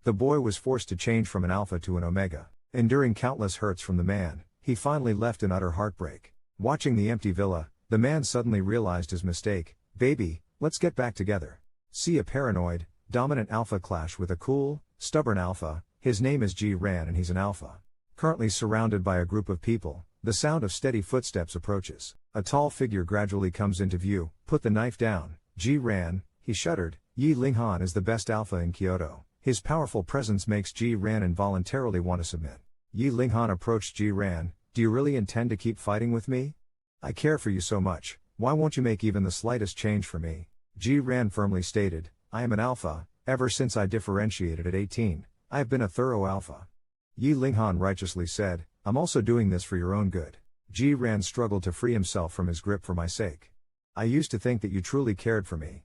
The boy was forced to change from an alpha to an omega. Enduring countless hurts from the man, he finally left in utter heartbreak. Watching the empty villa, the man suddenly realized his mistake. Baby, let's get back together. See a paranoid, dominant alpha clash with a cool, stubborn alpha. His name is G-Ran and he's an alpha. Currently surrounded by a group of people, the sound of steady footsteps approaches. A tall figure gradually comes into view. Put the knife down, G-Ran, he shuddered. Yi Linghan is the best alpha in Kyoto. His powerful presence makes G-Ran involuntarily want to submit. Yi Linghan approached G-Ran. Do you really intend to keep fighting with me? I care for you so much, why won't you make even the slightest change for me? G-Ran firmly stated, I am an alpha. Ever since I differentiated at 18, I have been a thorough alpha. Yi Linghan righteously said, I'm also doing this for your own good. G-Ran struggled to free himself from his grip for my sake. I used to think that you truly cared for me.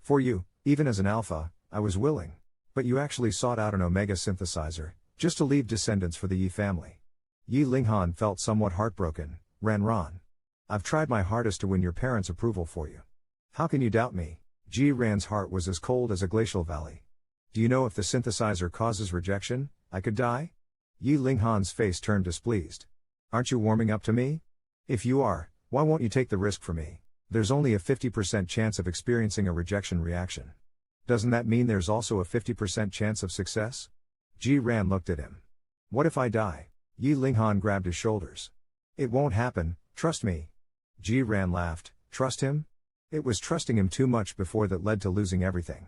For you, even as an alpha, I was willing. But you actually sought out an omega synthesizer, just to leave descendants for the Yi family. Yi Linghan felt somewhat heartbroken. Ran. I've tried my hardest to win your parents' approval for you. How can you doubt me? G-Ran's heart was as cold as a glacial valley. Do you know if the synthesizer causes rejection, I could die? Yi Linghan's face turned displeased. Aren't you warming up to me? If you are, why won't you take the risk for me? There's only a 50% chance of experiencing a rejection reaction. Doesn't that mean there's also a 50% chance of success? G-Ran looked at him. What if I die? Yi Linghan grabbed his shoulders. It won't happen, trust me. G-Ran laughed. Trust him? It was trusting him too much before that led to losing everything.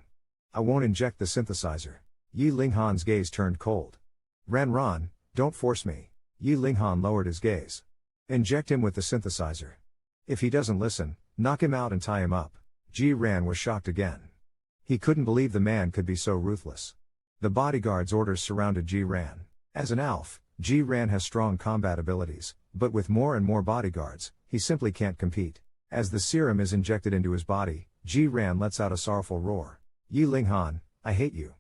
I won't inject the synthesizer. Yi Linghan's gaze turned cold. Ran, don't force me. Yi Linghan lowered his gaze. Inject him with the synthesizer. If he doesn't listen, knock him out and tie him up. G-Ran was shocked again. He couldn't believe the man could be so ruthless. The bodyguard's orders surrounded G-Ran. As an ALF, G-Ran has strong combat abilities, but with more and more bodyguards, he simply can't compete. As the serum is injected into his body, G-Ran lets out a sorrowful roar. Yi Linghan, I hate you.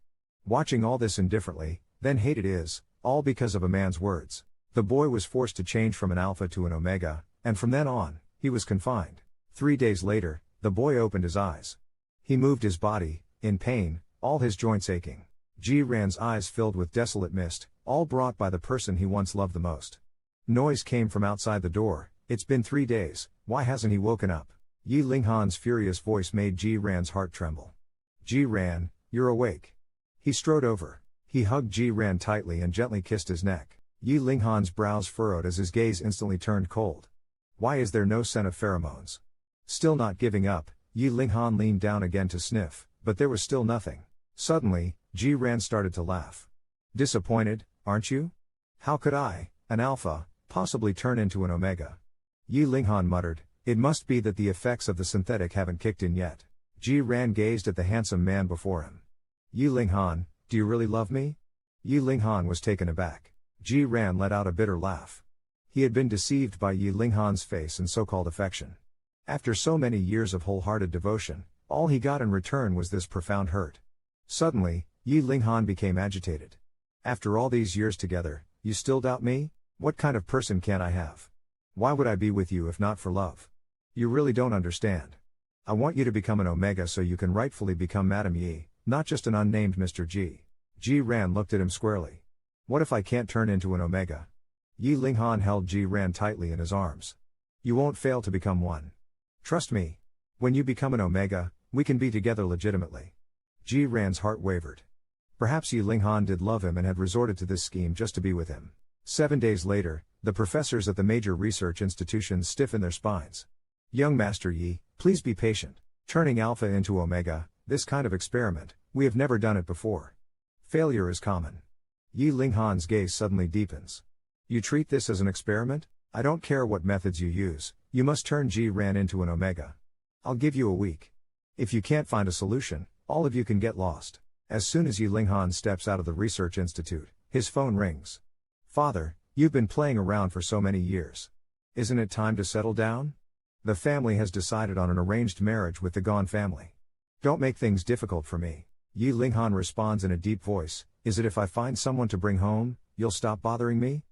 Watching all this indifferently, then hate it is, all because of a man's words. The boy was forced to change from an alpha to an omega, and from then on, he was confined. 3 days later, the boy opened his eyes. He moved his body, in pain, all his joints aching. G-Ran's eyes filled with desolate mist, all brought by the person he once loved the most. Noise came from outside the door. It's been 3 days, why hasn't he woken up? Yi Linghan's furious voice made G-Ran's heart tremble. G-Ran, you're awake. He strode over. He hugged G-Ran tightly and gently kissed his neck. Yi Linghan's brows furrowed as his gaze instantly turned cold. Why is there no scent of pheromones? Still not giving up, Yi Linghan leaned down again to sniff, but there was still nothing. Suddenly, G-Ran started to laugh. Disappointed, aren't you? How could I, an alpha, possibly turn into an omega? Yi Linghan muttered, it must be that the effects of the synthetic haven't kicked in yet. G-Ran gazed at the handsome man before him. Yi Linghan, do you really love me? Yi Linghan was taken aback. G-Ran let out a bitter laugh. He had been deceived by Yi Linghan's face and so-called affection. After so many years of wholehearted devotion, all he got in return was this profound hurt. Suddenly, Yi Linghan became agitated. After all these years together, you still doubt me? What kind of person can't I have? Why would I be with you if not for love? You really don't understand. I want you to become an omega so you can rightfully become Madame Yi, not just an unnamed Mr. G. G-Ran looked at him squarely. What if I can't turn into an omega? Yi Linghan held G-Ran tightly in his arms. You won't fail to become one. Trust me. When you become an omega, we can be together legitimately. G-Ran's heart wavered. Perhaps Yi Linghan did love him and had resorted to this scheme just to be with him. 7 days later, the professors at the major research institutions stiffened their spines. Young Master Yi, please be patient. Turning alpha into omega, this kind of experiment, we have never done it before. Failure is common. Yi Linghan's gaze suddenly deepens. You treat this as an experiment? I don't care what methods you use, you must turn G-Ran into an omega. I'll give you a week. If you can't find a solution, all of you can get lost. As soon as Yi Linghan steps out of the research institute, his phone rings. Father, you've been playing around for so many years. Isn't it time to settle down? The family has decided on an arranged marriage with the Gone family. Don't make things difficult for me. Yi Linghan responds in a deep voice, is it if I find someone to bring home, you'll stop bothering me?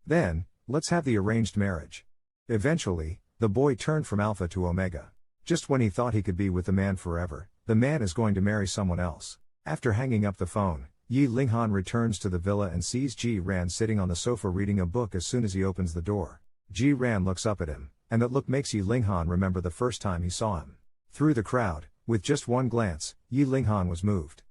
Then, let's have the arranged marriage. Eventually, the boy turned from alpha to omega. Just when he thought he could be with the man forever, the man is going to marry someone else. After hanging up the phone, Yi Linghan returns to the villa and sees Ji Ran sitting on the sofa reading a book as soon as he opens the door. Ji Ran looks up at him, and that look makes Yi Linghan remember the first time he saw him. Through the crowd, with just one glance, Yi Linghan was moved.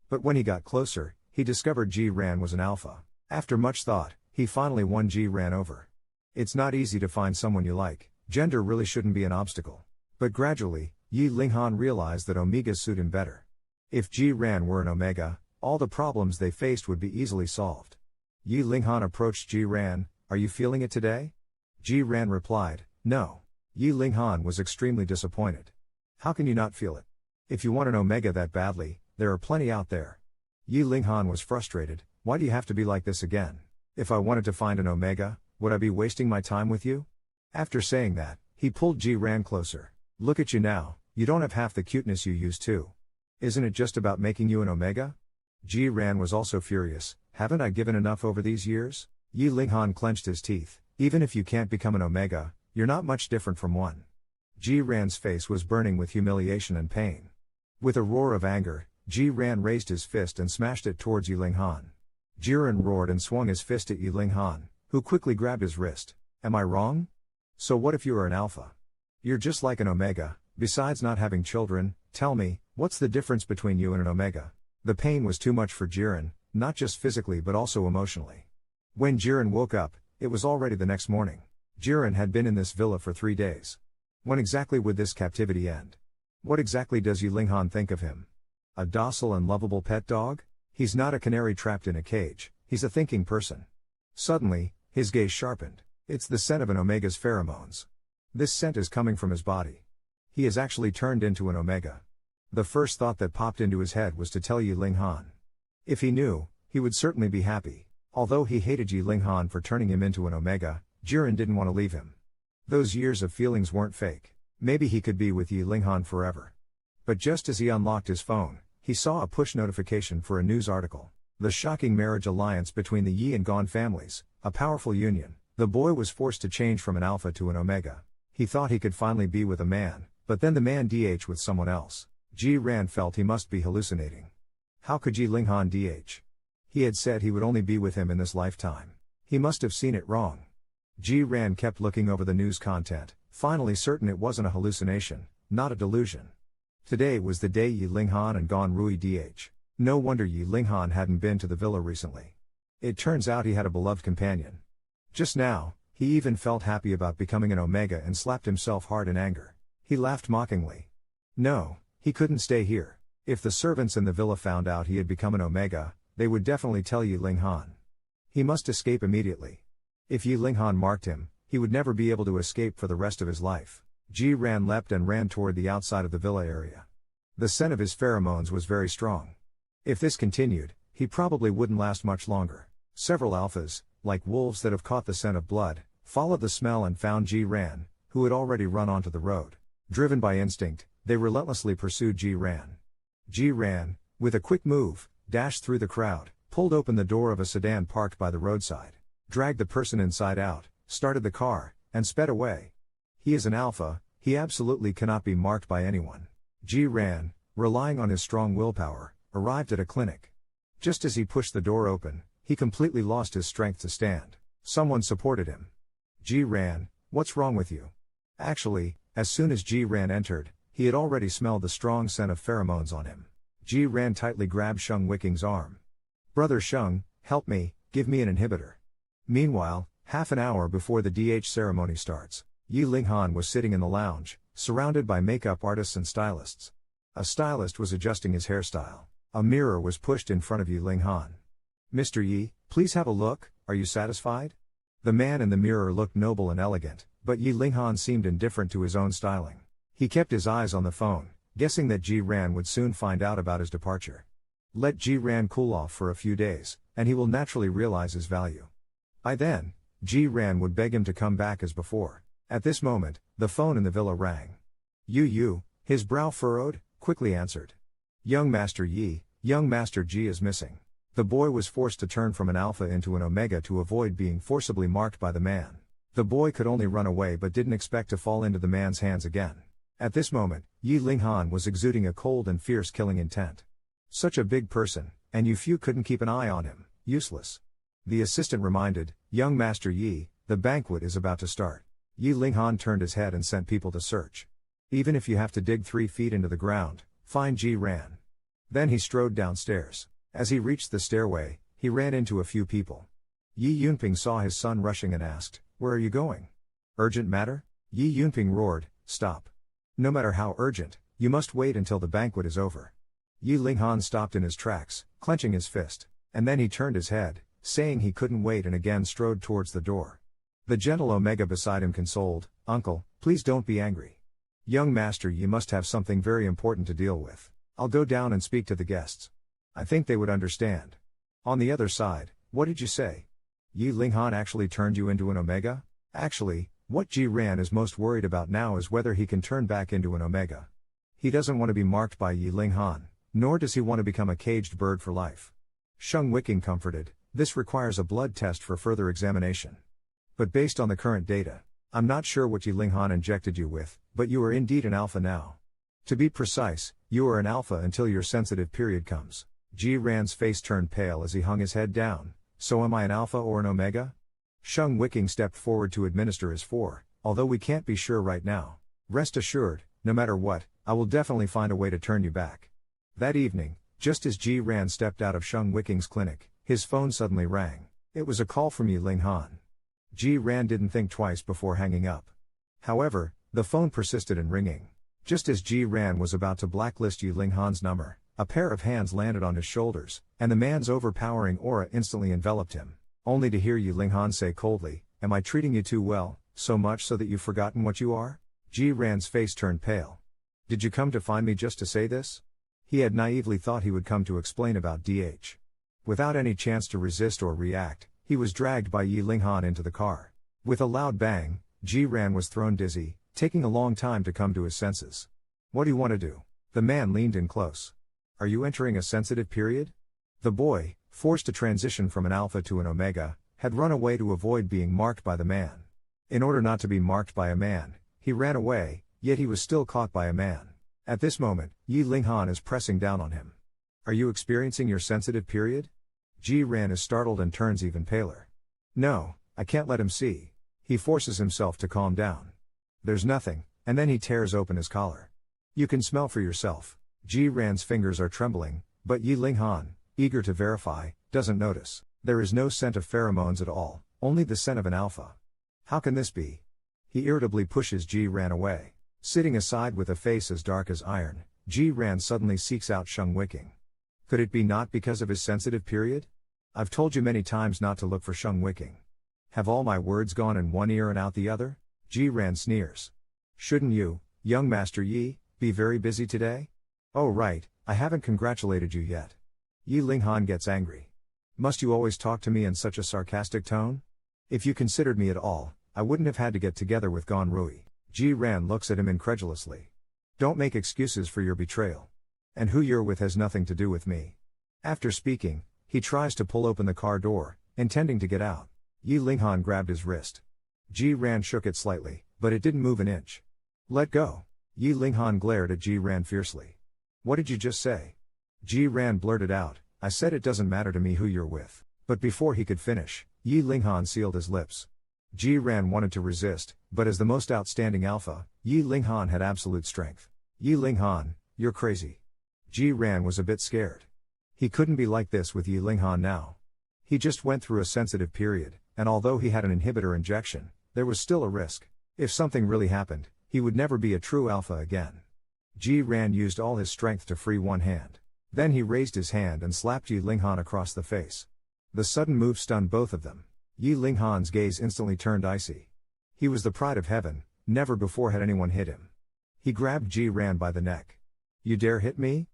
But when he got closer, he discovered Ji Ran was an alpha. After much thought, he finally won Ji Ran over. It's not easy to find someone you like. Gender really shouldn't be an obstacle. But gradually, Yi Linghan realized that omegas suit him better. If Ji Ran were an omega, all the problems they faced would be easily solved. Yi Linghan approached Ji Ran. Are you feeling it today? Ji Ran replied, no. Yi Linghan was extremely disappointed. How can you not feel it? If you want an omega that badly, there are plenty out there. Yi Linghan was frustrated. Why do you have to be like this again? If I wanted to find an omega, would I be wasting my time with you? After saying that, he pulled Ji Ran closer. Look at you now, you don't have half the cuteness you used to. Isn't it just about making you an omega? Ji Ran was also furious. Haven't I given enough over these years? Yi Linghan clenched his teeth. Even if you can't become an omega, you're not much different from one. Ji Ran's face was burning with humiliation and pain. With a roar of anger, Ji Ran raised his fist and smashed it towards Yi Linghan. Jiren roared and swung his fist at Yi Linghan, who quickly grabbed his wrist. Am I wrong? So what if you are an alpha? You're just like an omega. Besides not having children, tell me, what's the difference between you and an omega? The pain was too much for Jiren, not just physically but also emotionally. When Jiren woke up, it was already the next morning. Jiren had been in this villa for 3 days. When exactly would this captivity end? What exactly does Yi Linghan think of him? A docile and lovable pet dog? He's not a canary trapped in a cage, he's a thinking person. Suddenly, his gaze sharpened. It's the scent of an omega's pheromones. This scent is coming from his body. He has actually turned into an omega. The first thought that popped into his head was to tell Yi Linghan. If he knew, he would certainly be happy. Although he hated Yi Linghan for turning him into an omega, Jiren didn't want to leave him. Those years of feelings weren't fake. Maybe he could be with Yi Linghan forever. But just as he unlocked his phone, he saw a push notification for a news article. The shocking marriage alliance between the Yi and Gon families, a powerful union. The boy was forced to change from an alpha to an omega. He thought he could finally be with a man, but then the man DH with someone else. Ji Ran felt he must be hallucinating. How could Yi Linghan DH? He had said he would only be with him in this lifetime. He must have seen it wrong. Ji Ran kept looking over the news content, finally certain it wasn't a hallucination, not a delusion. Today was the day Yi Linghan and Gon Rui DH. No wonder Yi Linghan hadn't been to the villa recently. It turns out he had a beloved companion. Just now, he even felt happy about becoming an omega and slapped himself hard in anger. He laughed mockingly. No, he couldn't stay here. If the servants in the villa found out he had become an omega, they would definitely tell Yi Linghan. He must escape immediately. If Yi Linghan marked him, he would never be able to escape for the rest of his life. Ji Ran leapt and ran toward the outside of the villa area. The scent of his pheromones was very strong. If this continued, he probably wouldn't last much longer. Several alphas, like wolves that have caught the scent of blood, followed the smell and found Ji Ran, who had already run onto the road. Driven by instinct, they relentlessly pursued Ji Ran. Ji Ran, with a quick move, dashed through the crowd, pulled open the door of a sedan parked by the roadside, dragged the person inside out, started the car, and sped away. He is an alpha, he absolutely cannot be marked by anyone. Ji Ran, relying on his strong willpower, arrived at a clinic. Just as he pushed the door open, he completely lost his strength to stand. Someone supported him. Ji Ran, what's wrong with you? Actually, as soon as Ji Ran entered, he had already smelled the strong scent of pheromones on him. Ji Ran tightly grabbed Sheng Wiking's arm. Brother Sheng, help me, give me an inhibitor. Meanwhile, half an hour before the DH ceremony starts, Yi Linghan was sitting in the lounge, surrounded by makeup artists and stylists. A stylist was adjusting his hairstyle. A mirror was pushed in front of Yi Linghan. Mr. Yi, please have a look, are you satisfied? The man in the mirror looked noble and elegant, but Yi Linghan seemed indifferent to his own styling. He kept his eyes on the phone, guessing that Ji Ran would soon find out about his departure. Let Ji Ran cool off for a few days, and he will naturally realize his value. By then, Ji Ran would beg him to come back as before. At this moment, the phone in the villa rang. Yu, his brow furrowed, quickly answered. Young Master Yi, young Master Ji is missing. The boy was forced to turn from an alpha into an omega to avoid being forcibly marked by the man. The boy could only run away but didn't expect to fall into the man's hands again. At this moment, Yi Linghan was exuding a cold and fierce killing intent. Such a big person, And you few couldn't keep an eye on him, useless. The assistant reminded, young Master Yi, the banquet is about to start. Yi Linghan turned his head and sent people to search. Even if you have to dig 3 feet into the ground, find Ji Ran. Then he strode downstairs. As he reached the stairway, he ran into a few people. Yi Yunping saw his son rushing and asked, "Where are you going? Urgent matter?" Yi Yunping roared, "Stop. No matter how urgent, you must wait until the banquet is over." Yi Linghan stopped in his tracks, clenching his fist, and then he turned his head, saying he couldn't wait, and again strode towards the door. The gentle Omega beside him consoled, "Uncle, please don't be angry. Young Master Yi must have something very important to deal with. I'll go down and speak to the guests. I think they would understand." On the other side, "What did you say? Yi Linghan actually turned you into an Omega?" Actually, what Ji Ran is most worried about now is whether he can turn back into an Omega. He doesn't want to be marked by Yi Linghan, nor does he want to become a caged bird for life. Sheng Wiking comforted, "This requires a blood test for further examination. But based on the current data, I'm not sure what Yi Linghan injected you with, but you are indeed an alpha now. To be precise, you are an alpha until your sensitive period comes." Ji Ran's face turned pale as he hung his head down. "So am I an alpha or an omega?" Sheng Wiking stepped forward to administer his 4, "Although we can't be sure right now. Rest assured, no matter what, I will definitely find a way to turn you back." That evening, just as Ji Ran stepped out of Sheng Wiking's clinic, his phone suddenly rang. It was a call from Yi Linghan. Ji Ran didn't think twice before hanging up. However, the phone persisted in ringing. Just as Ji Ran was about to blacklist Yi Linghan's number, a pair of hands landed on his shoulders, and the man's overpowering aura instantly enveloped him, only to hear Yi Linghan say coldly, "Am I treating you too well, so much so that you've forgotten what you are?" Ji Ran's face turned pale. "Did you come to find me just to say this?" He had naively thought he would come to explain about DH. Without any chance to resist or react, he was dragged by Yi Linghan into the car. With a loud bang, Ji Ran was thrown dizzy, taking a long time to come to his senses. "What do you want to do?" The man leaned in close. "Are you entering a sensitive period?" The boy, forced to transition from an alpha to an omega, had run away to avoid being marked by the man. In order not to be marked by a man, he ran away, yet he was still caught by a man. At this moment, Yi Linghan is pressing down on him. "Are you experiencing your sensitive period?" Ji Ran is startled and turns even paler. "No, I can't let him see." He forces himself to calm down. "There's nothing," and then he tears open his collar. "You can smell for yourself." Ji Ran's fingers are trembling, but Yi Linghan, eager to verify, doesn't notice. There is no scent of pheromones at all, only the scent of an alpha. How can this be? He irritably pushes Ji Ran away. Sitting aside with a face as dark as iron, Ji Ran suddenly seeks out Sheng Wiking. Could it be not because of his sensitive period? I've told you many times not to look for Sheng Wiking. Have all my words gone in one ear and out the other? Ji Ran sneers. Shouldn't you, young Master Yi, be very busy today? Oh right, I haven't congratulated you yet. Yi Linghan gets angry. Must you always talk to me in such a sarcastic tone? If you considered me at all, I wouldn't have had to get together with Gon Rui. Ji Ran looks at him incredulously. Don't make excuses for your betrayal. And who you're with has nothing to do with me. After speaking, he tries to pull open the car door, intending to get out. Yi Linghan grabbed his wrist. Ji Ran shook it slightly, but it didn't move an inch. Let go. Yi Linghan glared at Ji Ran fiercely. What did you just say? Ji Ran blurted out, I said it doesn't matter to me who you're with. But before he could finish, Yi Linghan sealed his lips. Ji Ran wanted to resist, but as the most outstanding alpha, Yi Linghan had absolute strength. Yi Linghan, you're crazy. Ji Ran was a bit scared. He couldn't be like this with Yi Linghan now. He just went through a sensitive period, and although he had an inhibitor injection, there was still a risk. If something really happened, he would never be a true alpha again. Ji Ran used all his strength to free one hand. Then he raised his hand and slapped Yi Linghan across the face. The sudden move stunned both of them. Yi Linghan's gaze instantly turned icy. He was the pride of heaven, never before had anyone hit him. He grabbed Ji Ran by the neck. You dare hit me?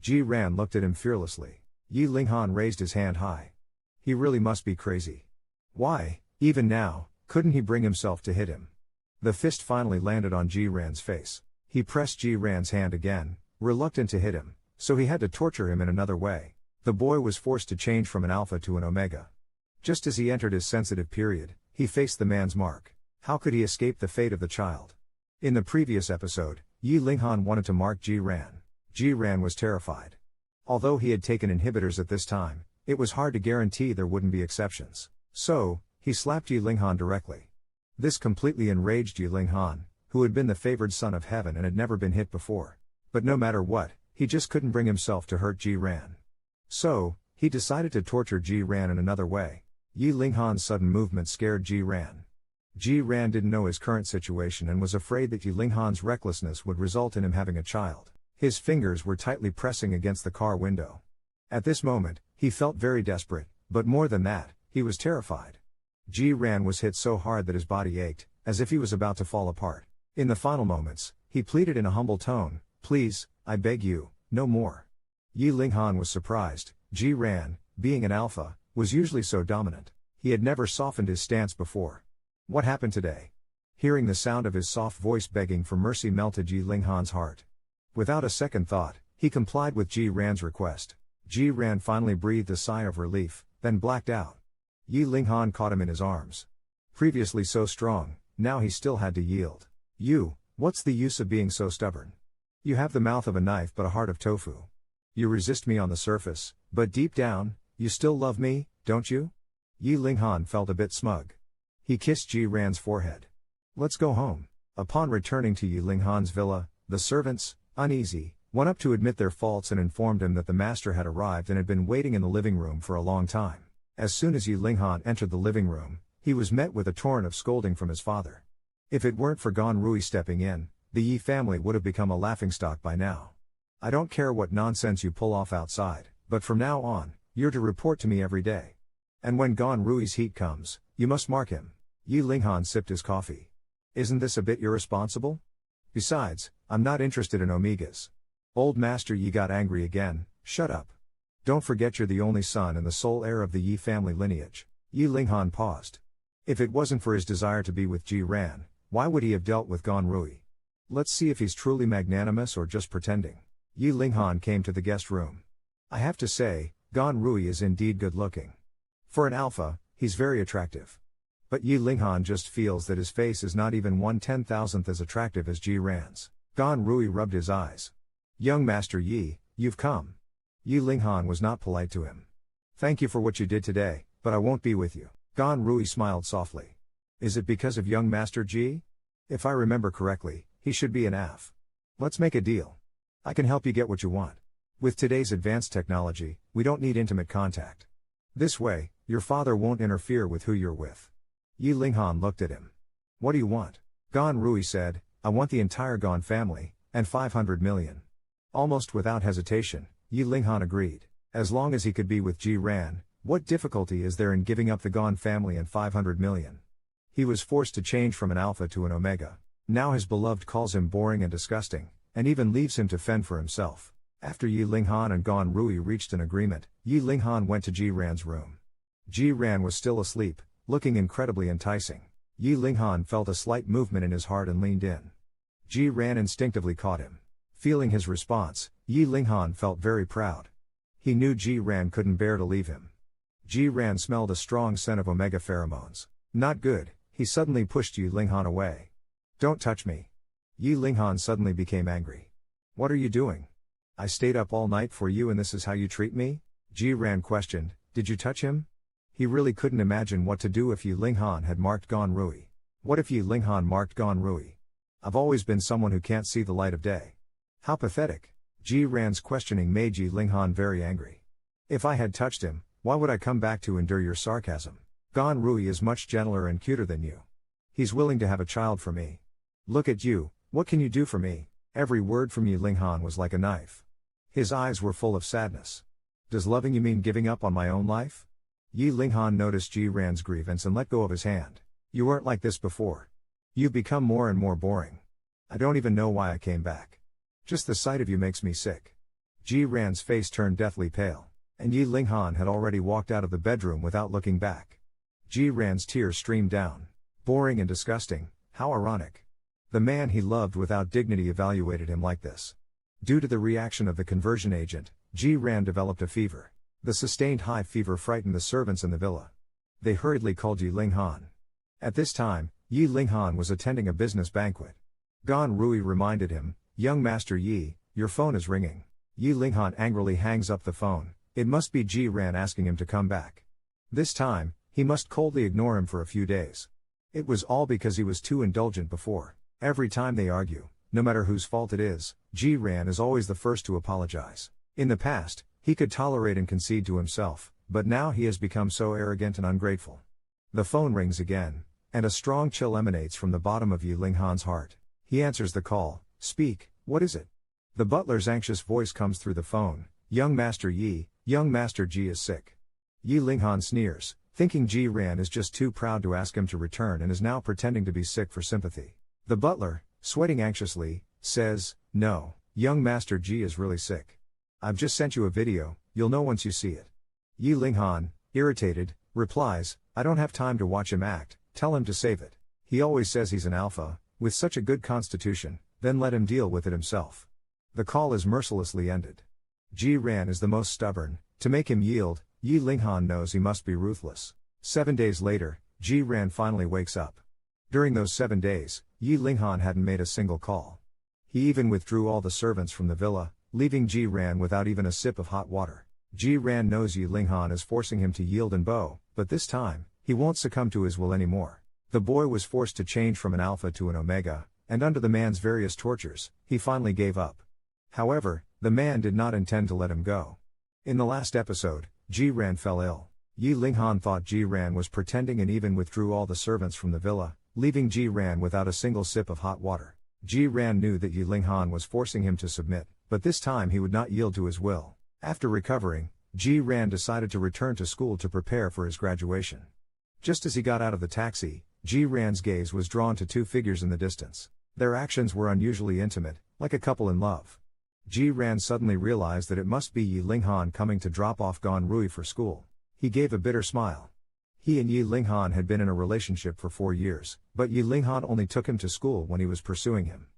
Ji Ran looked at him fearlessly. Yi Linghan raised his hand high. He really must be crazy. Why, even now, couldn't he bring himself to hit him? The fist finally landed on Ji Ran's face. He pressed Ji Ran's hand again, reluctant to hit him, so he had to torture him in another way. The boy was forced to change from an alpha to an omega. Just as he entered his sensitive period, he faced the man's mark. How could he escape the fate of the child? In the previous episode, Yi Linghan wanted to mark Ji Ran. Ji Ran was terrified. Although he had taken inhibitors at this time, it was hard to guarantee there wouldn't be exceptions. So, he slapped Yi Linghan directly. This completely enraged Yi Linghan, who had been the favored son of heaven and had never been hit before. But no matter what, he just couldn't bring himself to hurt Ji Ran. So, he decided to torture Ji Ran in another way. Yi Linghan's sudden movement scared Ji Ran. Ji Ran didn't know his current situation and was afraid that Yi Linghan's recklessness would result in him having a child. His fingers were tightly pressing against the car window. At this moment, he felt very desperate, but more than that, he was terrified. Ji Ran was hit so hard that his body ached, as if he was about to fall apart. In the final moments, he pleaded in a humble tone, "Please, I beg you, no more." Yi Linghan was surprised. Ji Ran, being an alpha, was usually so dominant. He had never softened his stance before. What happened today? Hearing the sound of his soft voice begging for mercy melted Yi Linghan's heart. Without a second thought, he complied with Ji Ran's request. Ji Ran finally breathed a sigh of relief, then blacked out. Yi Linghan caught him in his arms. Previously so strong, now he still had to yield. What's the use of being so stubborn? You have the mouth of a knife but a heart of tofu. You resist me on the surface, but deep down, you still love me, don't you? Yi Linghan felt a bit smug. He kissed Ji Ran's forehead. Let's go home. Upon returning to Yi Linghan's villa, the servants, uneasy, went up to admit their faults and informed him that the master had arrived and had been waiting in the living room for a long time. As soon as Yi Linghan entered the living room, he was met with a torrent of scolding from his father. If it weren't for Gan Rui stepping in, the Yi family would have become a laughingstock by now. I don't care what nonsense you pull off outside, but from now on, you're to report to me every day. And when Gan Rui's heat comes, you must mark him. Yi Linghan sipped his coffee. Isn't this a bit irresponsible? Besides, I'm not interested in omegas. Old Master Yi got angry again. Shut up. Don't forget you're the only son and the sole heir of the Yi family lineage. Yi Linghan paused. If it wasn't for his desire to be with Ji Ran, why would he have dealt with Gan Rui? Let's see if he's truly magnanimous or just pretending. Yi Linghan came to the guest room. I have to say, Gan Rui is indeed good looking. For an alpha, he's very attractive. But Yi Linghan just feels that his face is not even 1/10,000th as attractive as Ji Ran's. Gan Rui rubbed his eyes. Young Master Yi, you've come. Yi Linghan was not polite to him. Thank you for what you did today, but I won't be with you. Gan Rui smiled softly. Is it because of young Master Ji? If I remember correctly, he should be an AF. Let's make a deal. I can help you get what you want. With today's advanced technology, we don't need intimate contact. This way, your father won't interfere with who you're with. Yi Linghan looked at him. What do you want? Gan Rui said, I want the entire Gan family, and 500 million. Almost without hesitation, Yi Linghan agreed. As long as he could be with Ji Ran, what difficulty is there in giving up the Gan family and 500 million? He was forced to change from an alpha to an omega. Now his beloved calls him boring and disgusting, and even leaves him to fend for himself. After Yi Linghan and Gan Rui reached an agreement, Yi Linghan went to Ji Ran's room. Ji Ran was still asleep, looking incredibly enticing. Yi Linghan felt a slight movement in his heart and leaned in. Ji Ran instinctively caught him. Feeling his response, Yi Linghan felt very proud. He knew Ji Ran couldn't bear to leave him. Ji Ran smelled a strong scent of omega pheromones. Not good, he suddenly pushed Yi Linghan away. Don't touch me. Yi Linghan suddenly became angry. What are you doing? I stayed up all night for you and this is how you treat me? Ji Ran questioned, did you touch him? He really couldn't imagine what to do if Yi Linghan had marked Gan Rui. What if Yi Linghan marked Gan Rui? I've always been someone who can't see the light of day. How pathetic. Ji Ran's questioning made Yi Linghan very angry. If I had touched him, why would I come back to endure your sarcasm? Gan Rui is much gentler and cuter than you. He's willing to have a child for me. Look at you, what can you do for me? Every word from Yi Linghan was like a knife. His eyes were full of sadness. Does loving you mean giving up on my own life? Yi Linghan noticed Ji Ran's grievance and let go of his hand. You weren't like this before. You've become more and more boring. I don't even know why I came back. Just the sight of you makes me sick. Ji Ran's face turned deathly pale, and Yi Linghan had already walked out of the bedroom without looking back. Ji Ran's tears streamed down. Boring and disgusting, how ironic. The man he loved without dignity evaluated him like this. Due to the reaction of the conversion agent, Ji Ran developed a fever. The sustained high fever frightened the servants in the villa. They hurriedly called Yi Linghan. At this time, Yi Linghan was attending a business banquet. Gan Rui reminded him, Young Master Yi, your phone is ringing. Yi Linghan angrily hangs up the phone. It must be Ji Ran asking him to come back. This time, he must coldly ignore him for a few days. It was all because he was too indulgent before. Every time they argue, no matter whose fault it is, Ji Ran is always the first to apologize. In the past, he could tolerate and concede to himself, but now he has become so arrogant and ungrateful. The phone rings again, and a strong chill emanates from the bottom of Yi Linghan's heart. He answers the call. Speak, what is it? The butler's anxious voice comes through the phone. Young Master Yi, young Master Ji is sick. Yi Linghan sneers, thinking Ji Ran is just too proud to ask him to return and is now pretending to be sick for sympathy. The butler, sweating anxiously, says, no, young Master Ji is really sick. I've just sent you a video, you'll know once you see it. Yi Linghan, irritated, replies, I don't have time to watch him act, tell him to save it. He always says he's an alpha, with such a good constitution, then let him deal with it himself. The call is mercilessly ended. Ji Ran is the most stubborn. To make him yield, Yi Linghan knows he must be ruthless. 7 days later, Ji Ran finally wakes up. During those 7 days, Yi Linghan hadn't made a single call. He even withdrew all the servants from the villa, leaving Ji Ran without even a sip of hot water. Ji Ran knows Yi Linghan is forcing him to yield and bow, but this time, he won't succumb to his will anymore. The boy was forced to change from an alpha to an omega, and under the man's various tortures, he finally gave up. However, the man did not intend to let him go. In the last episode, Ji Ran fell ill. Yi Linghan thought Ji Ran was pretending and even withdrew all the servants from the villa, leaving Ji Ran without a single sip of hot water. Ji Ran knew that Yi Linghan was forcing him to submit, but this time he would not yield to his will. After recovering, Ji Ran decided to return to school to prepare for his graduation. Just as he got out of the taxi, Ji Ran's gaze was drawn to two figures in the distance. Their actions were unusually intimate, like a couple in love. Ji Ran suddenly realized that it must be Yi Linghan coming to drop off Gan Rui for school. He gave a bitter smile. He and Yi Linghan had been in a relationship for 4 years, but Yi Linghan only took him to school when he was pursuing him.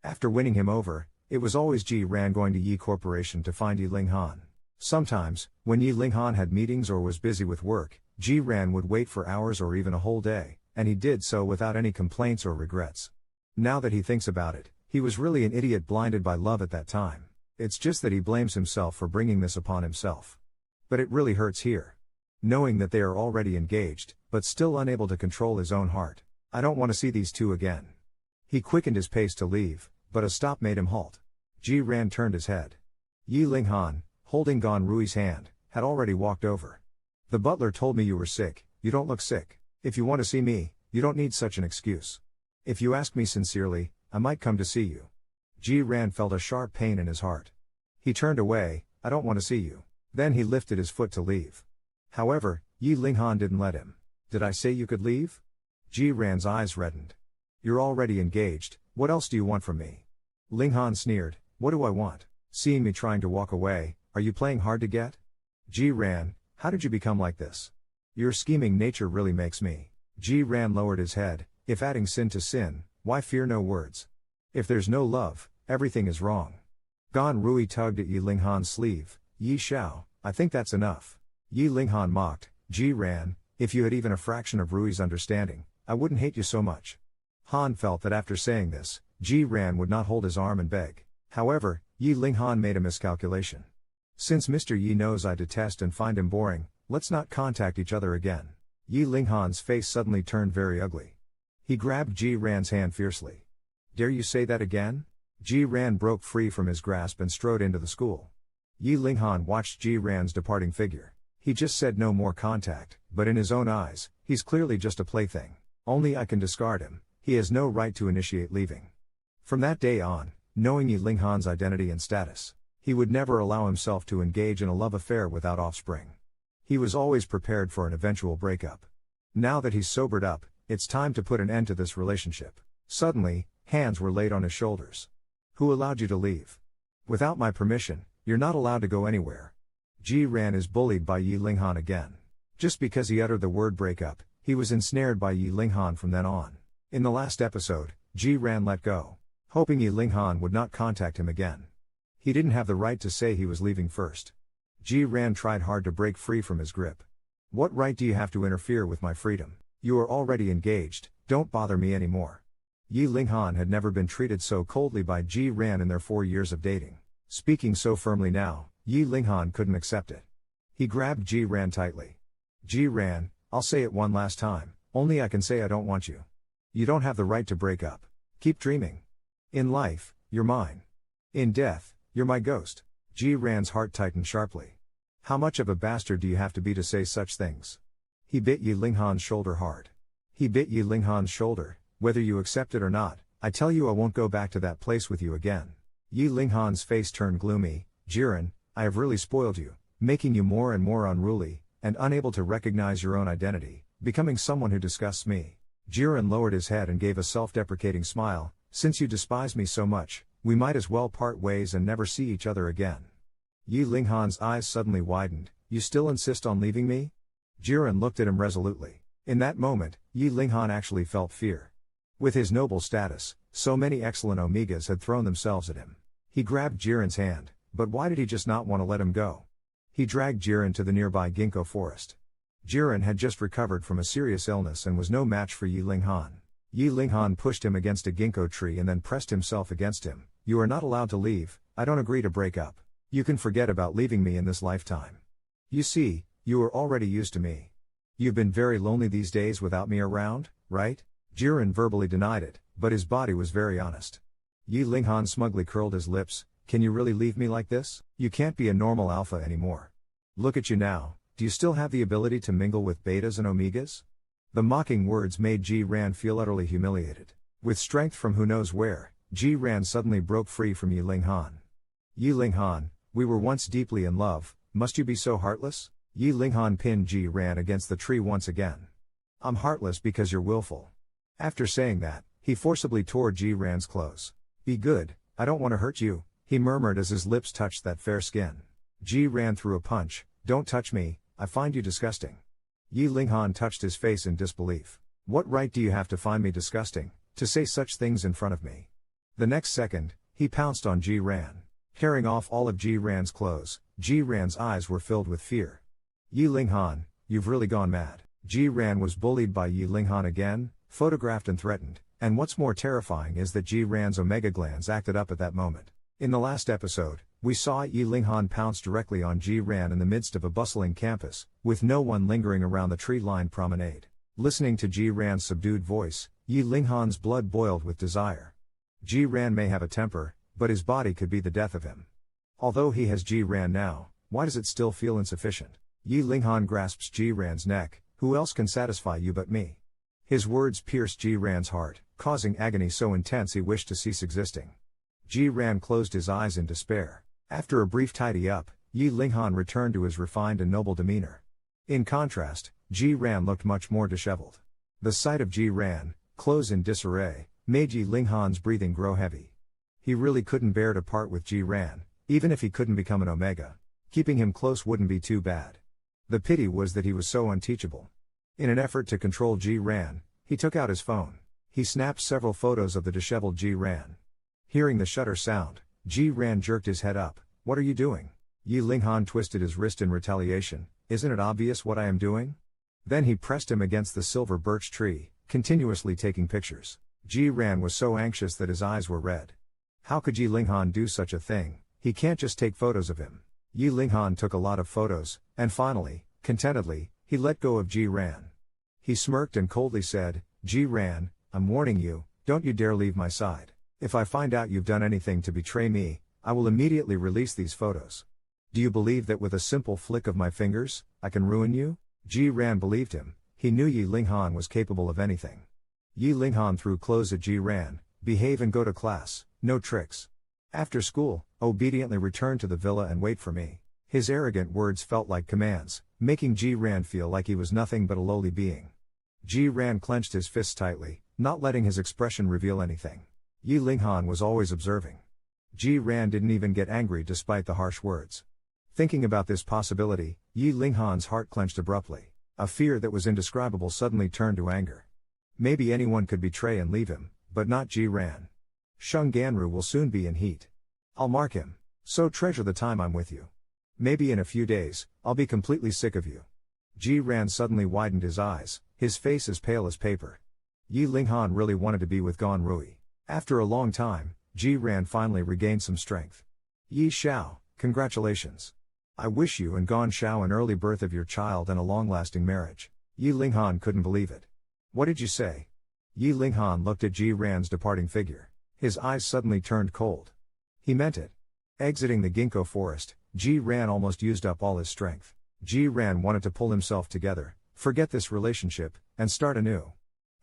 After winning him over, it was always Ji Ran going to Yi Corporation to find Yi Linghan. Sometimes, when Yi Linghan had meetings or was busy with work, Ji Ran would wait for hours or even a whole day, and he did so without any complaints or regrets. Now that he thinks about it, he was really an idiot blinded by love at that time. It's just that he blames himself for bringing this upon himself. But it really hurts here. Knowing that they are already engaged, but still unable to control his own heart. I don't want to see these two again. He quickened his pace to leave, but a stop made him halt. Ji Ran turned his head. Yi Linghan, holding Gan Rui's hand, had already walked over. The butler told me you were sick. You don't look sick. If you want to see me, you don't need such an excuse. If you ask me sincerely, I might come to see you. Ji Ran felt a sharp pain in his heart. He turned away. I don't want to see you. Then he lifted his foot to leave. However, Yi Linghan didn't let him. Did I say you could leave? Ji Ran's eyes reddened. You're already engaged, what else do you want from me? Linghan sneered, what do I want? Seeing me trying to walk away, are you playing hard to get? Ji Ran, how did you become like this? Your scheming nature really makes me. Ji Ran lowered his head, if adding sin to sin, why fear no words? If there's no love, everything is wrong. Gan Rui tugged at Yi Linghan's sleeve, Yi Xiao, I think that's enough. Yi Linghan mocked, Ji Ran, if you had even a fraction of Rui's understanding, I wouldn't hate you so much. Han felt that after saying this, Ji Ran would not hold his arm and beg. However, Yi Linghan made a miscalculation. Since Mr. Yi knows I detest and find him boring, let's not contact each other again. Yi Linghan's face suddenly turned very ugly. He grabbed Ji Ran's hand fiercely. Dare you say that again? Ji Ran broke free from his grasp and strode into the school. Yi Linghan watched Ji Ran's departing figure. He just said no more contact, but in his own eyes, he's clearly just a plaything. Only I can discard him, he has no right to initiate leaving. From that day on, knowing Yi Linghan's identity and status, he would never allow himself to engage in a love affair without offspring. He was always prepared for an eventual breakup. Now that he's sobered up, it's time to put an end to this relationship. Suddenly, hands were laid on his shoulders. Who allowed you to leave? Without my permission, you're not allowed to go anywhere. Ji Ran is bullied by Yi Linghan again. Just because he uttered the word breakup, he was ensnared by Yi Linghan from then on. In the last episode, Ji Ran let go, hoping Yi Linghan would not contact him again. He didn't have the right to say he was leaving first. Ji Ran tried hard to break free from his grip. What right do you have to interfere with my freedom? You are already engaged, don't bother me anymore. Yi Linghan had never been treated so coldly by Ji Ran in their 4 years of dating. Speaking so firmly now, Yi Linghan couldn't accept it. He grabbed Ji Ran tightly. Ji Ran, I'll say it one last time, only I can say I don't want you. You don't have the right to break up. Keep dreaming. In life, you're mine. In death, you're my ghost. Ji Ran's heart tightened sharply. How much of a bastard do you have to be to say such things? He bit Yi Linghan's shoulder hard. He bit Yi Linghan's shoulder. Whether you accept it or not, I tell you I won't go back to that place with you again. Yi Linghan's face turned gloomy. Jiren, I have really spoiled you, making you more and more unruly, and unable to recognize your own identity, becoming someone who disgusts me. Jiren lowered his head and gave a self-deprecating smile. Since you despise me so much, we might as well part ways and never see each other again. Yi Linghan's eyes suddenly widened. You still insist on leaving me? Jiren looked at him resolutely. In that moment, Yi Linghan actually felt fear. With his noble status, so many excellent Omegas had thrown themselves at him. He grabbed Jiren's hand, but why did he just not want to let him go? He dragged Jiren to the nearby ginkgo forest. Jiren had just recovered from a serious illness and was no match for Yi Linghan. Yi Linghan pushed him against a ginkgo tree and then pressed himself against him. You are not allowed to leave. I don't agree to break up. You can forget about leaving me in this lifetime. You see, you are already used to me. You've been very lonely these days without me around, right? Jiren verbally denied it, but his body was very honest. Yi Linghan smugly curled his lips. Can you really leave me like this? You can't be a normal alpha anymore. Look at you now. Do you still have the ability to mingle with betas and omegas? The mocking words made Ji Ran feel utterly humiliated. With strength from who knows where, Ji Ran suddenly broke free from Yi Linghan. Yi Linghan, we were once deeply in love, must you be so heartless? Yi Linghan pinned Ji Ran against the tree once again. I'm heartless because you're willful. After saying that, he forcibly tore Ji Ran's clothes. Be good, I don't want to hurt you, he murmured as his lips touched that fair skin. Ji Ran threw a punch. Don't touch me, I find you disgusting. Yi Linghan touched his face in disbelief. What right do you have to find me disgusting, to say such things in front of me? The next second, he pounced on Ji Ran. Tearing off all of Ji Ran's clothes, Ji Ran's eyes were filled with fear. Yi Linghan, you've really gone mad. Ji Ran was bullied by Yi Linghan again, photographed and threatened, and what's more terrifying is that Ji Ran's omega glands acted up at that moment. In the last episode, we saw Yi Linghan pounce directly on Ji Ran in the midst of a bustling campus, with no one lingering around the tree-lined promenade. Listening to Ji Ran's subdued voice, Yi Linghan's blood boiled with desire. Ji Ran may have a temper, but his body could be the death of him. Although he has Ji Ran now, why does it still feel insufficient? Yi Linghan grasps Ji Ran's neck. Who else can satisfy you but me? His words pierced Ji Ran's heart, causing agony so intense he wished to cease existing. Ji Ran closed his eyes in despair. After a brief tidy-up, Yi Linghan returned to his refined and noble demeanor. In contrast, Ji Ran looked much more disheveled. The sight of Ji Ran, clothes in disarray, made Yi Linghan's breathing grow heavy. He really couldn't bear to part with Ji Ran, even if he couldn't become an omega. Keeping him close wouldn't be too bad. The pity was that he was so unteachable. In an effort to control Ji Ran, he took out his phone. He snapped several photos of the disheveled Ji Ran. Hearing the shutter sound, Ji Ran jerked his head up. What are you doing? Yi Linghan twisted his wrist in retaliation. Isn't it obvious what I am doing? Then he pressed him against the silver birch tree, continuously taking pictures. Ji Ran was so anxious that his eyes were red. How could Yi Linghan do such a thing? He can't just take photos of him. Yi Linghan took a lot of photos, and finally, contentedly, he let go of Ji Ran. He smirked and coldly said, Ji Ran, I'm warning you, don't you dare leave my side. If I find out you've done anything to betray me, I will immediately release these photos. Do you believe that with a simple flick of my fingers, I can ruin you? Ji Ran believed him. He knew Yi Linghan was capable of anything. Yi Linghan threw clothes at Ji Ran. Behave and go to class, no tricks. After school, obediently return to the villa and wait for me. His arrogant words felt like commands, making Ji Ran feel like he was nothing but a lowly being. Ji Ran clenched his fists tightly, not letting his expression reveal anything. Yi Linghan was always observing. Ji Ran didn't even get angry despite the harsh words. Thinking about this possibility, Yi Linghan's heart clenched abruptly. A fear that was indescribable suddenly turned to anger. Maybe anyone could betray and leave him, but not Ji Ran. Shung Ganru will soon be in heat. I'll mark him. So treasure the time I'm with you. Maybe in a few days, I'll be completely sick of you. Ji Ran suddenly widened his eyes, his face as pale as paper. Yi Linghan really wanted to be with Gan Rui. After a long time, Ji Ran finally regained some strength. Yi Xiao, congratulations. I wish you and Gong Xiao an early birth of your child and a long-lasting marriage. Yi Linghan couldn't believe it. What did you say? Yi Linghan looked at Ji Ran's departing figure. His eyes suddenly turned cold. He meant it. Exiting the ginkgo forest, Ji Ran almost used up all his strength. Ji Ran wanted to pull himself together, forget this relationship, and start anew.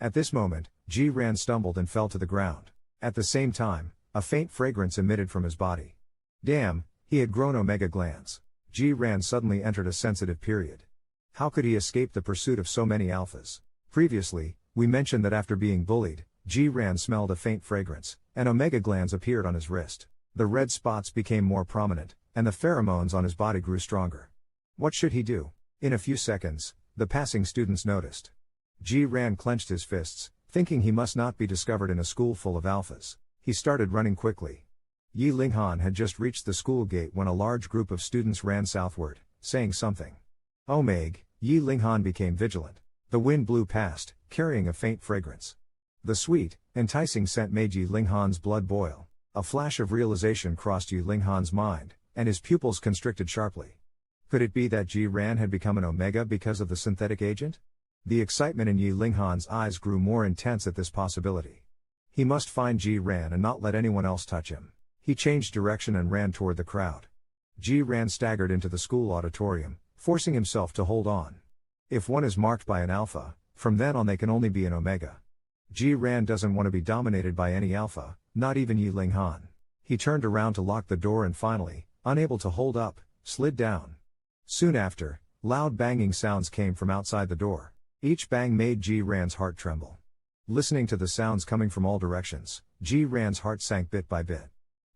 At this moment, Ji Ran stumbled and fell to the ground. At the same time, a faint fragrance emitted from his body. Damn, he had grown omega glands. Ji Ran suddenly entered a sensitive period. How could he escape the pursuit of so many alphas? Previously, we mentioned that after being bullied, Ji Ran smelled a faint fragrance, and omega glands appeared on his wrist. The red spots became more prominent, and the pheromones on his body grew stronger. What should he do? In a few seconds, the passing students noticed. Ji Ran clenched his fists, thinking he must not be discovered in a school full of alphas. He started running quickly. Yi Linghan had just reached the school gate when a large group of students ran southward, saying something. Oh Meg, Yi Linghan became vigilant. The wind blew past, carrying a faint fragrance. The sweet, enticing scent made Yi Linghan's blood boil. A flash of realization crossed Yi Linghan's mind, and his pupils constricted sharply. Could it be that Ji Ran had become an omega because of the synthetic agent? The excitement in Yi Linghan's eyes grew more intense at this possibility. He must find Ji Ran and not let anyone else touch him. He changed direction and ran toward the crowd. Ji Ran staggered into the school auditorium, forcing himself to hold on. If one is marked by an alpha, from then on they can only be an omega. Ji Ran doesn't want to be dominated by any alpha, not even Yi Linghan. He turned around to lock the door and finally, unable to hold up, slid down. Soon after, loud banging sounds came from outside the door. Each bang made Ji Ran's heart tremble. Listening to the sounds coming from all directions, Ji Ran's heart sank bit by bit.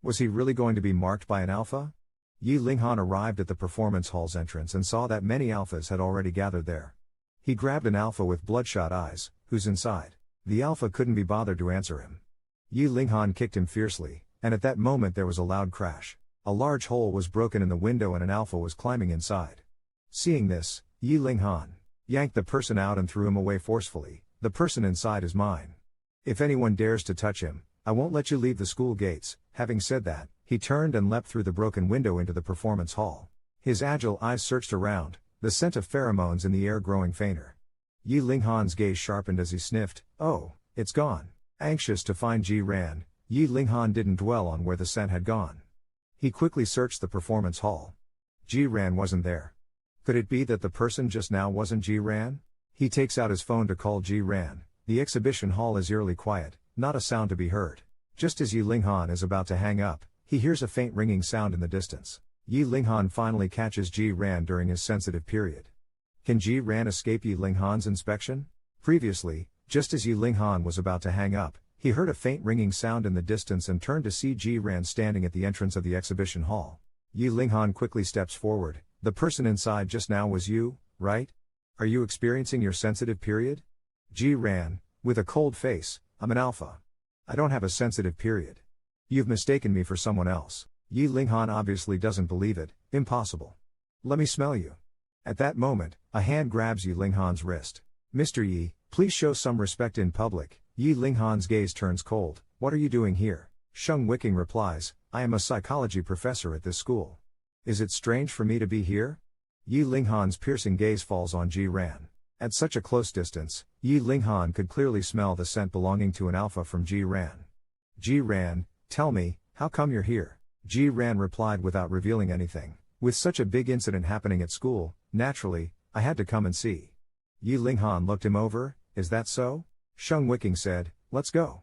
Was he really going to be marked by an alpha? Yi Linghan arrived at the performance hall's entrance and saw that many alphas had already gathered there. He grabbed an alpha with bloodshot eyes, who's inside. The alpha couldn't be bothered to answer him. Yi Linghan kicked him fiercely, and at that moment there was a loud crash. A large hole was broken in the window and an alpha was climbing inside. Seeing this, Yi Linghan yanked the person out and threw him away forcefully. The person inside is mine. If anyone dares to touch him, I won't let you leave the school gates. Having said that, he turned and leapt through the broken window into the performance hall. His agile eyes searched around, the scent of pheromones in the air growing fainter. Yi Linghan's gaze sharpened as he sniffed. Oh, it's gone. Anxious to find Ji Ran, Yi Linghan didn't dwell on where the scent had gone. He quickly searched the performance hall. Ji Ran wasn't there. Could it be that the person just now wasn't Ji Ran? He takes out his phone to call Ji Ran. The exhibition hall is eerily quiet, not a sound to be heard. Just as Yi Linghan is about to hang up, he hears a faint ringing sound in the distance. Yi Linghan finally catches Ji Ran during his sensitive period. Can Ji Ran escape Yi Linghan's inspection? Previously, just as Yi Linghan was about to hang up, he heard a faint ringing sound in the distance and turned to see Ji Ran standing at the entrance of the exhibition hall. Yi Linghan quickly steps forward. The person inside just now was you, right? Are you experiencing your sensitive period? Ji Ran, with a cold face, I'm an alpha. I don't have a sensitive period. You've mistaken me for someone else. Yi Linghan obviously doesn't believe it. Impossible. Let me smell you. At that moment, a hand grabs Yi Linghan's wrist. Mr. Yi, please show some respect in public. Yi Linghan's gaze turns cold. What are you doing here? Sheng Wiking replies, I am a psychology professor at this school. Is it strange for me to be here? Yi Linghan's piercing gaze falls on Ji Ran. At such a close distance, Yi Linghan could clearly smell the scent belonging to an alpha from Ji Ran. Ji Ran, tell me, how come you're here? Ji Ran replied without revealing anything. With such a big incident happening at school, naturally, I had to come and see. Yi Linghan looked him over. Is that so? Sheng Wiking said, let's go.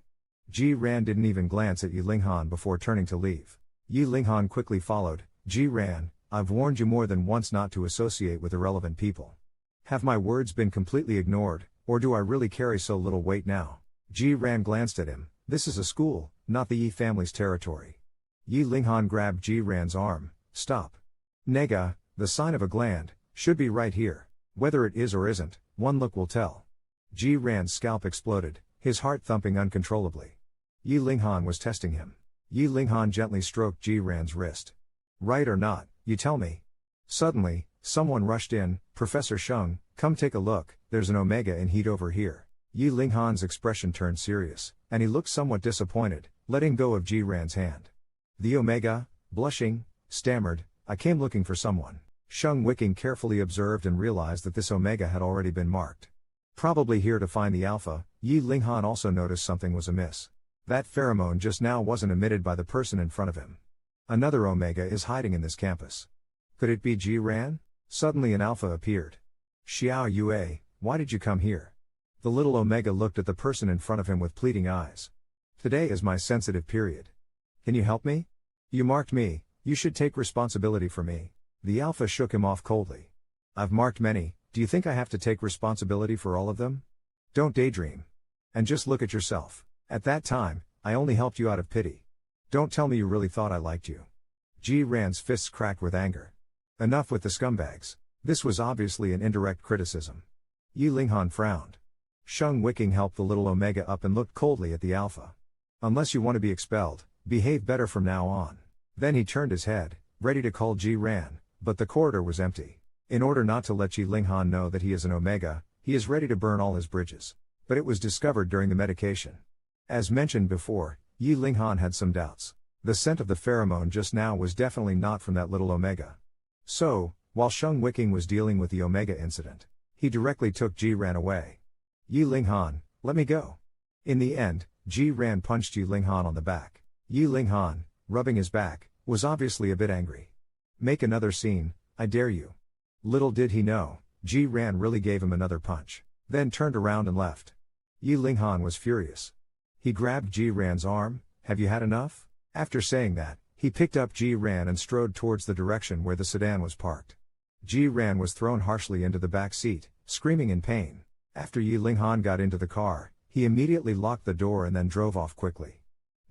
Ji Ran didn't even glance at Yi Linghan before turning to leave. Yi Linghan quickly followed. Ji Ran, I've warned you more than once not to associate with irrelevant people. Have my words been completely ignored, or do I really carry so little weight now? Ji Ran glanced at him. This is a school, not the Yi family's territory. Yi Linghan grabbed Ji Ran's arm. Stop. Nega, the sign of a gland, should be right here. Whether it is or isn't, one look will tell. Ji Ran's scalp exploded, his heart thumping uncontrollably. Yi Linghan was testing him. Yi Linghan gently stroked Ji Ran's wrist. Right or not, you tell me. Suddenly, someone rushed in. Professor Sheng, come take a look, there's an omega in heat over here. Yi Linghan's expression turned serious, and he looked somewhat disappointed, letting go of Ji Ran's hand. The omega? Blushing, stammered, "I came looking for someone." Sheng Wiking carefully observed and realized that this omega had already been marked. Probably here to find the alpha. Yi Linghan also noticed something was amiss. That pheromone just now wasn't emitted by the person in front of him. Another omega is hiding in this campus. Could it be Ji Ran? Suddenly an alpha appeared. "Xiao Yue, why did you come here?" The little omega looked at the person in front of him with pleading eyes. "Today is my sensitive period. Can you help me? You marked me, you should take responsibility for me." The alpha shook him off coldly. "I've marked many, do you think I have to take responsibility for all of them? Don't daydream. And just look at yourself. At that time, I only helped you out of pity. Don't tell me you really thought I liked you." Ji Ran's fists cracked with anger. Enough with the scumbags. This was obviously an indirect criticism. Yi Linghan frowned. Sheng Wiking helped the little omega up and looked coldly at the alpha. "Unless you want to be expelled, behave better from now on." Then he turned his head, ready to call Ji Ran, but the corridor was empty. In order not to let Yi Linghan know that he is an omega, he is ready to burn all his bridges. But it was discovered during the medication. As mentioned before, Yi Linghan had some doubts. The scent of the pheromone just now was definitely not from that little omega. So, while Sheng Wiking was dealing with the omega incident, he directly took Ji Ran away. "Yi Linghan, let me go." In the end, Ji Ran punched Yi Linghan on the back. Yi Linghan, rubbing his back, was obviously a bit angry. "Make another scene, I dare you." Little did he know, Ji Ran really gave him another punch, then turned around and left. Yi Linghan was furious. He grabbed Ji Ran's arm. "Have you had enough?" After saying that, he picked up Ji Ran and strode towards the direction where the sedan was parked. Ji Ran was thrown harshly into the back seat, screaming in pain. After Yi Linghan got into the car, he immediately locked the door and then drove off quickly.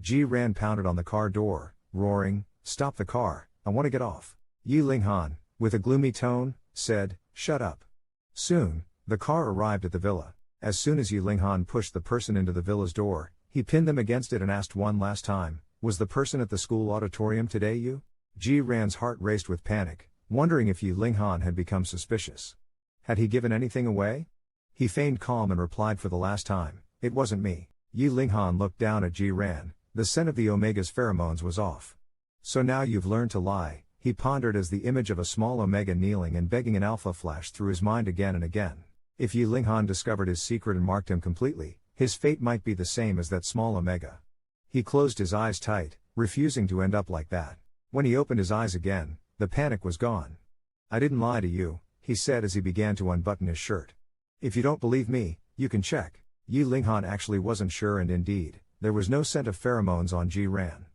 Ji Ran pounded on the car door, roaring, "Stop the car, I want to get off." Yi Linghan, with a gloomy tone, said, "Shut up." Soon, the car arrived at the villa. As soon as Yi Linghan pushed the person into the villa's door, he pinned them against it and asked one last time, "Was the person at the school auditorium today you?" Ji Ran's heart raced with panic, wondering if Yi Linghan had become suspicious. Had he given anything away? He feigned calm and replied for the last time, "It wasn't me." Yi Linghan looked down at Ji Ran. The scent of the omega's pheromones was off. "So now you've learned to lie," he pondered as the image of a small omega kneeling and begging an alpha flashed through his mind again and again. If Yi Linghan discovered his secret and marked him completely, his fate might be the same as that small omega. He closed his eyes tight, refusing to end up like that. When he opened his eyes again, the panic was gone. "I didn't lie to you," he said as he began to unbutton his shirt. "If you don't believe me, you can check." Yi Linghan actually wasn't sure, and indeed, there was no scent of pheromones on Ji Ran.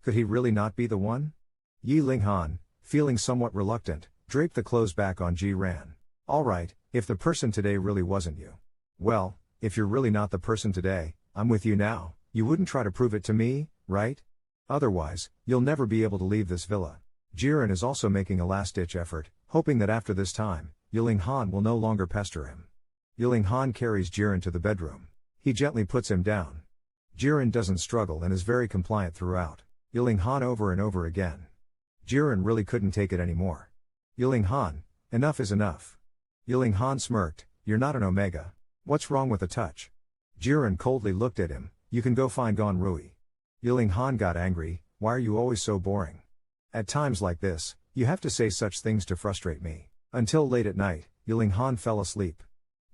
Could he really not be the one? Yi Linghan, feeling somewhat reluctant, draped the clothes back on Ji Ran. "All right, if the person today really wasn't you. Well, if you're really not the person today, I'm with you now. You wouldn't try to prove it to me, right? Otherwise, you'll never be able to leave this villa." Jiren is also making a last-ditch effort, hoping that after this time, Yi Linghan will no longer pester him. Yi Linghan carries Jiren to the bedroom. He gently puts him down. Jiren doesn't struggle and is very compliant throughout. Yi Linghan over and over again. Jiren really couldn't take it anymore. "Yi Linghan, enough is enough." Yi Linghan smirked, "You're not an omega. What's wrong with a touch?" Jiren coldly looked at him. "You can go find Gon Rui." Yi Linghan got angry, "Why are you always so boring? At times like this, you have to say such things to frustrate me." Until late at night, Yi Linghan fell asleep.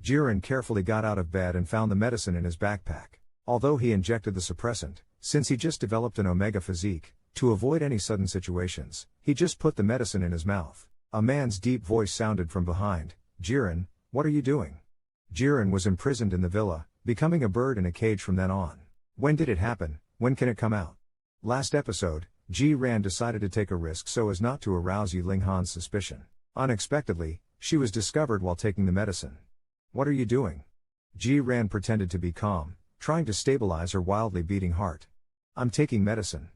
Jiren carefully got out of bed and found the medicine in his backpack. Although he injected the suppressant, since he just developed an omega physique, to avoid any sudden situations, he just put the medicine in his mouth. A man's deep voice sounded from behind, "Jiren, what are you doing?" Jiren was imprisoned in the villa, becoming a bird in a cage from then on. When did it happen? When can it come out? Last episode, Ji Ran decided to take a risk so as not to arouse Yi Linghan's suspicion. Unexpectedly, she was discovered while taking the medicine. "What are you doing?" Ji Ran pretended to be calm, trying to stabilize her wildly beating heart. "I'm taking medicine."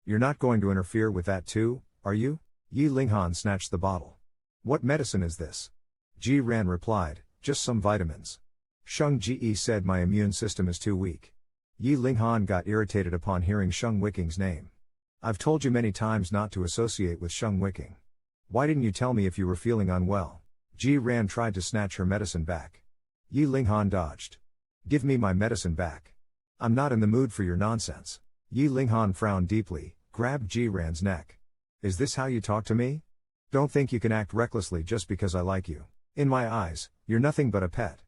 "You're not going to interfere with that too, are you?" Yi Linghan snatched the bottle. "What medicine is this?" Ji Ran replied, "Just some vitamins." Sheng Ji said, "My immune system is too weak." Yi Linghan got irritated upon hearing Sheng Wiking's name. "I've told you many times not to associate with Sheng Wiking. Why didn't you tell me if you were feeling unwell?" Ji Ran tried to snatch her medicine back. Yi Linghan dodged. "Give me my medicine back. I'm not in the mood for your nonsense." Yi Linghan frowned deeply, grabbed Ji Ran's neck. Is this how you talk to me? Don't think you can act recklessly just because I like you. In my eyes, you're nothing but a pet.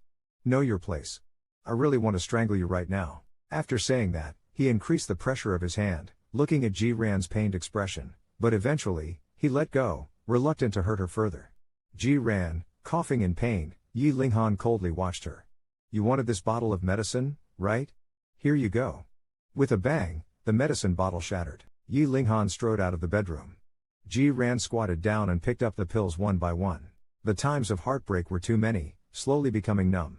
Know your place. I really want to strangle you right now. After saying that, he increased the pressure of his hand, looking at Ji-ran's pained expression, but eventually, he let go, reluctant to hurt her further. Ji-ran, coughing in pain, Yi Linghan coldly watched her. You wanted this bottle of medicine, right? Here you go. With a bang, the medicine bottle shattered. Yi Linghan strode out of the bedroom. Ji-ran squatted down and picked up the pills one by one. The times of heartbreak were too many, slowly becoming numb.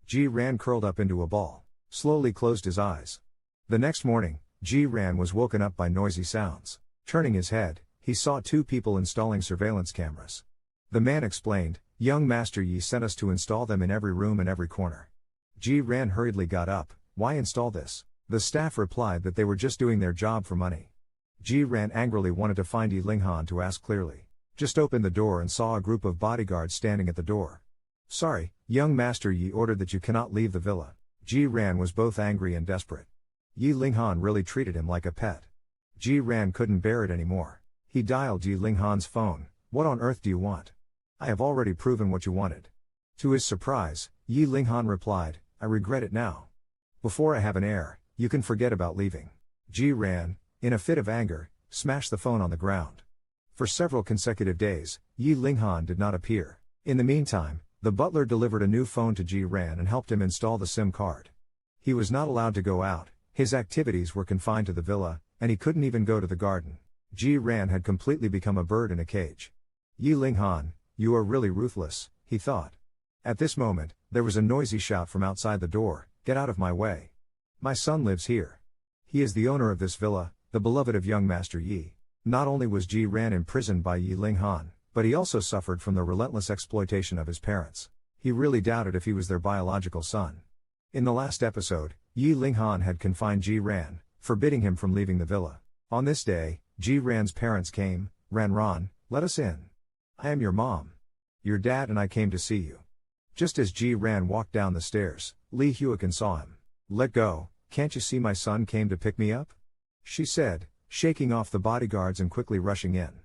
Ji-ran curled up into a ball, slowly closed his eyes. The next morning, Ji-ran was woken up by noisy sounds. Turning his head, he saw two people installing surveillance cameras. The man explained, "Young Master Yi sent us to install them in every room and every corner." Ji-ran hurriedly got up. "Why install this?" The staff replied that they were just doing their job for money. Ji-ran angrily wanted to find Yi Linghan to ask clearly. Just opened the door and saw a group of bodyguards standing at the door. "Sorry, young Master Yi ordered that you cannot leave the villa." Ji-ran was both angry and desperate. Yi Linghan really treated him like a pet. Ji-ran couldn't bear it anymore. He dialed Yi Linghan's phone. "What on earth do you want? I have already proven what you wanted." To his surprise, Yi Linghan replied, "I regret it now. Before I have an heir, you can forget about leaving." Ji-ran, in a fit of anger, smashed the phone on the ground. For several consecutive days, Yi Linghan did not appear. In the meantime, the butler delivered a new phone to Ji-ran and helped him install the SIM card. He was not allowed to go out, his activities were confined to the villa, and he couldn't even go to the garden. Ji-ran had completely become a bird in a cage. Yi Linghan, you are really ruthless, he thought. At this moment, there was a noisy shout from outside the door, "Get out of my way. My son lives here. He is the owner of this villa, the beloved of young Master Yi." Not only was Ji-ran imprisoned by Yi Linghan, but he also suffered from the relentless exploitation of his parents. He really doubted if he was their biological son. In the last episode, Yi Linghan had confined Ji-ran, forbidding him from leaving the villa. On this day, Ji-ran's parents came. "Ran, let us in. I am your mom. Your dad and I came to see you." Just as Ji-ran walked down the stairs, Li Huiquan saw him. "Let go, can't you see my son came to pick me up?" she said, shaking off the bodyguards and quickly rushing in.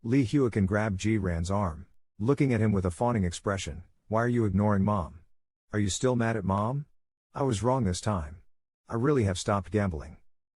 Li Huiquan grabbed Ji-ran's arm. Looking at him with a fawning expression, "Why are you ignoring mom? Are you still mad at mom? I was wrong this time. I really have stopped gambling."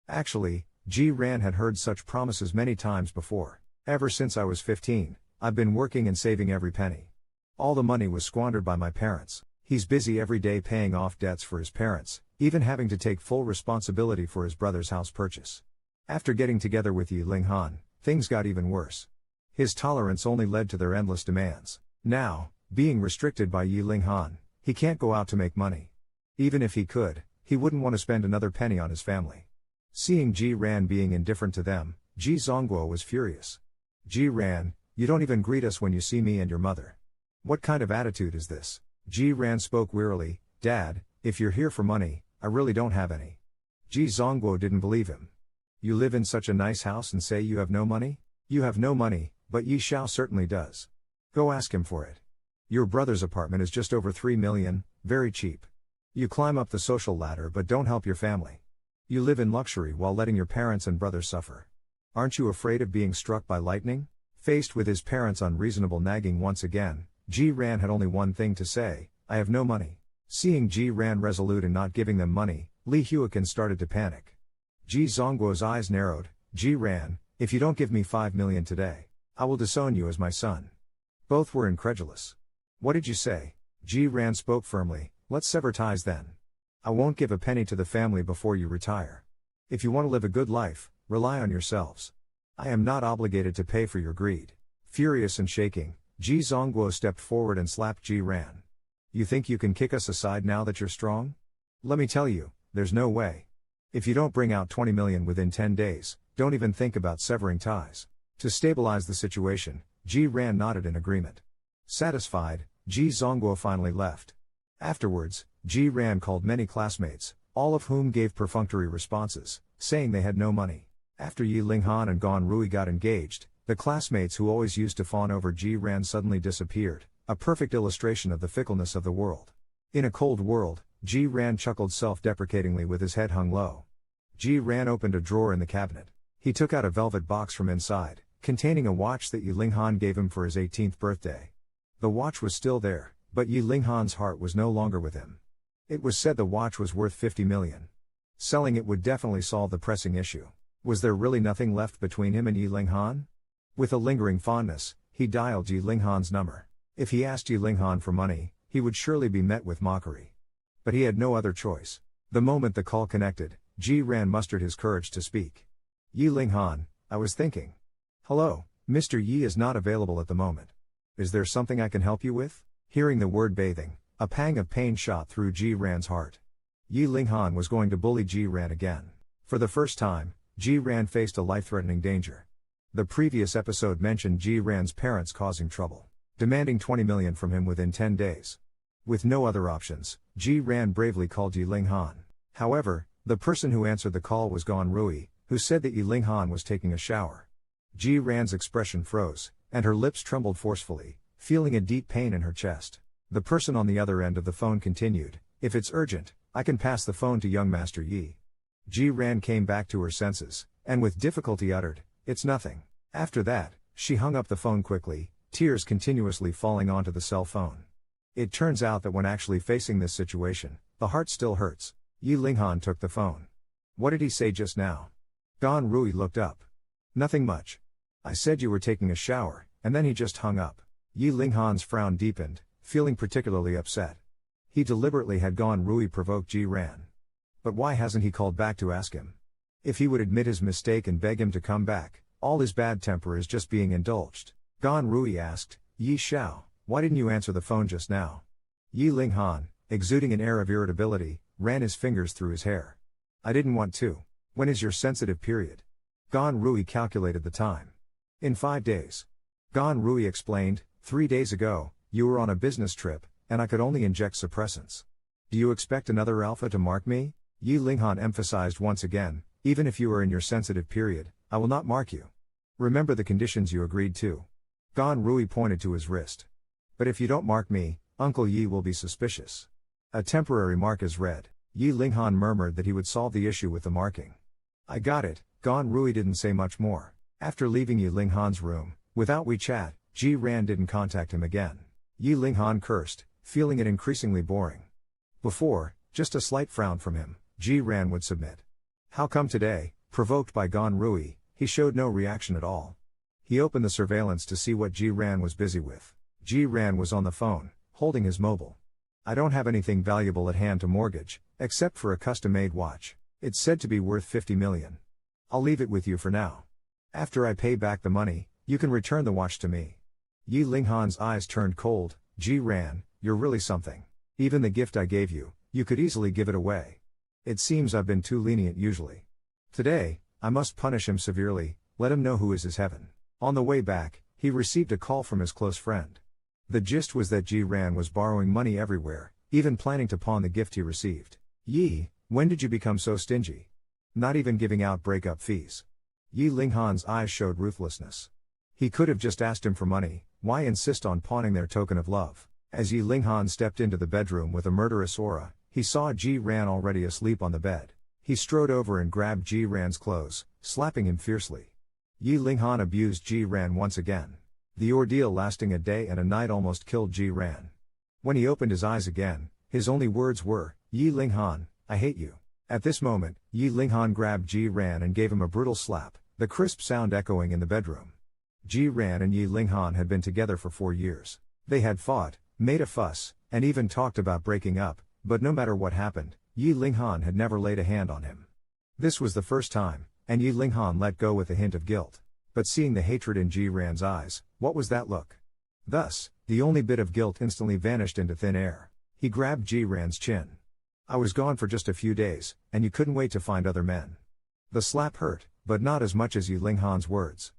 Actually, Ji-ran had heard such promises many times before. "Ever since I was 15, I've been working and saving every penny. All the money was squandered by my parents." He's busy every day paying off debts for his parents, even having to take full responsibility for his brother's house purchase. After getting together with Yi Linghan, things got even worse. His tolerance only led to their endless demands. Now, being restricted by Yi Linghan, he can't go out to make money. Even if he could, he wouldn't want to spend another penny on his family. Seeing Ji-ran being indifferent to them, Ji Zongguo was furious. "Ji-ran, you don't even greet us when you see me and your mother. What kind of attitude is this?" Ji-ran spoke wearily. "Dad, if you're here for money, I really don't have any." Ji Zongguo didn't believe him. "You live in such a nice house and say you have no money? You have no money, but Yi Xiao certainly does. Go ask him for it. Your brother's apartment is just over 3 million, very cheap. You climb up the social ladder but don't help your family. You live in luxury while letting your parents and brothers suffer. Aren't you afraid of being struck by lightning?" Faced with his parents' unreasonable nagging once again, Ji-ran had only one thing to say: "I have no money." Seeing Ji-ran resolute in not giving them money, Li Huiquan started to panic. Ji Zongguo's eyes narrowed. "Ji-ran, if you don't give me 5 million today, I will disown you as my son." Both were incredulous. "What did you say?" Ji-ran spoke firmly. "Let's sever ties then. I won't give a penny to the family before you retire. If you want to live a good life, rely on yourselves. I am not obligated to pay for your greed." Furious and shaking, Ji Zongguo stepped forward and slapped Ji-ran. "You think you can kick us aside now that you're strong? Let me tell you, there's no way. If you don't bring out 20 million within 10 days, don't even think about severing ties." To stabilize the situation, Ji-ran nodded in agreement. Satisfied, Ji Zongguo finally left. Afterwards, Ji-ran called many classmates, all of whom gave perfunctory responses, saying they had no money. After Yi Linghan and Gan Rui got engaged, the classmates who always used to fawn over Ji-ran suddenly disappeared, a perfect illustration of the fickleness of the world. In a cold world, Ji-ran chuckled self-deprecatingly with his head hung low. Ji-ran opened a drawer in the cabinet. He took out a velvet box from inside, containing a watch that Yi Linghan gave him for his 18th birthday. The watch was still there, but Yi Linghan's heart was no longer with him. It was said the watch was worth 50 million. Selling it would definitely solve the pressing issue. Was there really nothing left between him and Yi Linghan? With a lingering fondness, he dialed Yi Linghan's number. If he asked Yi Linghan for money, he would surely be met with mockery. But he had no other choice. The moment the call connected, Ji Ran mustered his courage to speak. Yi Linghan, I was thinking. Hello, Mr. Yi is not available at the moment. Is there something I can help you with? Hearing the word bathing, a pang of pain shot through Ji Ran's heart. Yi Linghan was going to bully Ji Ran again. For the first time, Ji Ran faced a life-threatening danger. The previous episode mentioned Ji Ran's parents causing trouble, demanding 20 million from him within 10 days. With no other options, Ji Ran bravely called Yi Linghan. However, the person who answered the call was Gan Rui, who said that Yi Linghan was taking a shower. Ji Ran's expression froze, and her lips trembled forcefully, feeling a deep pain in her chest. The person on the other end of the phone continued, if it's urgent, I can pass the phone to young Master Yi. Ji Ran came back to her senses, and with difficulty uttered, it's nothing. After that, she hung up the phone quickly, tears continuously falling onto the cell phone. It turns out that when actually facing this situation, the heart still hurts. Yi Linghan took the phone. What did he say just now? Gan Rui looked up. Nothing much. I said you were taking a shower, and then he just hung up. Yi Linghan's frown deepened, feeling particularly upset. He deliberately had Gan Rui provoke Ji Ran. But why hasn't he called back to ask him? If he would admit his mistake and beg him to come back, all his bad temper is just being indulged. Gan Rui asked, Yi Xiao, why didn't you answer the phone just now? Yi Linghan, exuding an air of irritability, ran his fingers through his hair. I didn't want to. When is your sensitive period? Gan Rui calculated the time. In 5 days. Gan Rui explained, 3 days ago, you were on a business trip, and I could only inject suppressants. Do you expect another alpha to mark me? Yi Linghan emphasized once again, even if you are in your sensitive period, I will not mark you. Remember the conditions you agreed to. Gan Rui pointed to his wrist. But if you don't mark me, Uncle Yi will be suspicious. A temporary mark is read. Yi Linghan murmured that he would solve the issue with the marking. I got it. Gan Rui didn't say much more. After leaving Yi Linghan's room, without WeChat, Ji Ran didn't contact him again. Yi Linghan cursed, feeling it increasingly boring. Before, just a slight frown from him, Ji Ran would submit. How come today, provoked by Gan Rui, he showed no reaction at all? He opened the surveillance to see what Ji Ran was busy with. Ji Ran was on the phone, holding his mobile. I don't have anything valuable at hand to mortgage, except for a custom-made watch. It's said to be worth 50 million. I'll leave it with you for now. After I pay back the money, you can return the watch to me. Yi Linghan's eyes turned cold. Ji Ran, you're really something. Even the gift I gave you, you could easily give it away. It seems I've been too lenient usually. Today, I must punish him severely, let him know who is his heaven. On the way back, he received a call from his close friend. The gist was that Ji Ran was borrowing money everywhere, even planning to pawn the gift he received. Yi, when did you become so stingy? Not even giving out breakup fees. Yi Linghan's eyes showed ruthlessness. He could have just asked him for money, why insist on pawning their token of love? As Yi Linghan stepped into the bedroom with a murderous aura, he saw Ji Ran already asleep on the bed. He strode over and grabbed Ji Ran's clothes, slapping him fiercely. Yi Linghan abused Ji Ran once again. The ordeal lasting a day and a night almost killed Ji Ran. When he opened his eyes again, his only words were, Yi Linghan, I hate you. At this moment, Yi Linghan grabbed Ji Ran and gave him a brutal slap, the crisp sound echoing in the bedroom. Ji Ran and Yi Linghan had been together for 4 years. They had fought, made a fuss, and even talked about breaking up, but no matter what happened, Yi Linghan had never laid a hand on him. This was the first time, and Yi Linghan let go with a hint of guilt. But seeing the hatred in Ji Ran's eyes, what was that look? Thus, the only bit of guilt instantly vanished into thin air. He grabbed Ji Ran's chin. I was gone for just a few days, and you couldn't wait to find other men. The slap hurt, but not as much as Yi Linghan's words.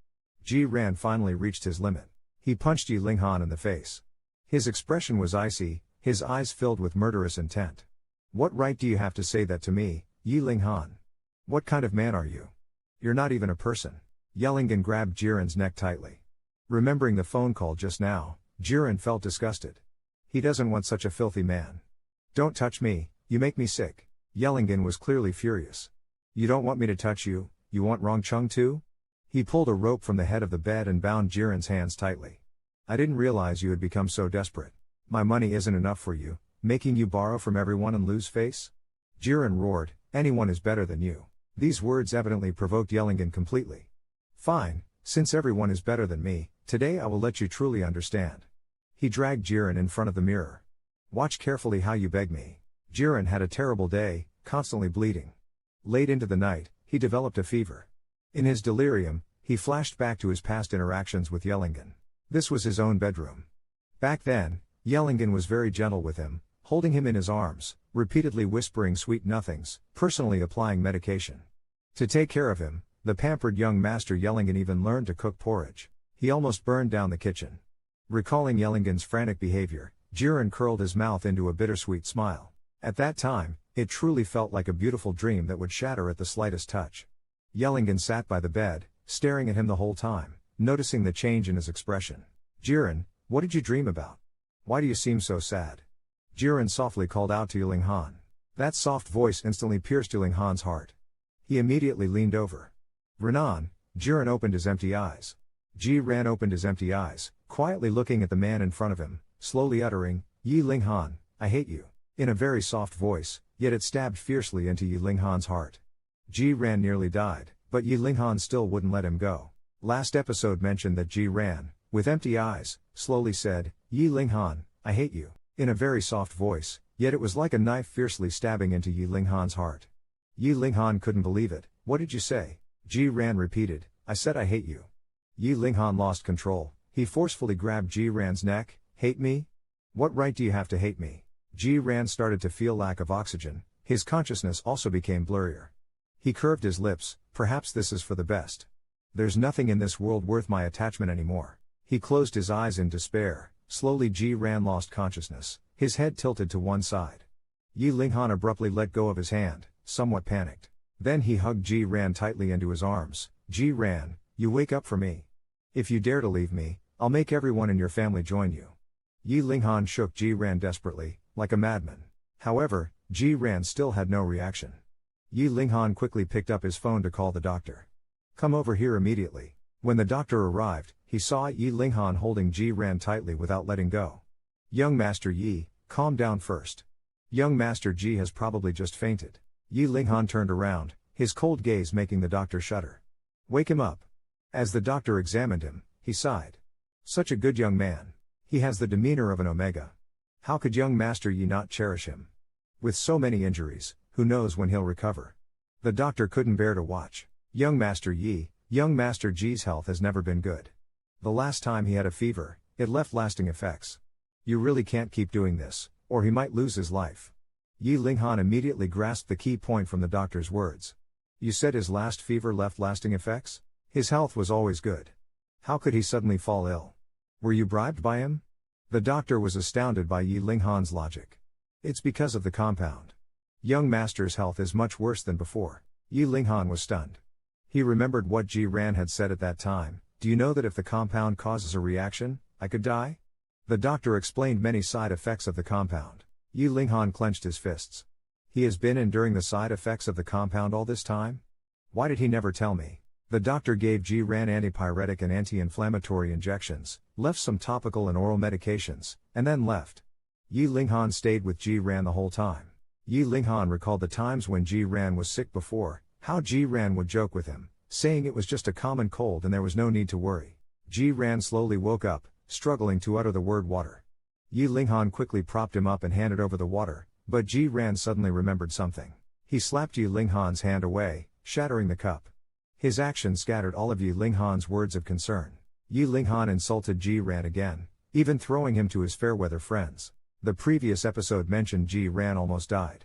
Ji Ran finally reached his limit. He punched Yi Linghan in the face. His expression was icy, his eyes filled with murderous intent. What right do you have to say that to me, Yi Linghan? What kind of man are you? You're not even a person. Yellingen grabbed Jiren's neck tightly. Remembering the phone call just now, Jiren felt disgusted. He doesn't want such a filthy man. Don't touch me, you make me sick. Yellingen was clearly furious. You don't want me to touch you, you want Rongcheng too? He pulled a rope from the head of the bed and bound Jiren's hands tightly. I didn't realize you had become so desperate. My money isn't enough for you, making you borrow from everyone and lose face? Jiren roared, anyone is better than you. These words evidently provoked Yellingen completely. Fine, since everyone is better than me, today I will let you truly understand. He dragged Jiren in front of the mirror. Watch carefully how you beg me. Jiren had a terrible day, constantly bleeding. Late into the night, he developed a fever. In his delirium, he flashed back to his past interactions with Yellingen. This was his own bedroom. Back then, Yellingen was very gentle with him, holding him in his arms, repeatedly whispering sweet nothings, personally applying medication. To take care of him, the pampered young master Yellingen even learned to cook porridge. He almost burned down the kitchen. Recalling Yellingen's frantic behavior, Jiren curled his mouth into a bittersweet smile. At that time, it truly felt like a beautiful dream that would shatter at the slightest touch. Yellingen sat by the bed, staring at him the whole time, noticing the change in his expression. Jiren, what did you dream about? Why do you seem so sad? Jiren softly called out to Yiling Han. That soft voice instantly pierced Yiling Han's heart. He immediately leaned over. Renan, Jiren opened his empty eyes. Jiren opened his empty eyes, quietly looking at the man in front of him, slowly uttering, Yiling Han, I hate you, in a very soft voice, yet it stabbed fiercely into Yiling Han's heart. Jiren nearly died, but Yiling Han still wouldn't let him go. Last episode mentioned that Jiren, with empty eyes, slowly said, Yiling Han, I hate you, in a very soft voice, yet it was like a knife fiercely stabbing into Yiling Han's heart. Yiling Han couldn't believe it. What did you say? Jiren repeated, I said I hate you. Yiling Han lost control. He forcefully grabbed Jiren's neck. Hate me? What right do you have to hate me? Jiren started to feel lack of oxygen. His consciousness also became blurrier. He curved his lips. Perhaps this is for the best. There's nothing in this world worth my attachment anymore. He closed his eyes in despair. Slowly Jiren lost consciousness, his head tilted to one side. Yiling Han abruptly let go of his hand, somewhat panicked. Then he hugged Jiren tightly into his arms. Jiren, you wake up for me. If you dare to leave me, I'll make everyone in your family join you. Yiling Han shook Jiren desperately, like a madman. However, Jiren still had no reaction. Yiling Han quickly picked up his phone to call the doctor. Come over here immediately. When the doctor arrived, he saw Yiling Han holding Jiren tightly without letting go. Young Master Yi, calm down first. Young Master Ji has probably just fainted. Yiling Han turned around, his cold gaze making the doctor shudder. Wake him up. As the doctor examined him, he sighed. Such a good young man. He has the demeanor of an Omega. How could young Master Yi not cherish him? With so many injuries, who knows when he'll recover? The doctor couldn't bear to watch. Young Master Yi, young Master Ji's health has never been good. The last time he had a fever, it left lasting effects. You really can't keep doing this, or he might lose his life. Yiling Han immediately grasped the key point from the doctor's words. You said his last fever left lasting effects? His health was always good. How could he suddenly fall ill? Were you bribed by him? The doctor was astounded by Yiling Han's logic. It's because of the compound. Young Master's health is much worse than before. Yiling Han was stunned. He remembered what Jiren had said at that time. Do you know that if the compound causes a reaction, I could die? The doctor explained many side effects of the compound. Yiling Han clenched his fists. He has been enduring the side effects of the compound all this time? Why did he never tell me? The doctor gave Jiren antipyretic and anti-inflammatory injections, left some topical and oral medications, and then left. Yiling Han stayed with Jiren the whole time. Yiling Han recalled the times when Jiren was sick before, how Jiren would joke with him, saying it was just a common cold and there was no need to worry. Jiren slowly woke up, struggling to utter the word water. Yiling Han quickly propped him up and handed over the water, but Jiren suddenly remembered something. He slapped Yiling Han's hand away, shattering the cup. His action scattered all of Yiling Han's words of concern. Yiling Han insulted Jiren again, even throwing him to his fair-weather friends. The previous episode mentioned Jiren almost died.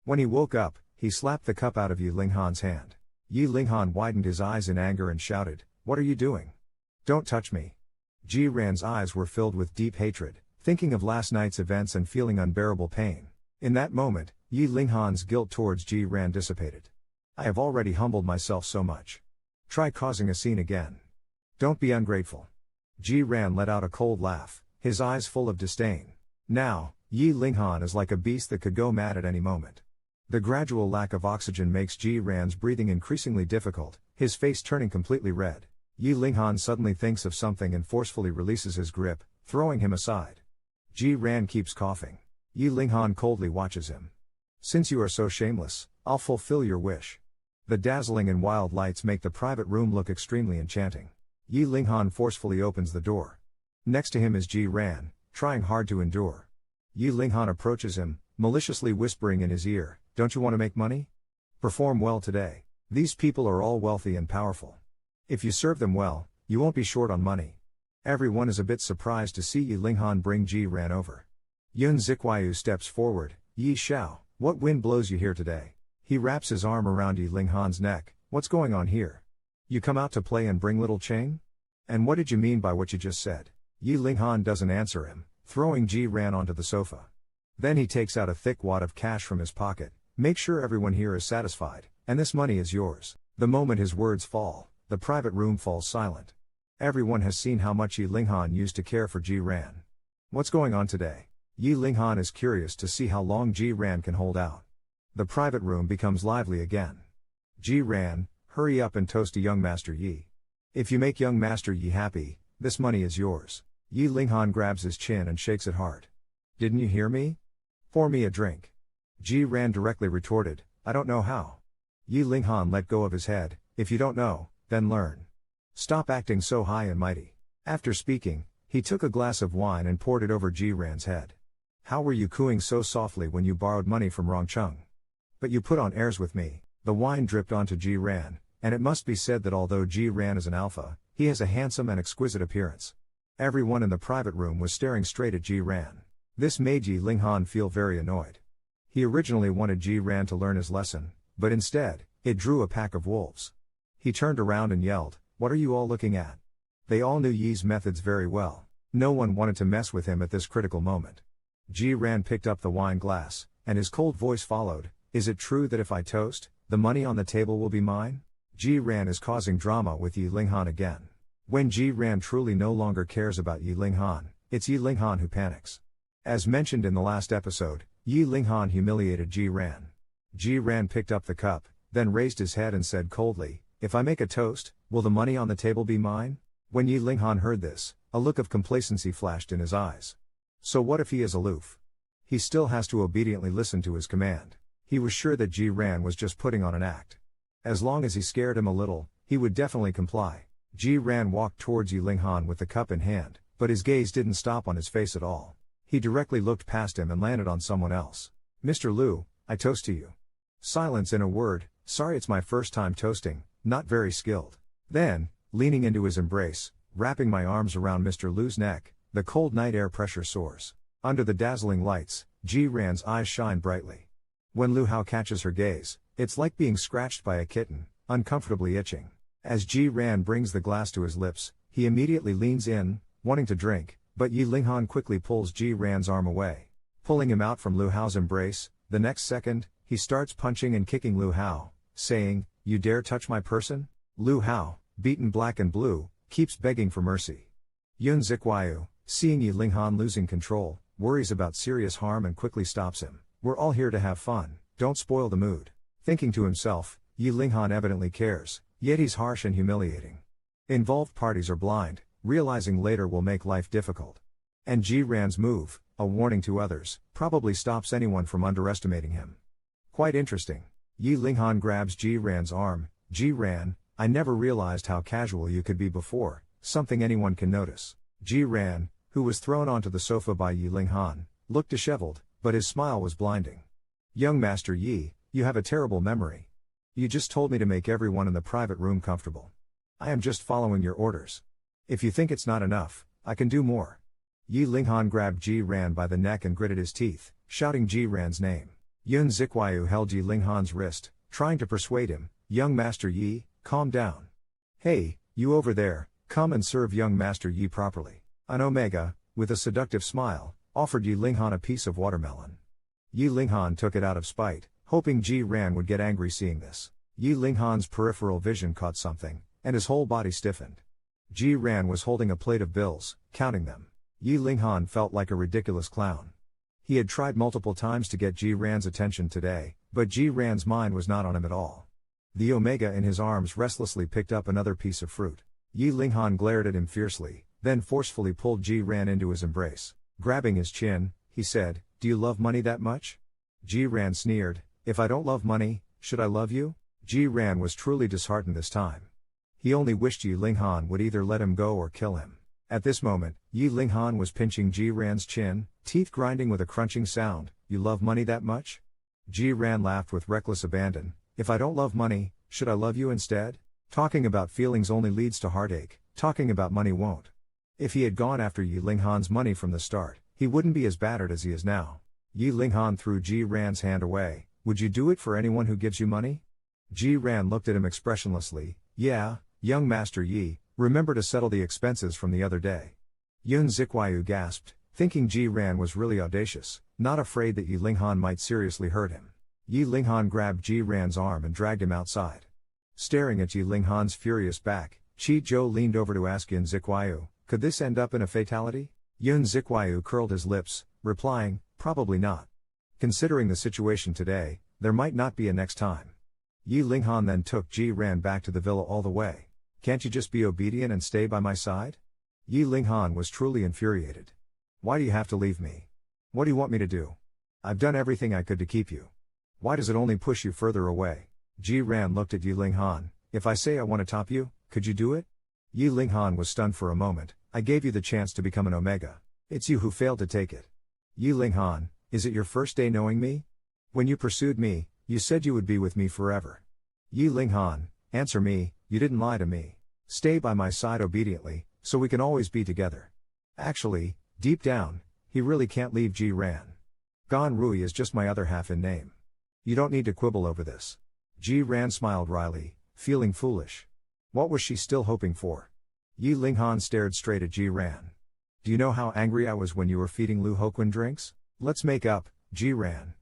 When he woke up, he slapped the cup out of Yiling Han's hand. Yiling Han widened his eyes in anger and shouted, What are you doing? Don't touch me. Jiren's eyes were filled with deep hatred, thinking of last night's events and feeling unbearable pain. In that moment, Yiling Han's guilt towards Jiren dissipated. I have already humbled myself so much. Try causing a scene again. Don't be ungrateful. Jiren let out a cold laugh, his eyes full of disdain. Now, Yiling Han is like a beast that could go mad at any moment. The gradual lack of oxygen makes Jiren's breathing increasingly difficult, his face turning completely red. Yi Linghan suddenly thinks of something and forcefully releases his grip, throwing him aside. Ji Ran keeps coughing. Yi Linghan coldly watches him. Since you are so shameless, I'll fulfill your wish. The dazzling and wild lights make the private room look extremely enchanting. Yi Linghan forcefully opens the door. Next to him is Ji Ran, trying hard to endure. Yi Linghan approaches him, maliciously whispering in his ear, "Don't you want to make money? Perform well today. These people are all wealthy and powerful. If you serve them well, you won't be short on money." Everyone is a bit surprised to see Yi Linghan bring Ji Ran over. Yun Ziquayu steps forward. "Yi Xiao, what wind blows you here today?" He wraps his arm around Yi Linghan's neck. "What's going on here? You come out to play and bring little Cheng? And what did you mean by what you just said?" Yi Linghan doesn't answer him, throwing Ji Ran onto the sofa. Then he takes out a thick wad of cash from his pocket. "Make sure everyone here is satisfied, and this money is yours." The moment his words fall, the private room falls silent. Everyone has seen how much Yi Linghan used to care for Ji Ran. What's going on today? Yi Linghan is curious to see how long Ji Ran can hold out. The private room becomes lively again. "Ji Ran, hurry up and toast to young Master Yi. If you make young Master Yi happy, this money is yours." Yi Linghan grabs his chin and shakes it hard. "Didn't you hear me? Pour me a drink." Ji Ran directly retorted, "I don't know how." Yi Linghan let go of his head. "If you don't know, then learn. Stop acting so high and mighty." After speaking, he took a glass of wine and poured it over Ji Ran's head. "How were you cooing so softly when you borrowed money from Rongcheng? But you put on airs with me." The wine dripped onto Ji Ran, and it must be said that although Ji Ran is an alpha, he has a handsome and exquisite appearance. Everyone in the private room was staring straight at Ji Ran. This made Yi Linghan feel very annoyed. He originally wanted Ji Ran to learn his lesson, but instead, it drew a pack of wolves. He turned around and yelled, "What are you all looking at?" They all knew Yi's methods very well. No one wanted to mess with him at this critical moment. Ji Ran picked up the wine glass, and his cold voice followed, "Is it true that if I toast, the money on the table will be mine?" Ji Ran is causing drama with Yi Linghan again. When Ji Ran truly no longer cares about Yi Linghan, it's Yi Linghan who panics. As mentioned in the last episode, Yi Linghan humiliated Ji Ran. Ji Ran picked up the cup, then raised his head and said coldly, "If I make a toast, will the money on the table be mine?" When Yi Linghan heard this, a look of complacency flashed in his eyes. So what if he is aloof? He still has to obediently listen to his command. He was sure that Ji Ran was just putting on an act. As long as he scared him a little, he would definitely comply. Ji Ran walked towards Yi Linghan with the cup in hand, but his gaze didn't stop on his face at all. He directly looked past him and landed on someone else. "Mr. Liu, I toast to you." Silence in a word, "Sorry, it's my first time toasting, not very skilled." Then, leaning into his embrace, wrapping my arms around Mr. Liu's neck, the cold night air pressure soars. Under the dazzling lights, Ji Ran's eyes shine brightly. When Liu Hao catches her gaze, it's like being scratched by a kitten, uncomfortably itching. As Ji Ran brings the glass to his lips, he immediately leans in, wanting to drink, but Yi Linghan quickly pulls Ji Ran's arm away. Pulling him out from Liu Hao's embrace, the next second, he starts punching and kicking Liu Hao, saying, "You dare touch my person?" Liu Hao, beaten black and blue, keeps begging for mercy. Yun Ziquayu, seeing Yi Linghan losing control, worries about serious harm and quickly stops him. "We're all here to have fun, don't spoil the mood." Thinking to himself, Yi Linghan evidently cares, yet he's harsh and humiliating. Involved parties are blind, realizing later will make life difficult. And Ji Ran's move, a warning to others, probably stops anyone from underestimating him. Quite interesting. Yi Linghan grabs Ji Ran's arm. "Ji Ran, I never realized how casual you could be before, something anyone can notice." Ji Ran, who was thrown onto the sofa by Yi Linghan, looked disheveled, but his smile was blinding. "Young Master Yi, you have a terrible memory. You just told me to make everyone in the private room comfortable. I am just following your orders. If you think it's not enough, I can do more." Yi Linghan grabbed Ji Ran by the neck and gritted his teeth, shouting Ji Ran's name. Yun Ziquayu held Yi Linghan's wrist, trying to persuade him, "Young Master Yi, calm down. Hey, you over there, come and serve young Master Yi properly." An Omega, with a seductive smile, offered Yi Linghan a piece of watermelon. Yi Linghan took it out of spite, hoping Ji Ran would get angry seeing this. Yi Linghan's peripheral vision caught something, and his whole body stiffened. Ji Ran was holding a plate of bills, counting them. Yi Linghan felt like a ridiculous clown. He had tried multiple times to get Ji Ran's attention today, but Ji Ran's mind was not on him at all. The Omega in his arms restlessly picked up another piece of fruit. Yi Linghan glared at him fiercely, then forcefully pulled Ji Ran into his embrace. Grabbing his chin, he said, "Do you love money that much?" Ji Ran sneered, "If I don't love money, should I love you?" Ji Ran was truly disheartened this time. He only wished Yi Linghan would either let him go or kill him. At this moment, Yi Linghan was pinching Ji Ran's chin, teeth grinding with a crunching sound. "You love money that much?" Ji Ran laughed with reckless abandon. "If I don't love money, should I love you instead?" Talking about feelings only leads to heartache, talking about money won't. If he had gone after Yi Linghan's money from the start, he wouldn't be as battered as he is now. Yi Linghan threw Ji Ran's hand away. "Would you do it for anyone who gives you money?" Ji Ran looked at him expressionlessly. "Yeah, young Master Yi, remember to settle the expenses from the other day." Yun Ziquiu gasped, thinking Ji Ran was really audacious, not afraid that Yi Linghan might seriously hurt him. Yi Linghan grabbed Ji Ran's arm and dragged him outside. Staring at Yi Linghan's furious back, Chi Zhou leaned over to ask Yun Ziquiu, "Could this end up in a fatality?" Yun Ziquiu curled his lips, replying, "Probably not. Considering the situation today, there might not be a next time." Yi Linghan then took Ji Ran back to the villa all the way. "Can't you just be obedient and stay by my side?" Yi Linghan was truly infuriated. "Why do you have to leave me? What do you want me to do? I've done everything I could to keep you. Why does it only push you further away?" Ji Ran looked at Yi Linghan. "If I say I want to top you, could you do it?" Yi Linghan was stunned for a moment. "I gave you the chance to become an Omega. It's you who failed to take it." Yi Linghan, "Is it your first day knowing me? When you pursued me, you said you would be with me forever." Yi Linghan, "Answer me, you didn't lie to me. Stay by my side obediently, so we can always be together." Actually, deep down, he really can't leave Ji Ran. Gan Rui is just my other half in name. You don't need to quibble over this. Ji Ran smiled wryly, feeling foolish. What was she still hoping for? Yi Linghan stared straight at Ji Ran. "Do you know how angry I was when you were feeding Lu Hoquin drinks? Let's make up, Ji Ran."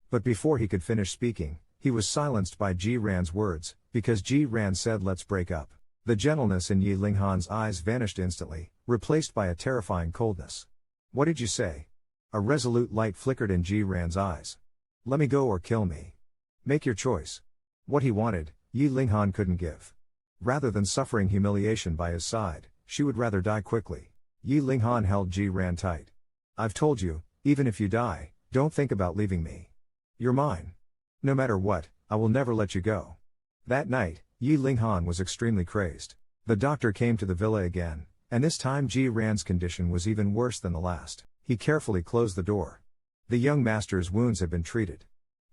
But before he could finish speaking, he was silenced by Ji Ran's words, because Ji Ran said, "Let's break up." The gentleness in Yi Linghan's eyes vanished instantly, replaced by a terrifying coldness. "What did you say?" A resolute light flickered in Ji Ran's eyes. "Let me go or kill me. Make your choice." What he wanted, Yi Linghan couldn't give. Rather than suffering humiliation by his side, she would rather die quickly. Yi Linghan held Ji Ran tight. "I've told you, even if you die, don't think about leaving me. You're mine. No matter what, I will never let you go." That night, Yi Linghan was extremely crazed. The doctor came to the villa again, and this time Ji Ran's condition was even worse than the last. He carefully closed the door. The young master's wounds have been treated.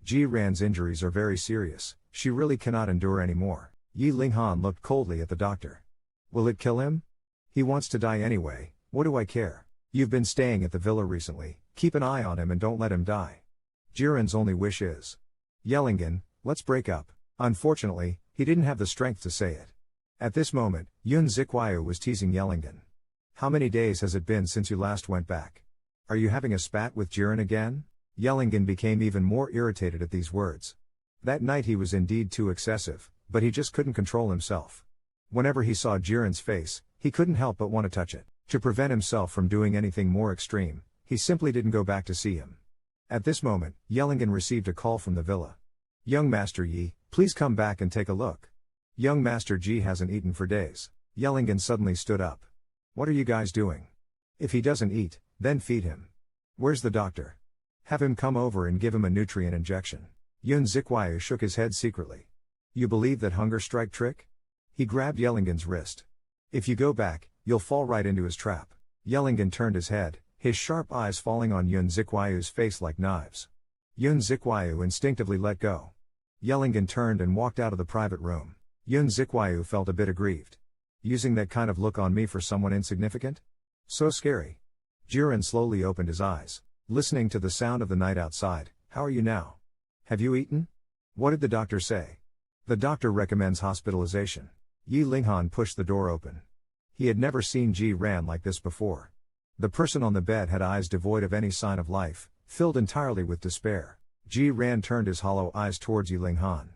Ji Ran's injuries are very serious, she really cannot endure anymore. Yi Linghan looked coldly at the doctor. "Will it kill him? He wants to die anyway, what do I care? You've been staying at the villa recently, keep an eye on him and don't let him die." Jiren's only wish is. "Yellingen, let's break up." Unfortunately, he didn't have the strength to say it. At this moment, Yun Ziquiu was teasing Yellingen. "How many days has it been since you last went back? Are you having a spat with Jiren again?" Yellingen became even more irritated at these words. That night he was indeed too excessive, but he just couldn't control himself. Whenever he saw Jiren's face, he couldn't help but want to touch it. To prevent himself from doing anything more extreme, he simply didn't go back to see him. At this moment, Yellingen received a call from the villa. "Young Master Yi, please come back and take a look. Young Master Ji hasn't eaten for days." Yellingen suddenly stood up. "What are you guys doing? If he doesn't eat, then feed him. Where's the doctor? Have him come over and give him a nutrient injection." Yun Ziquiu shook his head secretly. "You believe that hunger strike trick?" He grabbed Yellingen's wrist. "If you go back, you'll fall right into his trap." Yellingen turned his head, his sharp eyes falling on Yun Ziquiu's face like knives. Yun Ziquiu instinctively let go. Yellingen turned and walked out of the private room. Yun Ziquiu felt a bit aggrieved. Using that kind of look on me for someone insignificant? So scary. Jiren slowly opened his eyes, listening to the sound of the night outside. "How are you now? Have you eaten? What did the doctor say?" "The doctor recommends hospitalization." Yi Linghan pushed the door open. He had never seen Ji Ran like this before. The person on the bed had eyes devoid of any sign of life, filled entirely with despair. Ji Ran turned his hollow eyes towards Yi Linghan.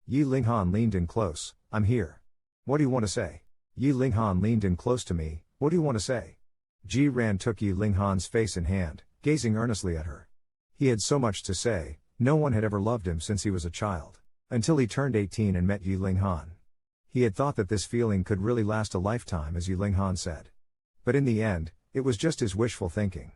Yi Linghan leaned in close. "I'm here. What do you want to say?" Yi Linghan leaned in close to me. "What do you want to say?" Ji Ran took Yi Linghan's face in hand, gazing earnestly at her. He had so much to say. No one had ever loved him since he was a child. Until he turned 18 and met Yi Linghan. He had thought that this feeling could really last a lifetime, as Yi Linghan said. But in the end, it was just his wishful thinking.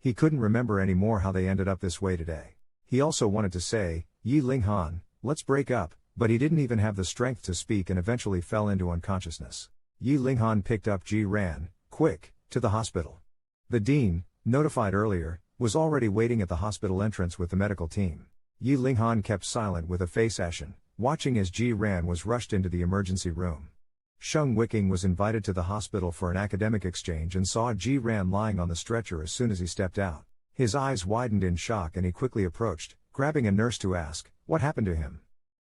He couldn't remember anymore how they ended up this way today. He also wanted to say, Yi Linghan, let's break up, but he didn't even have the strength to speak and eventually fell into unconsciousness. Yi Linghan picked up Ji ran, quick, to the hospital. The dean, notified earlier, was already waiting at the hospital entrance with the medical team. Yi Linghan kept silent with a face ashen, watching as Ji ran was rushed into the emergency room. Sheng Wiking was invited to the hospital for an academic exchange and saw Ji ran lying on the stretcher as soon as he stepped out. His eyes widened in shock and he quickly approached, grabbing a nurse to ask, what happened to him?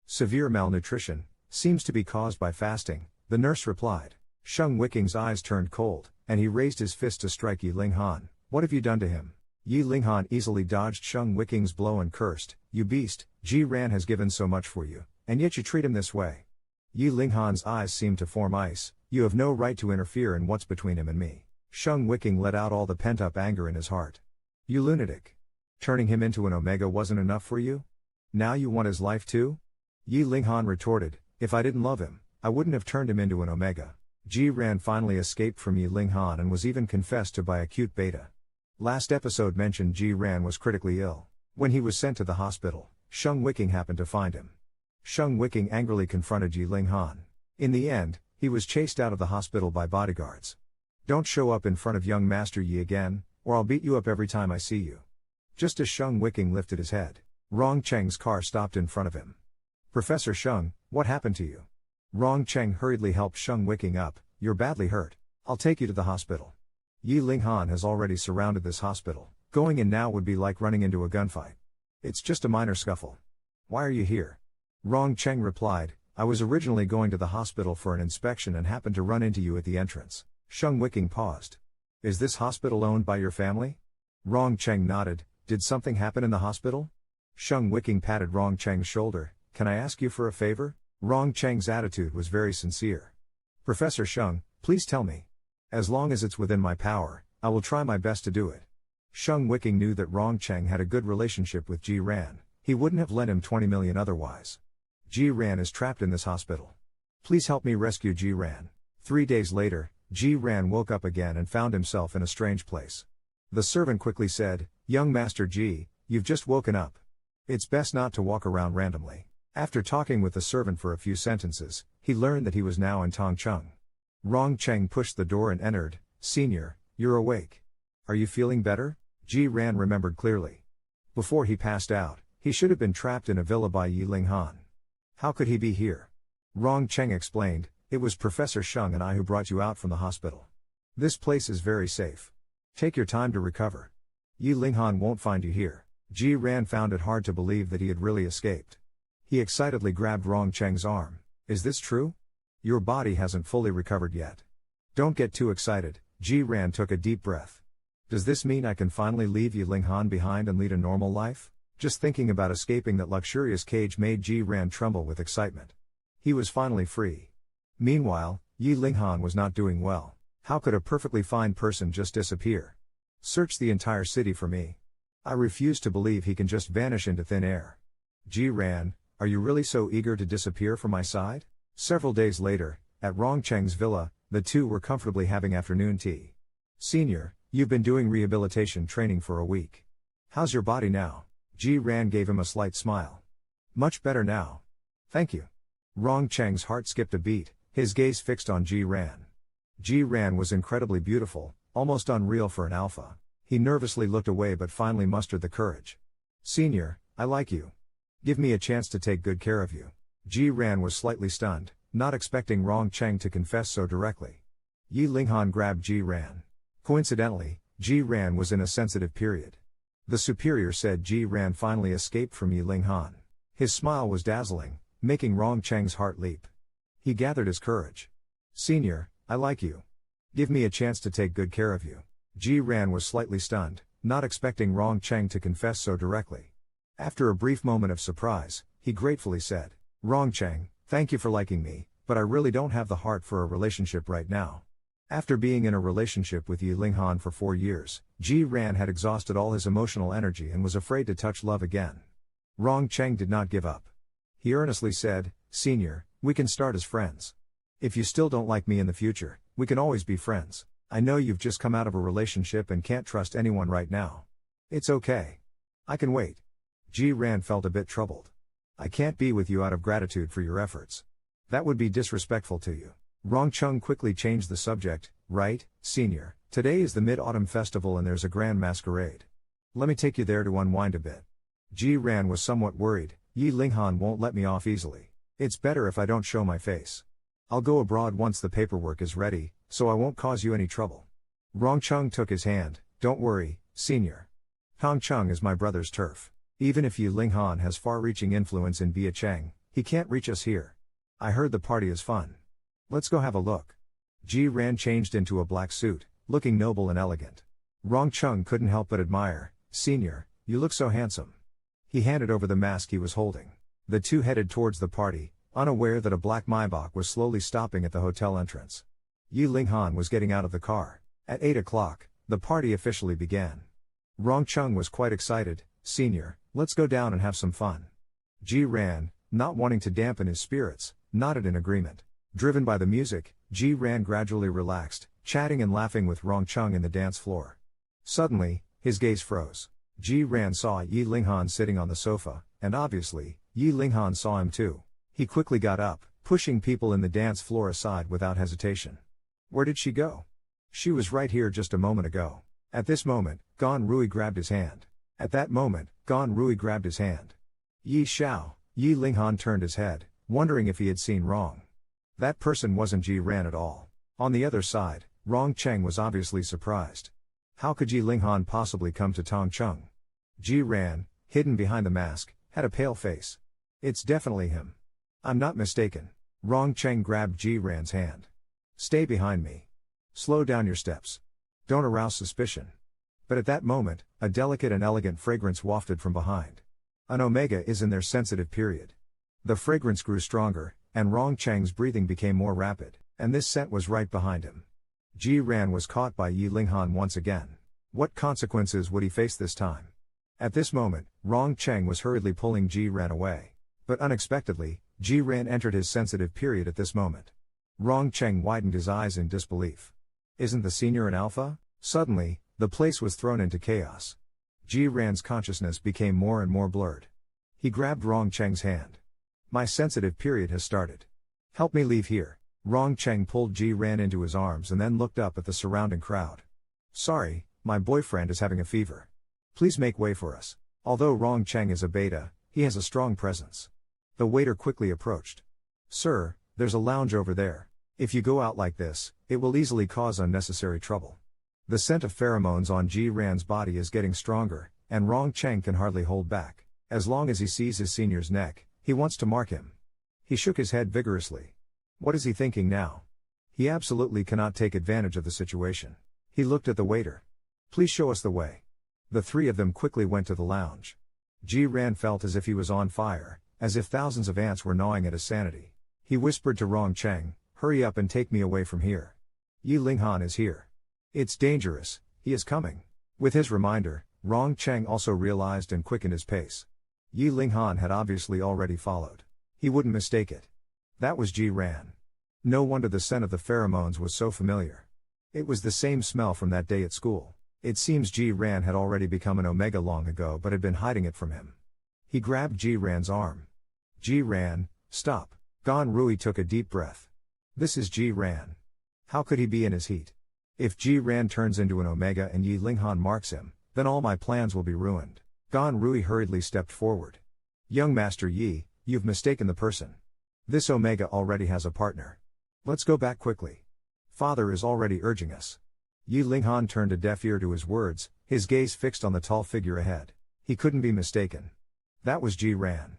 Severe malnutrition, seems to be caused by fasting, the nurse replied. Sheng Wiking's eyes turned cold, and he raised his fist to strike Yi Linghan. What have you done to him? Yi Linghan easily dodged Sheng Wiking's blow and cursed, you beast, Ji ran has given so much for you, and yet you treat him this way. Yi Linghan's eyes seemed to form ice, you have no right to interfere in what's between him and me. Sheng Wiking let out all the pent-up anger in his heart. You lunatic. Turning him into an Omega wasn't enough for you? Now you want his life too? Yi Linghan retorted, if I didn't love him, I wouldn't have turned him into an Omega. Ji ran finally escaped from Yi Linghan and was even confessed to by acute beta. Last episode mentioned Ji ran was critically ill. When he was sent to the hospital, Sheng Wiking happened to find him. Sheng Wiking angrily confronted Yi Linghan. In the end, he was chased out of the hospital by bodyguards. Don't show up in front of young Master Yi again, or I'll beat you up every time I see you. Just as Sheng Wiking lifted his head, Rong Cheng's car stopped in front of him. Professor Sheng, what happened to you? Rong Cheng hurriedly helped Sheng Wiking up, you're badly hurt. I'll take you to the hospital. Yi Linghan has already surrounded this hospital. Going in now would be like running into a gunfight. It's just a minor scuffle. Why are you here? Rong Cheng replied, I was originally going to the hospital for an inspection and happened to run into you at the entrance. Sheng Wiking paused. Is this hospital owned by your family? Rong Cheng nodded, did something happen in the hospital? Sheng Wiking patted Rong Cheng's shoulder, can I ask you for a favor? Rong Cheng's attitude was very sincere. Professor Sheng, please tell me. As long as it's within my power, I will try my best to do it. Sheng Wiking knew that Rong Cheng had a good relationship with Ji ran, he wouldn't have lent him 20 million otherwise. Ji ran is trapped in this hospital. Please help me rescue Ji ran. 3 days later, Ji ran woke up again and found himself in a strange place. The servant quickly said, young Master Ji, you've just woken up. It's best not to walk around randomly. After talking with the servant for a few sentences, he learned that he was now in Tongcheng. Rong Cheng pushed the door and entered. Senior, you're awake. Are you feeling better? Ji ran remembered clearly. Before he passed out, he should have been trapped in a villa by Yi Linghan. How could he be here? Rong Cheng explained, it was Professor Sheng and I who brought you out from the hospital. This place is very safe. Take your time to recover. Yi Linghan won't find you here. Ji ran found it hard to believe that he had really escaped. He excitedly grabbed Rong Cheng's arm. Is this true? Your body hasn't fully recovered yet. Don't get too excited, Ji ran took a deep breath. Does this mean I can finally leave Yi Linghan behind and lead a normal life? Just thinking about escaping that luxurious cage made Ji ran tremble with excitement. He was finally free. Meanwhile, Yi Linghan was not doing well. How could a perfectly fine person just disappear? Search the entire city for me. I refuse to believe he can just vanish into thin air. Ji ran, are you really so eager to disappear from my side? Several days later, at Rong Cheng's villa, the two were comfortably having afternoon tea. Senior, you've been doing rehabilitation training for a week. How's your body now? Ji ran gave him a slight smile. Much better now. Thank you. Rong Cheng's heart skipped a beat, his gaze fixed on Ji ran. Ji ran was incredibly beautiful, almost unreal for an alpha. He nervously looked away but finally mustered the courage. Senior, I like you. Give me a chance to take good care of you. Ji ran was slightly stunned, not expecting Rong Cheng to confess so directly. Yi Linghan grabbed Ji ran. Coincidentally, Ji ran was in a sensitive period. The superior said Ji ran finally escaped from Yi Linghan. His smile was dazzling, making Rong Cheng's heart leap. He gathered his courage. Senior, I like you. Give me a chance to take good care of you. Ji ran was slightly stunned, not expecting Rong Cheng to confess so directly. After a brief moment of surprise, he gratefully said, Rong Cheng, thank you for liking me, but I really don't have the heart for a relationship right now. After being in a relationship with Yi Linghan for 4 years, Ji ran had exhausted all his emotional energy and was afraid to touch love again. Rong Cheng did not give up. He earnestly said, Senior, we can start as friends. If you still don't like me in the future, we can always be friends. I know you've just come out of a relationship and can't trust anyone right now. It's okay. I can wait. Ji Ran felt a bit troubled. I can't be with you out of gratitude for your efforts. That would be disrespectful to you. Rong Chung quickly changed the subject. Right, senior, today is the Mid-Autumn Festival and there's a grand masquerade. Let me take you there to unwind a bit. Ji Ran was somewhat worried. Yi Linghan won't let me off easily. It's better if I don't show my face. I'll go abroad once the paperwork is ready, so I won't cause you any trouble. Rong Chung took his hand. Don't worry, senior. Tongcheng is my brother's turf. Even if Yi Linghan has far-reaching influence in Biacheng, he can't reach us here. I heard the party is fun. Let's go have a look. Ji Ran changed into a black suit, looking noble and elegant. Rong Chung couldn't help but admire. Senior, you look so handsome. He handed over the mask he was holding. The two headed towards the party, unaware that a black Maybach was slowly stopping at the hotel entrance. Yi Linghan was getting out of the car. At 8 o'clock, the party officially began. Rong Chung was quite excited. Senior, let's go down and have some fun. Ji Ran, not wanting to dampen his spirits, nodded in agreement. Driven by the music, Ji Ran gradually relaxed, chatting and laughing with Rong Chung in the dance floor. Suddenly, his gaze froze. Ji Ran saw Yi Linghan sitting on the sofa, and obviously, Yi Linghan saw him too. He quickly got up, pushing people in the dance floor aside without hesitation. Where did she go? She was right here just a moment ago. At this moment, Gan Rui grabbed his hand. At that moment, Gan Rui grabbed his hand. Yi Xiao, Yi Linghan turned his head, wondering if he had seen wrong. That person wasn't Ji Ran at all. On the other side, Rong Cheng was obviously surprised. How could Yi Linghan possibly come to Tongcheng? Ji Ran, hidden behind the mask, had a pale face. It's definitely him. I'm not mistaken. Rong Cheng grabbed Ji Ran's hand. Stay behind me. Slow down your steps. Don't arouse suspicion. But at that moment, a delicate and elegant fragrance wafted from behind. An Omega is in their sensitive period. The fragrance grew stronger, and Rong Cheng's breathing became more rapid, and this scent was right behind him. Ji Ran was caught by Yi Linghan once again. What consequences would he face this time? At this moment, Rong Cheng was hurriedly pulling Ji Ran away. But unexpectedly, Ji Ran entered his sensitive period at this moment. Rong Cheng widened his eyes in disbelief. Isn't the senior an alpha? Suddenly, the place was thrown into chaos. Ji Ran's consciousness became more and more blurred. He grabbed Rong Cheng's hand. My sensitive period has started. Help me leave here. Rong Cheng pulled Ji Ran into his arms and then looked up at the surrounding crowd. Sorry, my boyfriend is having a fever. Please make way for us. Although Rong Cheng is a beta, he has a strong presence. The waiter quickly approached. Sir, there's a lounge over there. If you go out like this, it will easily cause unnecessary trouble. The scent of pheromones on Ji Ran's body is getting stronger, and Rong Cheng can hardly hold back. As long as he sees his senior's neck, he wants to mark him. He shook his head vigorously. What is he thinking now? He absolutely cannot take advantage of the situation. He looked at the waiter. Please show us the way. The three of them quickly went to the lounge. Ji Ran felt as if he was on fire, as if thousands of ants were gnawing at his sanity. He whispered to Rong Cheng, hurry up and take me away from here. Yi Linghan is here. It's dangerous, he is coming. With his reminder, Rong Cheng also realized and quickened his pace. Yi Linghan had obviously already followed. He wouldn't mistake it. That was Ji Ran. No wonder the scent of the pheromones was so familiar. It was the same smell from that day at school. It seems Ji Ran had already become an Omega long ago but had been hiding it from him. He grabbed Ji Ran's arm. Ji Ran, stop. Gan Rui took a deep breath. This is Ji Ran. How could he be in his heat? If Ji Ran turns into an Omega and Yi Linghan marks him, then all my plans will be ruined. Gan Rui hurriedly stepped forward. Young Master Yi, you've mistaken the person. This Omega already has a partner. Let's go back quickly. Father is already urging us. Yi Linghan turned a deaf ear to his words, his gaze fixed on the tall figure ahead. He couldn't be mistaken. That was Ji Ran.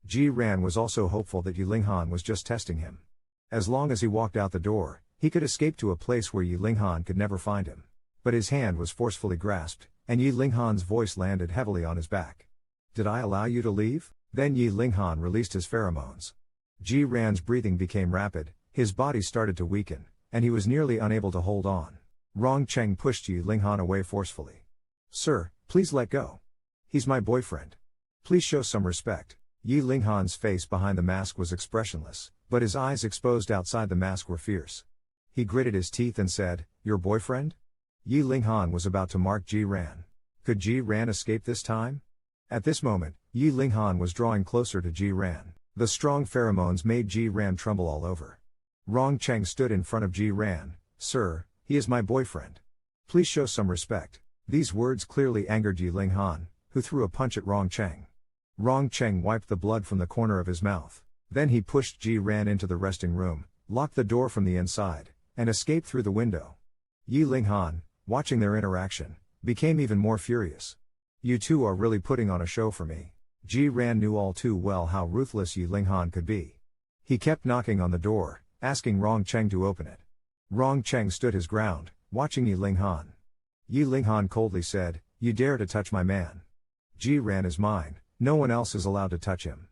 Ji Ran was also hopeful that Yi Linghan was just testing him. As long as he walked out the door, he could escape to a place where Yi Linghan could never find him. But his hand was forcefully grasped, and Yi Linghan's voice landed heavily on his back. Did I allow you to leave? Then Yi Linghan released his pheromones. Ji Ran's breathing became rapid, his body started to weaken, and he was nearly unable to hold on. Rong Cheng pushed Yi Linghan away forcefully. Sir, please let go. He's my boyfriend. Please show some respect. Yi Linghan's face behind the mask was expressionless, But his eyes exposed outside the mask were fierce. He gritted his teeth and said, "Your boyfriend?" Yi Linghan was about to mark Ji Ran. Could Ji Ran escape this time? At this moment, Yi Linghan was drawing closer to Ji Ran. The strong pheromones made Ji Ran tremble all over. Rong Cheng stood in front of Ji Ran. "Sir, he is my boyfriend. Please show some respect." These words clearly angered Yi Linghan, who threw a punch at Rong Cheng. Rong Cheng wiped the blood from the corner of his mouth. Then he pushed Ji Ran into the resting room, locked the door from the inside, and escaped through the window. Yi Linghan, watching their interaction, became even more furious. "You two are really putting on a show for me." Ji Ran knew all too well how ruthless Yi Linghan could be. He kept knocking on the door, asking Rong Cheng to open it. Rong Cheng stood his ground, watching Yi Linghan. Yi Linghan coldly said, "You dare to touch my man. Ji Ran is mine, no one else is allowed to touch him."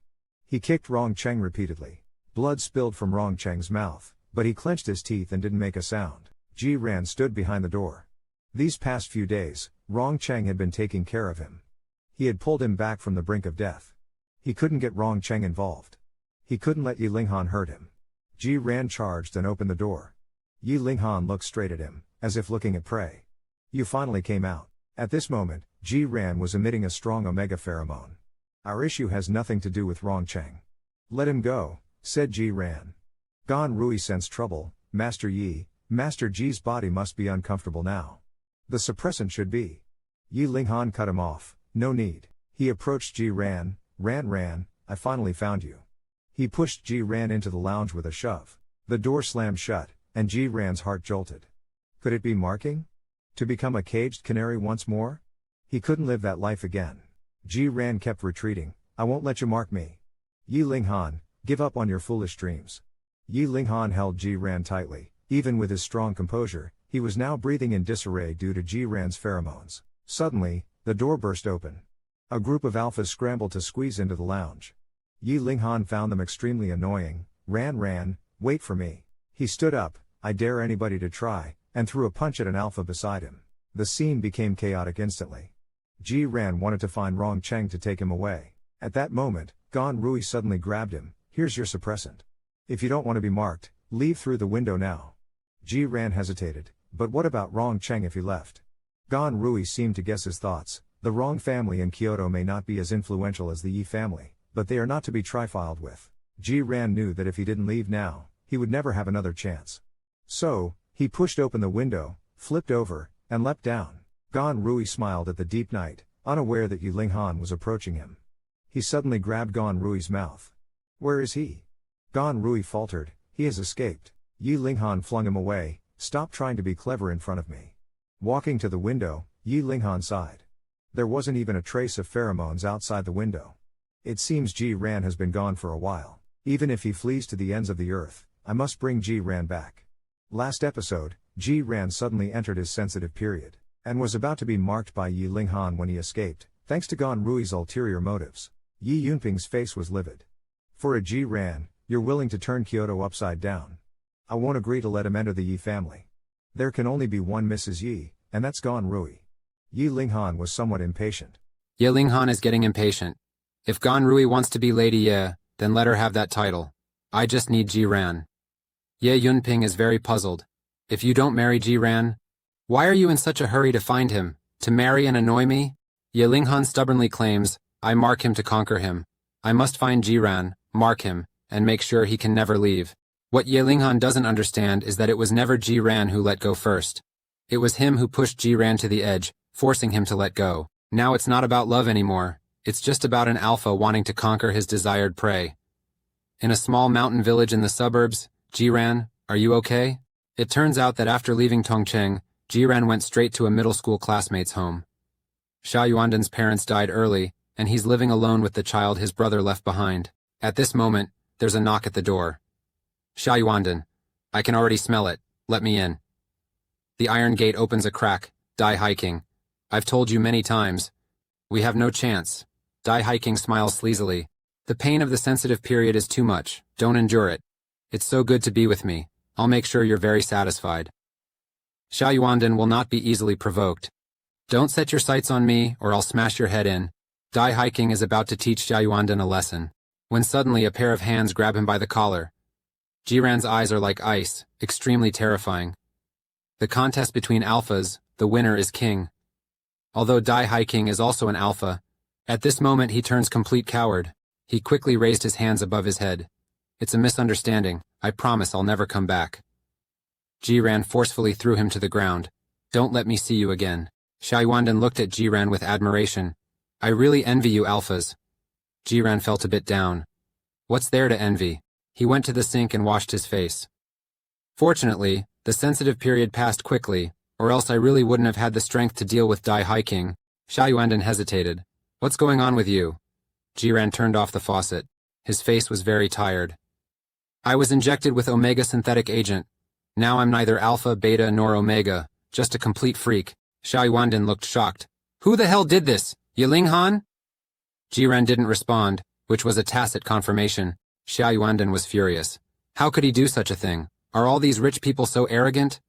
He kicked Rong Cheng repeatedly. Blood spilled from Rong Cheng's mouth, but he clenched his teeth and didn't make a sound. Ji Ran stood behind the door. These past few days, Rong Cheng had been taking care of him. He had pulled him back from the brink of death. He couldn't get Rong Cheng involved. He couldn't let Yi Linghan hurt him. Ji Ran charged and opened the door. Yi Linghan looked straight at him, as if looking at prey. "You finally came out." At this moment, Ji Ran was emitting a strong omega pheromone. "Our issue has nothing to do with Rong Cheng. Let him go," said Ji Ran. Gan Rui sensed trouble. "Master Yi, Master Ji's body must be uncomfortable now. The suppressant should be." Yi Linghan cut him off. "No need." He approached Ji Ran. Ran, "I finally found you." He pushed Ji Ran into the lounge with a shove. The door slammed shut, and Ji Ran's heart jolted. Could it be marking? To become a caged canary once more? He couldn't live that life again. Ji Ran kept retreating. "I won't let you mark me. Yi Linghan, give up on your foolish dreams." Yi Linghan held Ji Ran tightly. Even with his strong composure, he was now breathing in disarray due to Ji Ran's pheromones. Suddenly, the door burst open. A group of alphas scrambled to squeeze into the lounge. Yi Linghan found them extremely annoying. Ran, wait for me." He stood up, "I dare anybody to try," and threw a punch at an alpha beside him. The scene became chaotic instantly. Ji Ran wanted to find Rong Cheng to take him away. At that moment, Gan Rui suddenly grabbed him. "Here's your suppressant. If you don't want to be marked, leave through the window now." Ji Ran hesitated, but what about Rong Cheng if he left? Gan Rui seemed to guess his thoughts. The Rong family in Kyoto may not be as influential as the Yi family, but they are not to be trifled with. Ji Ran knew that if he didn't leave now, he would never have another chance. So, he pushed open the window, flipped over, and leapt down. Gan Rui smiled at the deep night, unaware that Yi Linghan was approaching him. He suddenly grabbed Gan Rui's mouth. "Where is he?" Gan Rui faltered. "He has escaped." Yi Linghan flung him away. "Stop trying to be clever in front of me." Walking to the window, Yi Linghan sighed. There wasn't even a trace of pheromones outside the window. "It seems Ji Ran has been gone for a while. Even if he flees to the ends of the earth, I must bring Ji Ran back." Last episode, Ji Ran suddenly entered his sensitive period, and was about to be marked by Yi Linghan when he escaped, thanks to Gan Rui's ulterior motives. Yi Yunping's face was livid. "For a Ji Ran, you're willing to turn Kyoto upside down. I won't agree to let him enter the Yi family. There can only be one Mrs. Yi, and that's Gan Rui." Yi Linghan was somewhat impatient. Ye Linghan is getting impatient. If Gan Rui wants to be Lady Ye, then let her have that title. I just need Ji Ran. Ye Yunping is very puzzled. If you don't marry Ji Ran, why are you in such a hurry to find him? To marry and annoy me? Ye Linghan stubbornly claims, I mark him to conquer him. I must find Ji Ran, mark him, and make sure he can never leave. What Ye Linghan doesn't understand is that it was never Ji Ran who let go first. It was him who pushed Ji Ran to the edge, forcing him to let go. Now it's not about love anymore. It's just about an alpha wanting to conquer his desired prey. In a small mountain village in the suburbs, Ji Ran, are you okay? It turns out that after leaving Tongcheng, Ji Ran went straight to a middle school classmate's home. Xia Yuandan's parents died early, and he's living alone with the child his brother left behind. At this moment, there's a knock at the door. Xia Yuandan, I can already smell it. Let me in. The iron gate opens a crack. Dai Hiking. I've told you many times. We have no chance. Dai Hiking smiles sleazily. The pain of the sensitive period is too much. Don't endure it. It's so good to be with me. I'll make sure you're very satisfied. Xia Yuandan will not be easily provoked. Don't set your sights on me, or I'll smash your head in. Dai Hiking is about to teach Xia Yuandan a lesson, when suddenly a pair of hands grab him by the collar. Jiran's eyes are like ice, extremely terrifying. The contest between alphas, the winner is king. Although Dai Hai King is also an alpha, at this moment he turns complete coward. He quickly raised his hands above his head. It's a misunderstanding. I promise I'll never come back. Jiran forcefully threw him to the ground. Don't let me see you again. Xiao Yuanden looked at Jiran with admiration. I really envy you alphas. Jiran felt a bit down. What's there to envy? He went to the sink and washed his face. Fortunately, the sensitive period passed quickly, or else I really wouldn't have had the strength to deal with Dai Hai King. Xiao Yuanden hesitated. What's going on with you? Jiran turned off the faucet. His face was very tired. I was injected with Omega synthetic agent. Now I'm neither alpha, beta, nor omega, just a complete freak. Xiao Yuanden looked shocked. Who the hell did this? Yiling Han? Jiran didn't respond, which was a tacit confirmation. Xiao Yuanden was furious. How could he do such a thing? Are all these rich people so arrogant?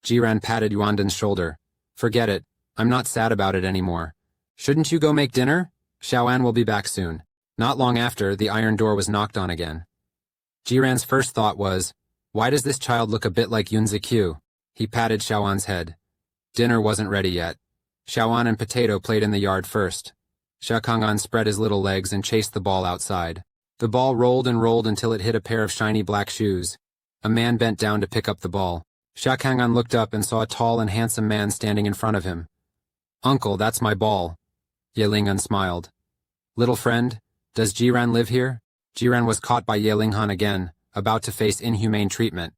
Jiran patted Yuanden's shoulder. Forget it. I'm not sad about it anymore. Shouldn't you go make dinner? Xiaoan will be back soon. Not long after, the iron door was knocked on again. Jiran's first thought was, why does this child look a bit like Yun Zikyu? He patted Xiaoan's head. Dinner wasn't ready yet. Xiaoan and Potato played in the yard first. Xia Kang'an spread his little legs and chased the ball outside. The ball rolled and rolled until it hit a pair of shiny black shoes. A man bent down to pick up the ball. Xia Kang'an looked up and saw a tall and handsome man standing in front of him. Uncle, that's my ball. Ye Linghan smiled. Little friend, does Jiran live here? Jiran was caught by Ye Linghan again, about to face inhumane treatment.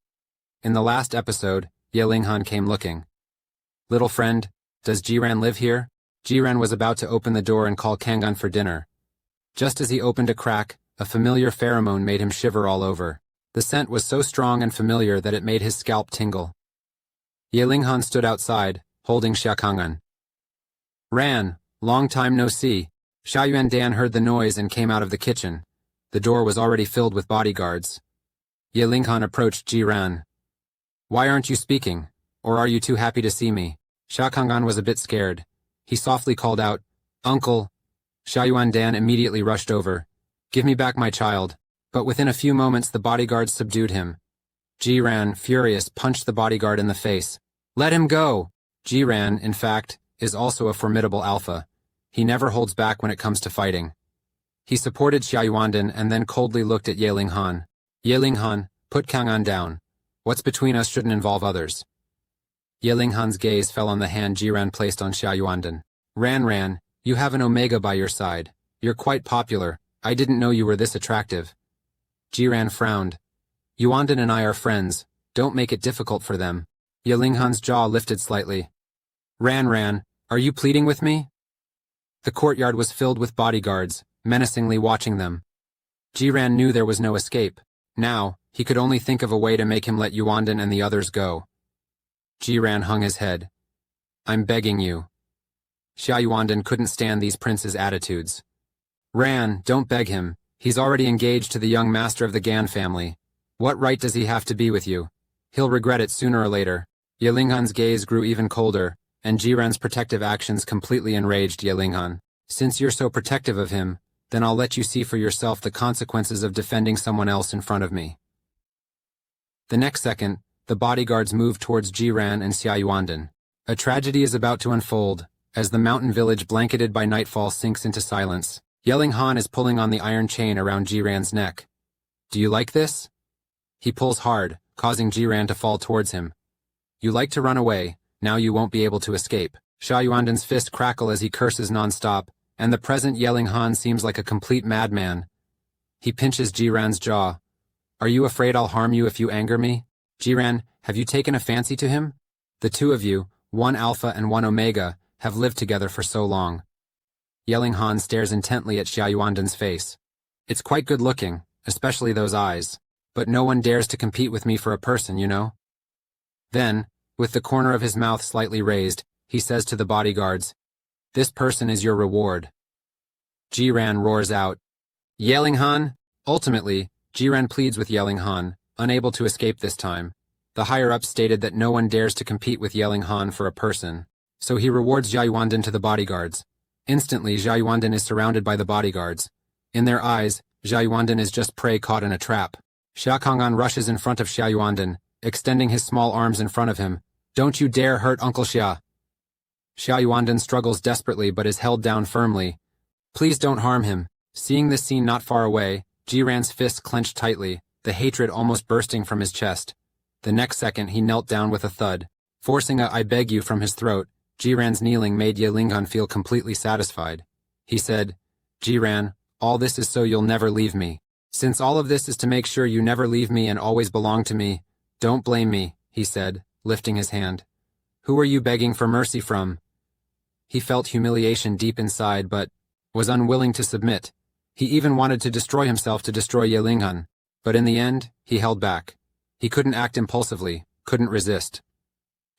In the last episode, Ye Linghan came looking. Little friend, does Jiran live here? Jiran was about to open the door and call Kang'an for dinner. Just as he opened a crack, a familiar pheromone made him shiver all over. The scent was so strong and familiar that it made his scalp tingle. Ye Linghan stood outside, holding Xia Kang'an. Ran, long time no see. Xiao Yuandan heard the noise and came out of the kitchen. The door was already filled with bodyguards. Ye Linghan approached Jiran. Why aren't you speaking? Or are you too happy to see me? Xia Kang'an was a bit scared. He softly called out, Uncle. Xiao Yuandan immediately rushed over. Give me back my child. But within a few moments the bodyguards subdued him. Jiran, furious, punched the bodyguard in the face. Let him go! Jiran, in fact, is also a formidable alpha. He never holds back when it comes to fighting. He supported Xiao Yuanden and then coldly looked at Ye Linghan. Ye Linghan, put Kang'an down. What's between us shouldn't involve others. Ye Linghan's gaze fell on the hand Jiran placed on Xiao Yuanden. Ran, you have an Omega by your side. You're quite popular. I didn't know you were this attractive. Jiran frowned. Yuanden and I are friends. Don't make it difficult for them. Ye Linghan's jaw lifted slightly. Ran, are you pleading with me? The courtyard was filled with bodyguards, menacingly watching them. Jiran knew there was no escape. Now, he could only think of a way to make him let Yuanden and the others go. Jiran hung his head. I'm begging you. Xiao Yuanden couldn't stand these princes' attitudes. Ran, don't beg him. He's already engaged to the young master of the Gan family. What right does he have to be with you? He'll regret it sooner or later. Ye Linghan's gaze grew even colder, and Jiran's protective actions completely enraged Ye Linghan. Since you're so protective of him, then I'll let you see for yourself the consequences of defending someone else in front of me. The next second, the bodyguards moved towards Jiran and Xiao Yuanden. A tragedy is about to unfold, as the mountain village blanketed by nightfall sinks into silence. Ye Linghan is pulling on the iron chain around Jiran's neck. Do you like this? He pulls hard, causing Jiran to fall towards him. You like to run away, now you won't be able to escape. Xiao Yuanden's fist crackle as he curses non-stop, and the present Ye Linghan seems like a complete madman. He pinches Jiran's jaw. Are you afraid I'll harm you if you anger me? Jiran, have you taken a fancy to him? The two of you, one Alpha and one Omega, have lived together for so long. Ye Linghan stares intently at Xiao Yuanden's face. It's quite good looking, especially those eyes. But no one dares to compete with me for a person, you know? Then, with the corner of his mouth slightly raised, he says to the bodyguards, This person is your reward. Jiran roars out, Ye Linghan! Ultimately, Jiran pleads with Ye Linghan, unable to escape this time. The higher-ups stated that no one dares to compete with Ye Linghan for a person, so he rewards Xiao Yuanden to the bodyguards. Instantly, Xiao Yuanden is surrounded by the bodyguards. In their eyes, Xiao Yuanden is just prey caught in a trap. Xia Kongan rushes in front of Xia Yuanden, extending his small arms in front of him. Don't you dare hurt Uncle Xia. Xia Yuanden struggles desperately but is held down firmly. Please don't harm him. Seeing this scene not far away, Jiran's fists clenched tightly, the hatred almost bursting from his chest. The next second he knelt down with a thud. Forcing a "I beg you" from his throat, Jiran's kneeling made Ye Linghan feel completely satisfied. He said, Jiran, all this is so you'll never leave me. Since all of this is to make sure you never leave me and always belong to me, don't blame me, he said, lifting his hand. Who are you begging for mercy from? He felt humiliation deep inside but was unwilling to submit. He even wanted to destroy himself to destroy Ye Linghan, but in the end, he held back. He couldn't act impulsively, couldn't resist.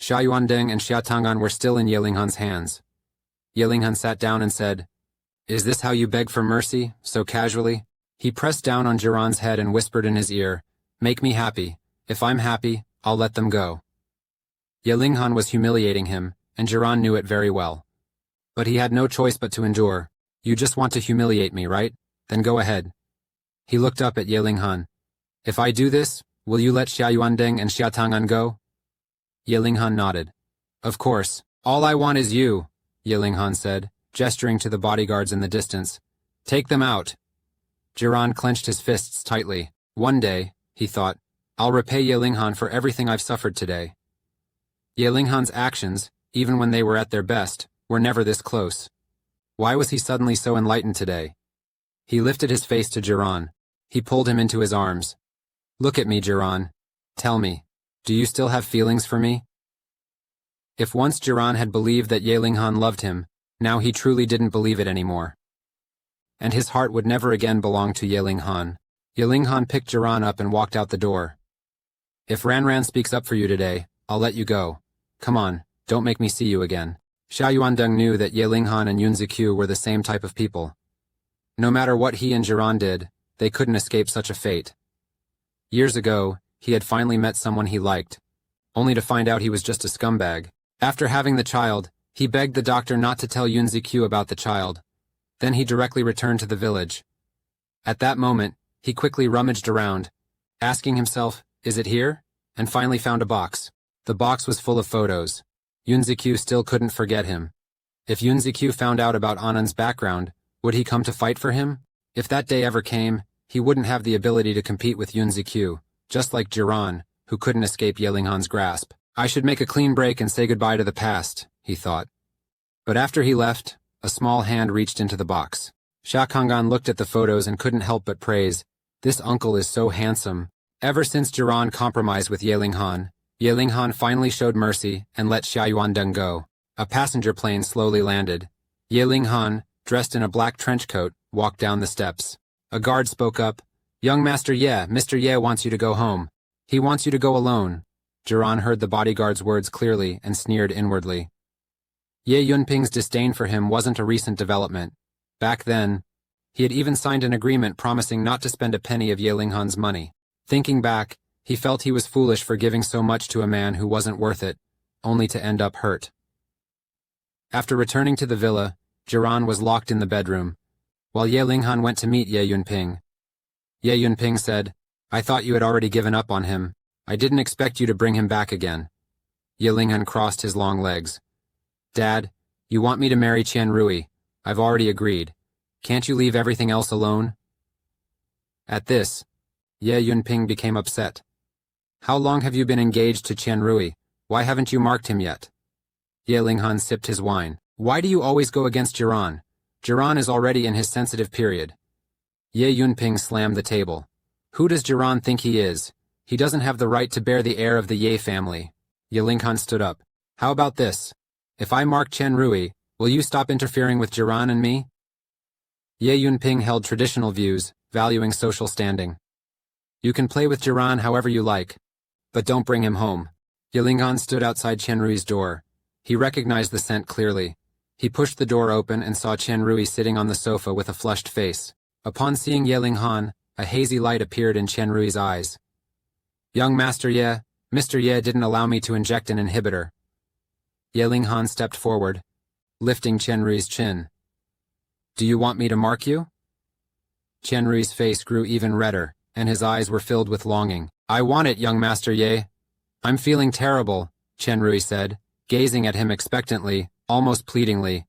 Xia Yuandeng and Xia Tangan were still in Ye Linghan's hands. Ye Linghan sat down and said, Is this how you beg for mercy, so casually? He pressed down on Jiran's head and whispered in his ear, Make me happy. If I'm happy, I'll let them go. Ye Linghan was humiliating him, and Jiran knew it very well. But he had no choice but to endure. You just want to humiliate me, right? Then go ahead. He looked up at Ye Linghan. If I do this, will you let Xia Yuandeng and Xia Tangan go? Ye Linghan nodded. Of course. All I want is you, Ye Linghan said, gesturing to the bodyguards in the distance. Take them out. Jiran clenched his fists tightly. One day, he thought, I'll repay Ye Linghan for everything I've suffered today. Ye Linghan's actions, even when they were at their best, were never this close. Why was he suddenly so enlightened today? He lifted his face to Jiran. He pulled him into his arms. Look at me, Jiran. Tell me, do you still have feelings for me? If once Jiran had believed that Ye Linghan loved him, now he truly didn't believe it anymore. And his heart would never again belong to Ye Linghan. Ye Linghan picked Jiran up and walked out the door. If Ranran speaks up for you today, I'll let you go. Come on, don't make me see you again. Xia Yuandeng knew that Ye Linghan and Yun Zikyu were the same type of people. No matter what he and Jiran did, they couldn't escape such a fate. Years ago, he had finally met someone he liked, only to find out he was just a scumbag. After having the child, he begged the doctor not to tell Yun Zikyu about the child. Then he directly returned to the village. At that moment, he quickly rummaged around, asking himself, is it here? And finally found a box. The box was full of photos. Yun Zikyu still couldn't forget him. If Yun Zikyu found out about Anand's background, would he come to fight for him? If that day ever came, he wouldn't have the ability to compete with Yun Zikyu, just like Jiran, who couldn't escape Ye Linghan's grasp. I should make a clean break and say goodbye to the past, he thought. But after he left, a small hand reached into the box. Xia Kongan looked at the photos and couldn't help but praise, this uncle is so handsome. Ever since Jiran compromised with Ye Linghan finally showed mercy and let Xia Yuandeng go. A passenger plane slowly landed. Ye Linghan, dressed in a black trench coat, walked down the steps. A guard spoke up, Young Master Ye, Mr. Ye wants you to go home. He wants you to go alone. Jiran heard the bodyguard's words clearly and sneered inwardly. Ye Yunping's disdain for him wasn't a recent development. Back then, he had even signed an agreement promising not to spend a penny of Ye Linghan's money. Thinking back, he felt he was foolish for giving so much to a man who wasn't worth it, only to end up hurt. After returning to the villa, Jiran was locked in the bedroom, while Ye Linghan went to meet Ye Yunping. Ye Yunping said, I thought you had already given up on him. I didn't expect you to bring him back again. Ye Linghan crossed his long legs. Dad, you want me to marry Qian Rui. I've already agreed. Can't you leave everything else alone? At this, Ye Yunping became upset. How long have you been engaged to Qian Rui? Why haven't you marked him yet? Ye Linghan sipped his wine. Why do you always go against Jiran? Jiran is already in his sensitive period. Ye Yunping slammed the table. Who does Jiran think he is? He doesn't have the right to bear the heir of the Ye family. Ye Linghan stood up. How about this? If I mark Qian Rui, will you stop interfering with Jiran and me? Ye Yunping held traditional views, valuing social standing. You can play with Jiran however you like, but don't bring him home. Ye Linghan stood outside Qian Rui's door. He recognized the scent clearly. He pushed the door open and saw Qian Rui sitting on the sofa with a flushed face. Upon seeing Ye Linghan, a hazy light appeared in Qian Rui's eyes. Young Master Ye, Mr. Ye didn't allow me to inject an inhibitor. Ye Linghan stepped forward, lifting Qian Rui's chin. Do you want me to mark you? Qian Rui's face grew even redder, and his eyes were filled with longing. I want it, young Master Ye. I'm feeling terrible, Qianrui said, gazing at him expectantly, almost pleadingly.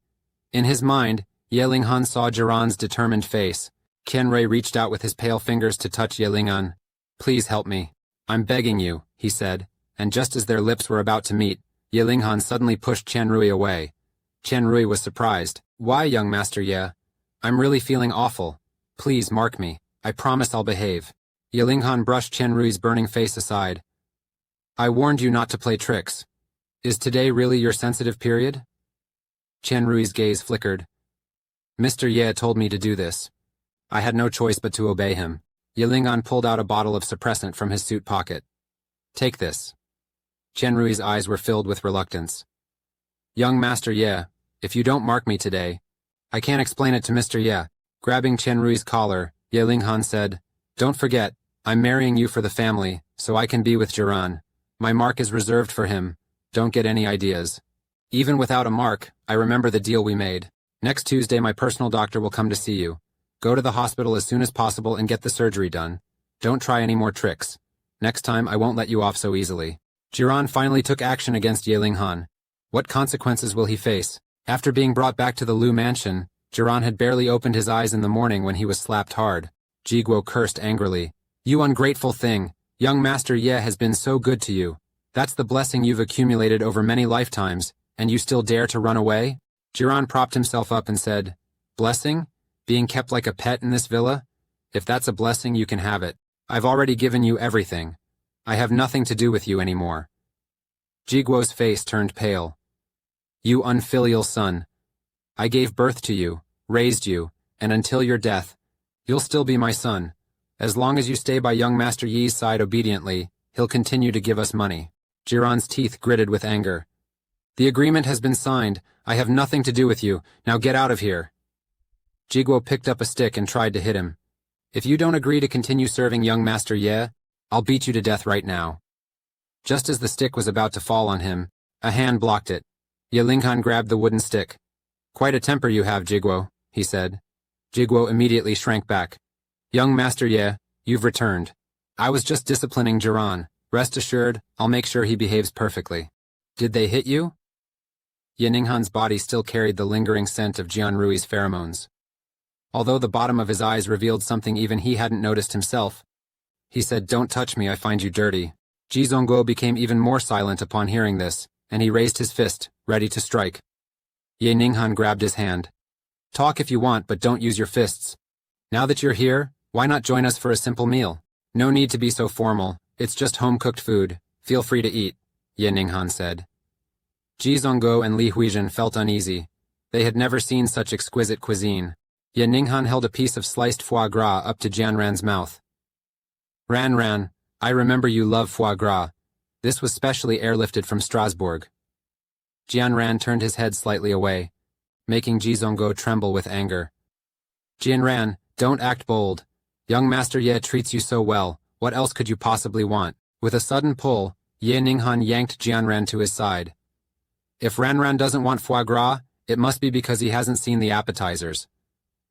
In his mind, Ye Linghan saw Jiran's determined face. Qianrui reached out with his pale fingers to touch Ye Linghan. Please help me. I'm begging you, he said, and just as their lips were about to meet, Ye Linghan suddenly pushed Qianrui away. Qianrui was surprised. Why, young Master Ye? I'm really feeling awful. Please mark me. I promise I'll behave. Ye Linghan brushed Qianrui's burning face aside. I warned you not to play tricks. Is today really your sensitive period? Qianrui's gaze flickered. Mr. Ye told me to do this. I had no choice but to obey him. Ye Linghan pulled out a bottle of suppressant from his suit pocket. Take this. Qianrui's eyes were filled with reluctance. Young Master Ye, if you don't mark me today, I can't explain it to Mr. Ye. Grabbing Qianrui's collar, Ye Linghan said, Don't forget, I'm marrying you for the family, so I can be with Jiran. My mark is reserved for him. Don't get any ideas. Even without a mark, I remember the deal we made. Next Tuesday my personal doctor will come to see you. Go to the hospital as soon as possible and get the surgery done. Don't try any more tricks. Next time I won't let you off so easily. Jiran finally took action against Ye Linghan. What consequences will he face? After being brought back to the Lu mansion, Jiran had barely opened his eyes in the morning when he was slapped hard. Jiguo cursed angrily. You ungrateful thing, young Master Ye has been so good to you. That's the blessing you've accumulated over many lifetimes, and you still dare to run away? Jiran propped himself up and said, Blessing? Being kept like a pet in this villa? If that's a blessing, you can have it. I've already given you everything. I have nothing to do with you anymore. Jiguo's face turned pale. You unfilial son. I gave birth to you, raised you, and until your death, you'll still be my son. As long as you stay by young Master Yi's side obediently, he'll continue to give us money. Jiran's teeth gritted with anger. The agreement has been signed. I have nothing to do with you. Now get out of here. Jiguo picked up a stick and tried to hit him. If you don't agree to continue serving young Master Ye, I'll beat you to death right now. Just as the stick was about to fall on him, a hand blocked it. Ye Linghan grabbed the wooden stick. Quite a temper you have, Jiguo, he said. Jiguo immediately shrank back. Young Master Ye, you've returned. I was just disciplining Jiran. Rest assured, I'll make sure he behaves perfectly. Did they hit you? Ye Ninghan's body still carried the lingering scent of Jianrui's pheromones. Although the bottom of his eyes revealed something even he hadn't noticed himself, he said, Don't touch me, I find you dirty. Ji Zongguo became even more silent upon hearing this, and he raised his fist, ready to strike. Ye Ninghan grabbed his hand. Talk if you want, but don't use your fists. Now that you're here, why not join us for a simple meal? No need to be so formal, it's just home-cooked food. Feel free to eat, Ye Ninghan said. Ji Zongguo and Li Huizhen felt uneasy. They had never seen such exquisite cuisine. Ye Ninghan held a piece of sliced foie gras up to Jianran's mouth. Ran, I remember you love foie gras. This was specially airlifted from Strasbourg. Jianran turned his head slightly away, making Ji Zongguo tremble with anger. Jianran, don't act bold. Young Master Ye treats you so well, what else could you possibly want? With a sudden pull, Ye Ninghan yanked Jianran to his side. If Ranran doesn't want foie gras, it must be because he hasn't seen the appetizers.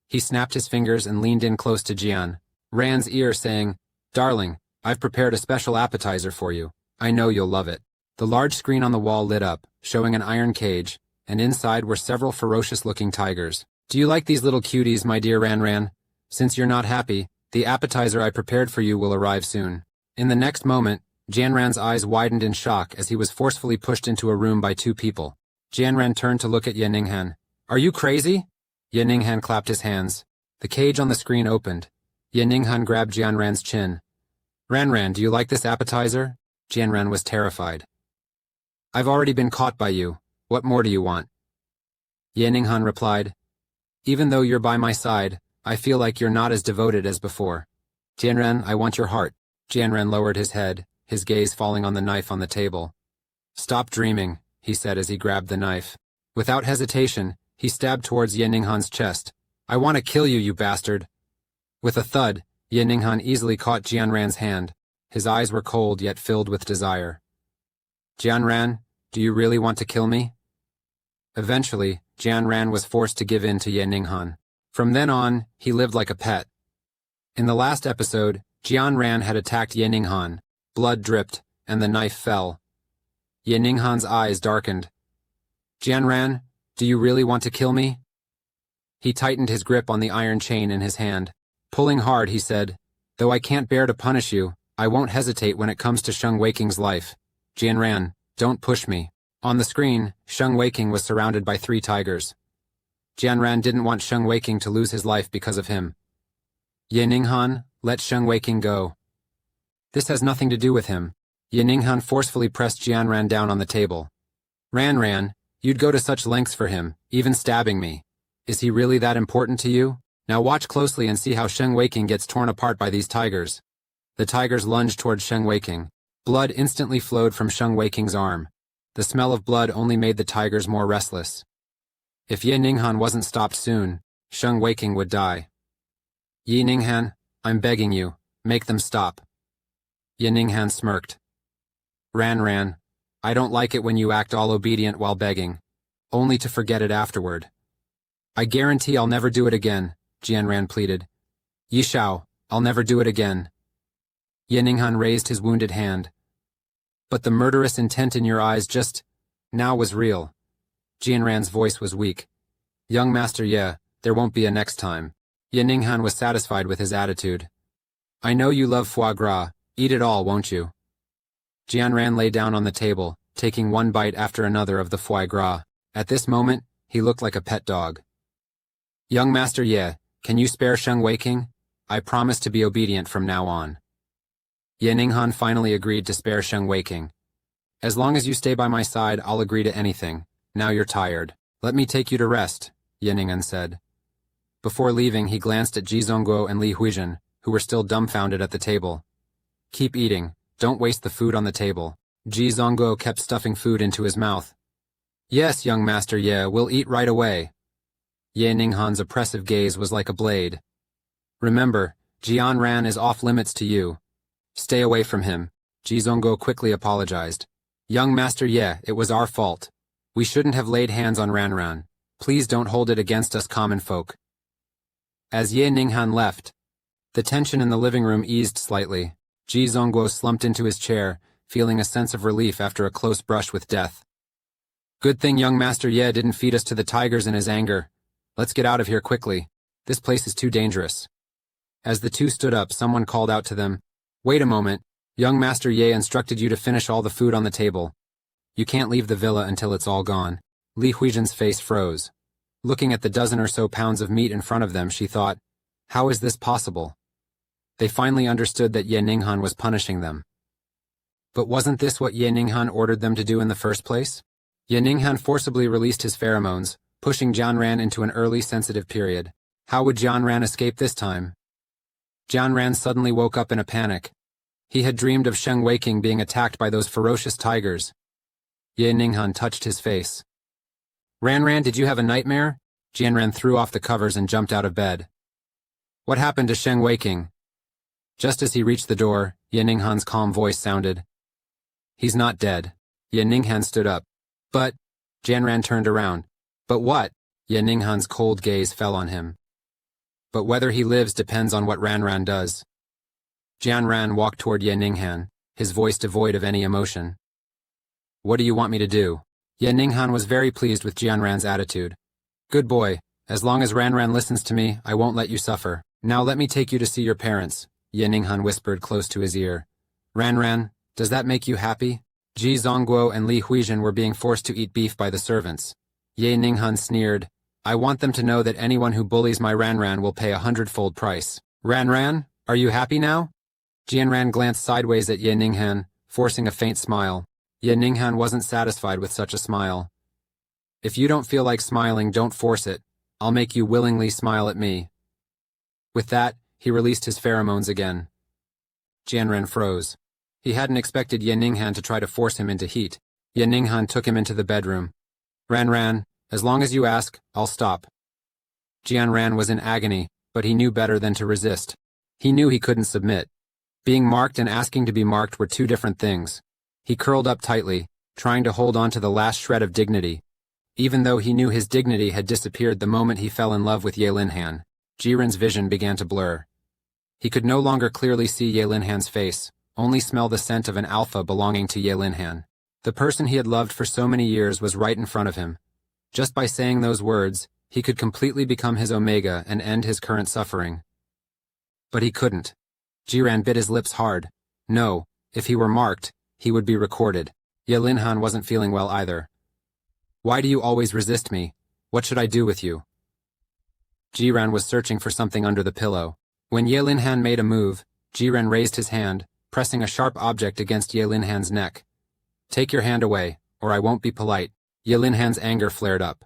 He snapped his fingers and leaned in close to Jian Ran's ear, saying, Darling, I've prepared a special appetizer for you. I know you'll love it. The large screen on the wall lit up, showing an iron cage, and inside were several ferocious-looking tigers. Do you like these little cuties, my dear Ranran? Since you're not happy, the appetizer I prepared for you will arrive soon. In the next moment, Jianran's eyes widened in shock as he was forcefully pushed into a room by two people. Jianran turned to look at Ye Ninghan. Are you crazy? Ye Ninghan clapped his hands. The cage on the screen opened. Ye Ninghan grabbed Jianran's chin. Ranran, do you like this appetizer? Jianran was terrified. I've already been caught by you. What more do you want? Ye Ninghan replied. Even though you're by my side, I feel like you're not as devoted as before. Jianran, I want your heart. Jianran lowered his head, his gaze falling on the knife on the table. Stop dreaming, he said as he grabbed the knife. Without hesitation, he stabbed towards Ye Ninghan's chest. I want to kill you, you bastard. With a thud, Ye Ninghan easily caught Jianran's hand. His eyes were cold yet filled with desire. Jianran, do you really want to kill me? Eventually, Jianran was forced to give in to Ye Ninghan. From then on, he lived like a pet. In the last episode, Jianran had attacked Ye Ninghan. Blood dripped, and the knife fell. Ye Ninghan's eyes darkened. Jianran, do you really want to kill me? He tightened his grip on the iron chain in his hand. Pulling hard, he said, though I can't bear to punish you, I won't hesitate when it comes to Sheng Weiking's life. Jianran, don't push me. On the screen, Sheng Weiking was surrounded by 3 tigers. Jianran didn't want Sheng Weiking to lose his life because of him. Ye Ninghan, let Sheng Weiking go. This has nothing to do with him. Ye Ninghan forcefully pressed Jianran down on the table. Ran, you'd go to such lengths for him, even stabbing me. Is he really that important to you? Now watch closely and see how Sheng Weiking gets torn apart by these tigers. The tigers lunged toward Sheng Weiking. Blood instantly flowed from Sheng Weiking's arm. The smell of blood only made the tigers more restless. If Ye Ninghan wasn't stopped soon, Sheng Weiking would die. Ye Ninghan, I'm begging you, make them stop. Ye Ninghan smirked. Ran, I don't like it when you act all obedient while begging, only to forget it afterward. I guarantee I'll never do it again, Jianran pleaded. Yi Shao, I'll never do it again. Ye Ninghan raised his wounded hand. But the murderous intent in your eyes just now was real. Jianran's voice was weak. Young Master Ye, there won't be a next time. Ye Ninghan was satisfied with his attitude. I know you love foie gras, eat it all, won't you? Jianran lay down on the table, taking one bite after another of the foie gras. At this moment, he looked like a pet dog. Young Master Ye, can you spare Sheng Weiking? I promise to be obedient from now on. Ye Ninghan finally agreed to spare Sheng Weiking. As long as you stay by my side, I'll agree to anything. Now you're tired. Let me take you to rest, Ye Ninghan said. Before leaving, he glanced at Ji Zongguo and Li Huijin, who were still dumbfounded at the table. Keep eating. Don't waste the food on the table. Ji Zongguo kept stuffing food into his mouth. Yes, young Master Ye, we'll eat right away. Ye Ninghan's oppressive gaze was like a blade. Remember, Jianran is off limits to you. Stay away from him. Ji Zongguo quickly apologized. Young Master Ye, it was our fault. We shouldn't have laid hands on Ran. Please don't hold it against us common folk. As Ye Ninghan left, the tension in the living room eased slightly. Ji Zongguo slumped into his chair, feeling a sense of relief after a close brush with death. Good thing young Master Ye didn't feed us to the tigers in his anger. Let's get out of here quickly. This place is too dangerous. As the two stood up, someone called out to them, Wait a moment. Young Master Ye instructed you to finish all the food on the table. You can't leave the villa until it's all gone. Li Huijin's face froze. Looking at the dozen or so pounds of meat in front of them, she thought, how is this possible? They finally understood that Ye Ninghan was punishing them. But wasn't this what Ye Ninghan ordered them to do in the first place? Ye Ninghan forcibly released his pheromones, pushing Jianran into an early sensitive period. How would Jianran escape this time? Jianran suddenly woke up in a panic. He had dreamed of Sheng Weiking being attacked by those ferocious tigers. Ye Ninghan touched his face. Ran, did you have a nightmare? Jianran threw off the covers and jumped out of bed. What happened to Sheng Weiking? Just as he reached the door, Ye Ninghan's calm voice sounded. He's not dead. Ye Ninghan stood up. But, Jianran turned around. But what? Ye Ninghan's cold gaze fell on him. But whether he lives depends on what Ran does. Jianran walked toward Ye Ninghan, his voice devoid of any emotion. What do you want me to do? Ye Ninghan was very pleased with Jianran's attitude. Good boy, as long as Ran listens to me, I won't let you suffer. Now let me take you to see your parents, Ye Ninghan whispered close to his ear. Ran, does that make you happy? Ji Zongguo and Li Huijin were being forced to eat beef by the servants. Ye Ninghan sneered, I want them to know that anyone who bullies my Ran will pay 100-fold price. Ran, are you happy now? Jianran glanced sideways at Ye Ninghan, forcing a faint smile. Ye Ninghan wasn't satisfied with such a smile. If you don't feel like smiling, don't force it. I'll make you willingly smile at me. With that, he released his pheromones again. Jianran froze. He hadn't expected Ye Ninghan to try to force him into heat. Ye Ninghan took him into the bedroom. Ran, as long as you ask, I'll stop. Jianran was in agony, but he knew better than to resist. He knew he couldn't submit. Being marked and asking to be marked were two different things. He curled up tightly, trying to hold on to the last shred of dignity. Even though he knew his dignity had disappeared the moment he fell in love with Ye Linhan, Jiren's vision began to blur. He could no longer clearly see Ye Linhan's face, only smell the scent of an alpha belonging to Ye Linhan. The person he had loved for so many years was right in front of him. Just by saying those words, he could completely become his Omega and end his current suffering. But he couldn't. Jiran bit his lips hard. No, if he were marked, he would be recorded. Ye Linhan wasn't feeling well either. Why do you always resist me? What should I do with you? Jiran was searching for something under the pillow. When Ye Linhan made a move, Jiran raised his hand, pressing a sharp object against Ye Linhan's neck. Take your hand away, or I won't be polite. Ye Linhan's anger flared up.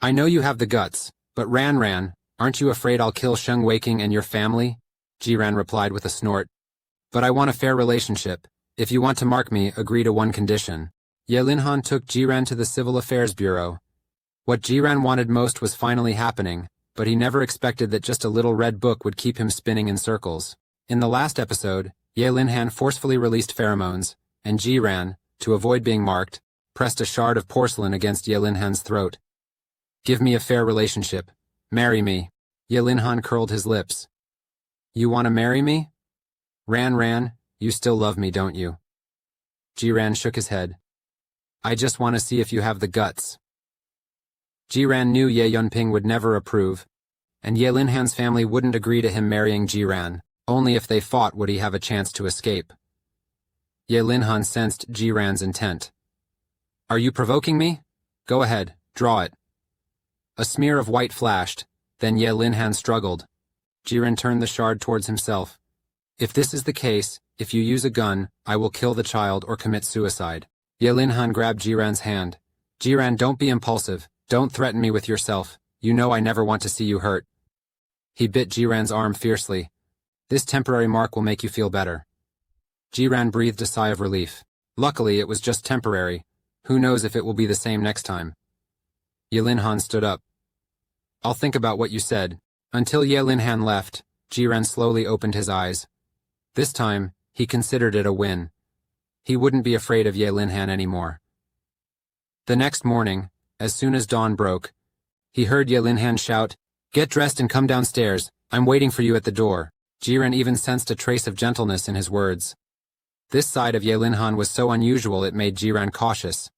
I know you have the guts, but Ran, aren't you afraid I'll kill Sheng Weiking and your family? Jiran replied with a snort. But I want a fair relationship. If you want to mark me, agree to one condition. Ye Linhan took Jiran to the Civil Affairs Bureau. What Jiran wanted most was finally happening, but he never expected that just a little red book would keep him spinning in circles. In the last episode, Ye Linhan forcefully released pheromones, and Jiran, to avoid being marked, pressed a shard of porcelain against Ye Linhan's throat. Give me a fair relationship. Marry me. Ye Linhan curled his lips. You want to marry me? Ran, you still love me, don't you? Jiran shook his head. I just want to see if you have the guts. Jiran knew Ye Yunping would never approve, and Ye Linhan's family wouldn't agree to him marrying Jiran. Only if they fought would he have a chance to escape. Ye Linhan sensed Jiran's intent. Are you provoking me? Go ahead, draw it. A smear of white flashed, then Ye Linhan struggled. Jiran turned the shard towards himself. If this is the case, if you use a gun, I will kill the child or commit suicide. Ye Linhan grabbed Jiran's hand. Jiran, don't be impulsive. Don't threaten me with yourself. You know I never want to see you hurt. He bit Jiran's arm fiercely. This temporary mark will make you feel better. Jiran breathed a sigh of relief. Luckily, it was just temporary. Who knows if it will be the same next time. Ye Linhan stood up. I'll think about what you said. Until Ye Linhan left, Jiran slowly opened his eyes. This time, he considered it a win. He wouldn't be afraid of Ye Linhan anymore. The next morning, as soon as dawn broke, he heard Ye Linhan shout, Get dressed and come downstairs. I'm waiting for you at the door. Jiran even sensed a trace of gentleness in his words. This side of Ye Linhan was so unusual it made Jiran cautious.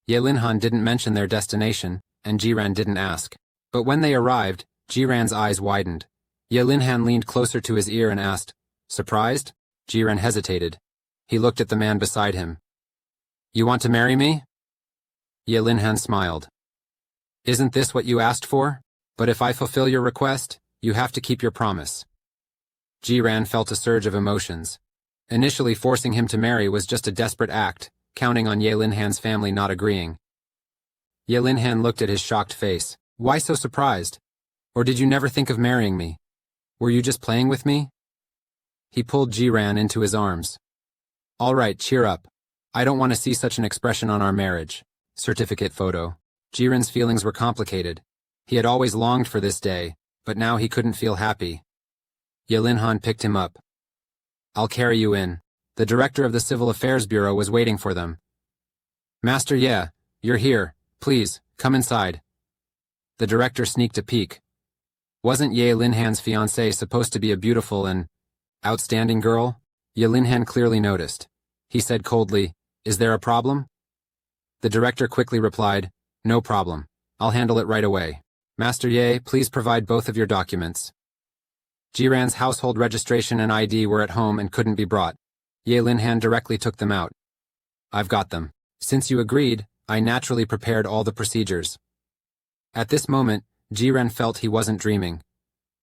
Ye Linhan didn't mention their destination, and Jiran didn't ask. But when they arrived, Jiran's eyes widened. Ye Linhan leaned closer to his ear and asked, Surprised? Jiran hesitated. He looked at the man beside him. You want to marry me? Ye Linhan smiled. Isn't this what you asked for? But if I fulfill your request, you have to keep your promise. Jiran felt a surge of emotions. Initially forcing him to marry was just a desperate act, counting on Ye Linhan's family not agreeing. Ye Linhan looked at his shocked face. Why so surprised? Or did you never think of marrying me? Were you just playing with me? He pulled Jiran into his arms. All right, cheer up. I don't want to see such an expression on our marriage. Certificate photo. Jiran's feelings were complicated. He had always longed for this day, but now he couldn't feel happy. Ye Linhan picked him up. I'll carry you in. The director of the Civil Affairs Bureau was waiting for them. Master Ye, you're here. Please, come inside. The director sneaked a peek. Wasn't Ye Linhan's fiancée supposed to be a beautiful and outstanding girl? Ye Linhan clearly noticed. He said coldly, Is there a problem? The director quickly replied, No problem. I'll handle it right away. Master Ye, please provide both of your documents. Jiran's household registration and ID were at home and couldn't be brought. Ye Linhan directly took them out. I've got them. Since you agreed, I naturally prepared all the procedures. At this moment, Jiran felt he wasn't dreaming.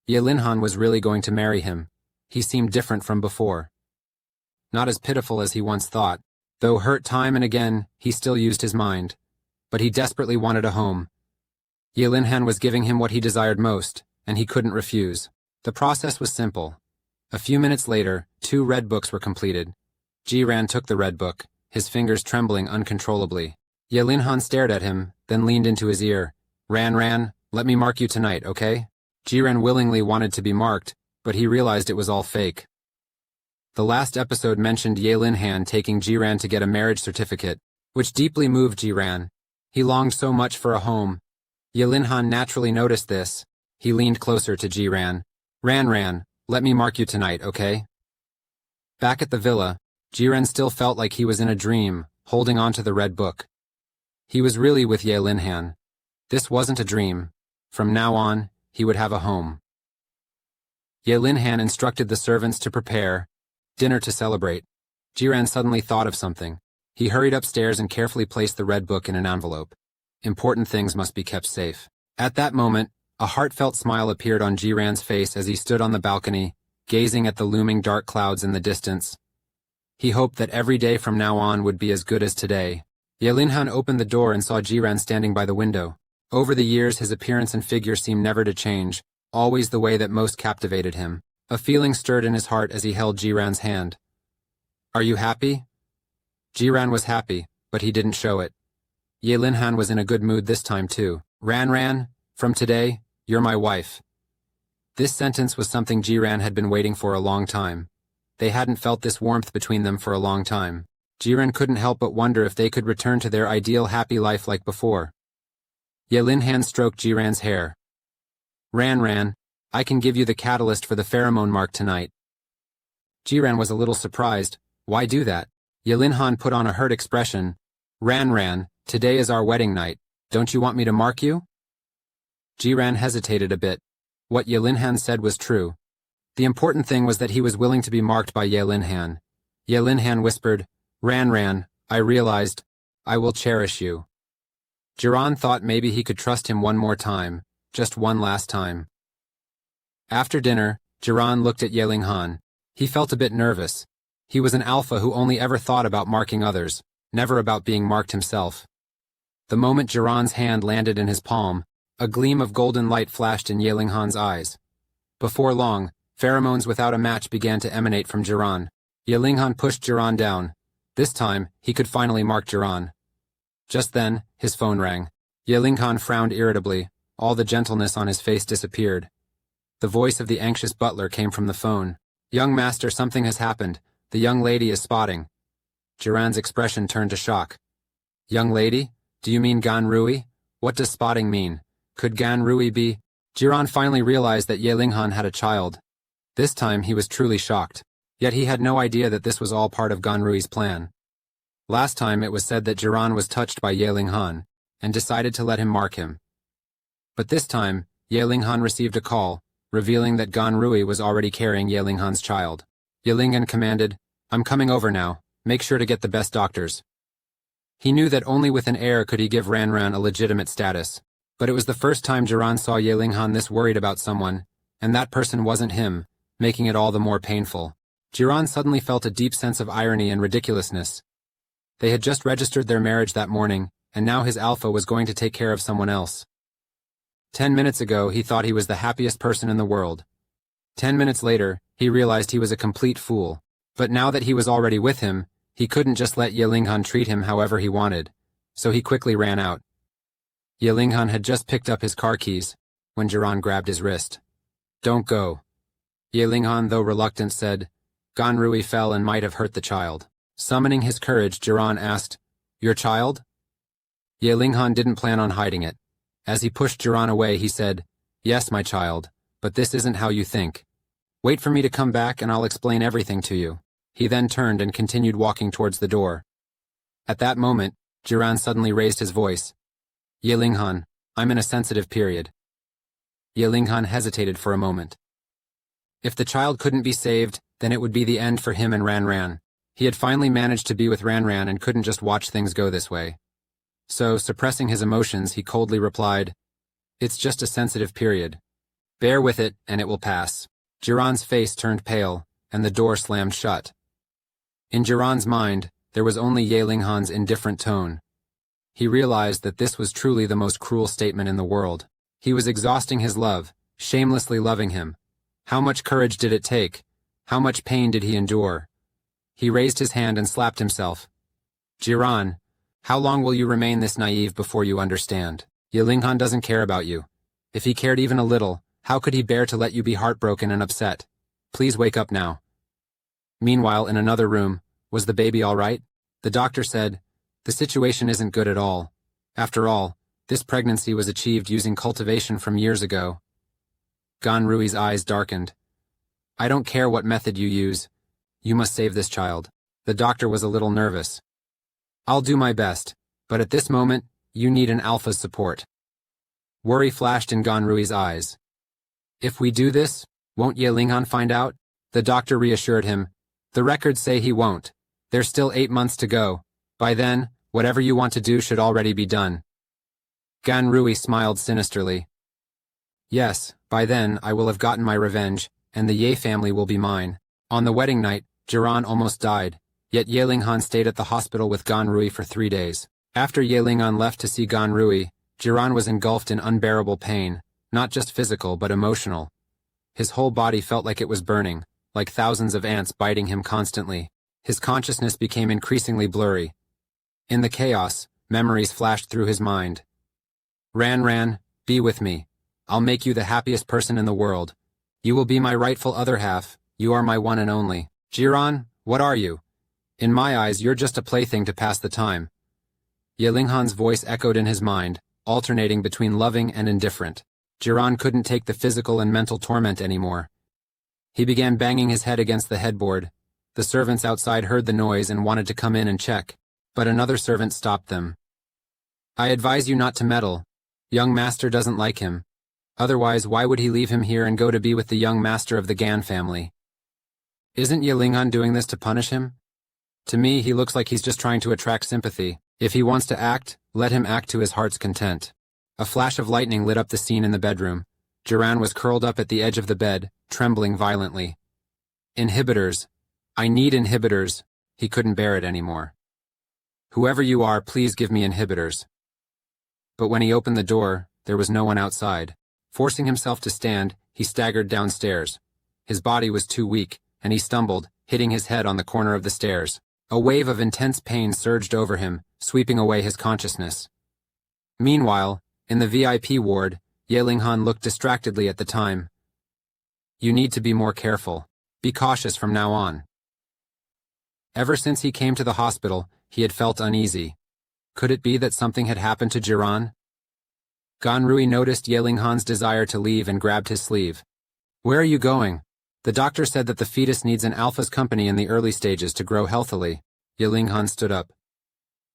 Ye Linhan was really going to marry him. He seemed different from before. Not as pitiful as he once thought. Though hurt time and again, he still used his mind. But he desperately wanted a home. Ye Linhan was giving him what he desired most, and he couldn't refuse. The process was simple. A few minutes later, 2 red books were completed. Jiran took the red book, his fingers trembling uncontrollably. Ye Linhan stared at him, then leaned into his ear. Ran, let me mark you tonight, okay? Jiran willingly wanted to be marked, but he realized it was all fake. The last episode mentioned Ye Linhan taking Jiran to get a marriage certificate, which deeply moved Jiran. He longed so much for a home. Ye Linhan naturally noticed this. He leaned closer to Jiran. Ran, Let me mark you tonight, okay? Back at the villa, Jiren still felt like he was in a dream, holding on to the red book. He was really with Ye Linhan. This wasn't a dream. From now on, he would have a home. Ye Linhan instructed the servants to prepare dinner to celebrate. Jiren suddenly thought of something. He hurried upstairs and carefully placed the red book in an envelope. Important things must be kept safe. At that moment, a heartfelt smile appeared on Jiran's face as he stood on the balcony, gazing at the looming dark clouds in the distance. He hoped that every day from now on would be as good as today. Ye Linhan opened the door and saw Jiran standing by the window. Over the years, his appearance and figure seemed never to change, always the way that most captivated him. A feeling stirred in his heart as he held Jiran's hand. Are you happy? Jiran was happy, but he didn't show it. Ye Linhan was in a good mood this time too. Ran, from today, you're my wife. This sentence was something Jiran had been waiting for a long time. They hadn't felt this warmth between them for a long time. Jiren couldn't help but wonder if they could return to their ideal happy life like before. Ye Linhan stroked Jiran's hair. Ran, I can give you the catalyst for the pheromone mark tonight. Jiran was a little surprised. Why do that? Ye Linhan put on a hurt expression. Ran, today is our wedding night. Don't you want me to mark you? Jiran hesitated a bit. What Ye Linhan said was true. The important thing was that he was willing to be marked by Ye Linhan. Ye Linhan whispered, Ran, I realized. I will cherish you. Jiran thought maybe he could trust him one more time, just one last time. After dinner, Jiran looked at Ye Linhan. He felt a bit nervous. He was an alpha who only ever thought about marking others, never about being marked himself. The moment Jiran's hand landed in his palm, a gleam of golden light flashed in Ye Linhan's eyes. Before long, pheromones without a match began to emanate from Jiran. Ye Linhan pushed Jiran down. This time, he could finally mark Jiran. Just then, his phone rang. Ye Linhan frowned irritably. All the gentleness on his face disappeared. The voice of the anxious butler came from the phone. Young master, something has happened. The young lady is spotting. Jiran's expression turned to shock. Young lady? Do you mean Ganrui? What does spotting mean? Could Ganrui be? Jiran finally realized that Ye Linhan had a child. This time he was truly shocked. Yet he had no idea that this was all part of Ganrui's plan. Last time it was said that Jiran was touched by Ye Linhan, and decided to let him mark him. But this time, Ye Linhan received a call, revealing that Ganrui was already carrying Ye Linhan's child. Ye Linhan commanded, I'm coming over now, make sure to get the best doctors. He knew that only with an heir could he give Ran a legitimate status. But it was the first time Jiran saw Ye Linhan this worried about someone, and that person wasn't him, making it all the more painful. Jiran suddenly felt a deep sense of irony and ridiculousness. They had just registered their marriage that morning, and now his alpha was going to take care of someone else. 10 minutes ago, he thought he was the happiest person in the world. 10 minutes later, he realized he was a complete fool. But now that he was already with him, he couldn't just let Ye Linhan treat him however he wanted, so he quickly ran out. Ye Linhan had just picked up his car keys, when Jiran grabbed his wrist. Don't go. Ye Linhan, though reluctant, said, Ganrui fell and might have hurt the child. Summoning his courage, Jiran asked, Your child? Ye Linhan didn't plan on hiding it. As he pushed Jiran away, he said, Yes, my child, but this isn't how you think. Wait for me to come back and I'll explain everything to you. He then turned and continued walking towards the door. At that moment, Jiran suddenly raised his voice. Ye Linhan, I'm in a sensitive period. Ye Linhan hesitated for a moment. If the child couldn't be saved, then it would be the end for him and Ran. He had finally managed to be with Ran and couldn't just watch things go this way. So, suppressing his emotions, he coldly replied, It's just a sensitive period. Bear with it, and it will pass. Jiran's face turned pale, and the door slammed shut. In Jiran's mind, there was only Ye Linhan's indifferent tone. He realized that this was truly the most cruel statement in the world. He was exhausting his love, shamelessly loving him. How much courage did it take? How much pain did he endure? He raised his hand and slapped himself. Jiran, how long will you remain this naive before you understand? Ye Linhan doesn't care about you. If he cared even a little, how could he bear to let you be heartbroken and upset? Please wake up now. Meanwhile, in another room, was the baby all right? The doctor said, The situation isn't good at all. After all, this pregnancy was achieved using cultivation from years ago. Ganrui's eyes darkened. I don't care what method you use. You must save this child. The doctor was a little nervous. I'll do my best, but at this moment, you need an alpha's support. Worry flashed in Ganrui's eyes. If we do this, won't Ye Linghan find out? The doctor reassured him. The records say he won't. There's still 8 months to go. By then, whatever you want to do should already be done. Ganrui smiled sinisterly. Yes, by then I will have gotten my revenge, and the Ye family will be mine. On the wedding night, Jiran almost died, yet Ye Linghan stayed at the hospital with Ganrui for 3 days. After Ye Linghan left to see Ganrui, Jiran was engulfed in unbearable pain, not just physical but emotional. His whole body felt like it was burning, like thousands of ants biting him constantly. His consciousness became increasingly blurry. In the chaos, memories flashed through his mind. Ran, be with me. I'll make you the happiest person in the world. You will be my rightful other half. You are my one and only. Jiran, what are you? In my eyes, you're just a plaything to pass the time. Ye Linghan's voice echoed in his mind, alternating between loving and indifferent. Jiran couldn't take the physical and mental torment anymore. He began banging his head against the headboard. The servants outside heard the noise and wanted to come in and check, but another servant stopped them. I advise you not to meddle. Young master doesn't like him. Otherwise, why would he leave him here and go to be with the young master of the Gan family? Isn't Ye Linghan doing this to punish him? To me, he looks like he's just trying to attract sympathy. If he wants to act, let him act to his heart's content. A flash of lightning lit up the scene in the bedroom. Jiran was curled up at the edge of the bed, trembling violently. Inhibitors. I need inhibitors. He couldn't bear it anymore. Whoever you are, please give me inhibitors. But when he opened the door, there was no one outside. Forcing himself to stand, he staggered downstairs. His body was too weak, and he stumbled, hitting his head on the corner of the stairs. A wave of intense pain surged over him, sweeping away his consciousness. Meanwhile, in the VIP ward, Ye Linghan looked distractedly at the time. You need to be more careful. Be cautious from now on. Ever since he came to the hospital, he had felt uneasy. Could it be that something had happened to Jiran? Ganrui noticed Ye Linghan's desire to leave and grabbed his sleeve. Where are you going? The doctor said that the fetus needs an alpha's company in the early stages to grow healthily. Ye Linghan stood up.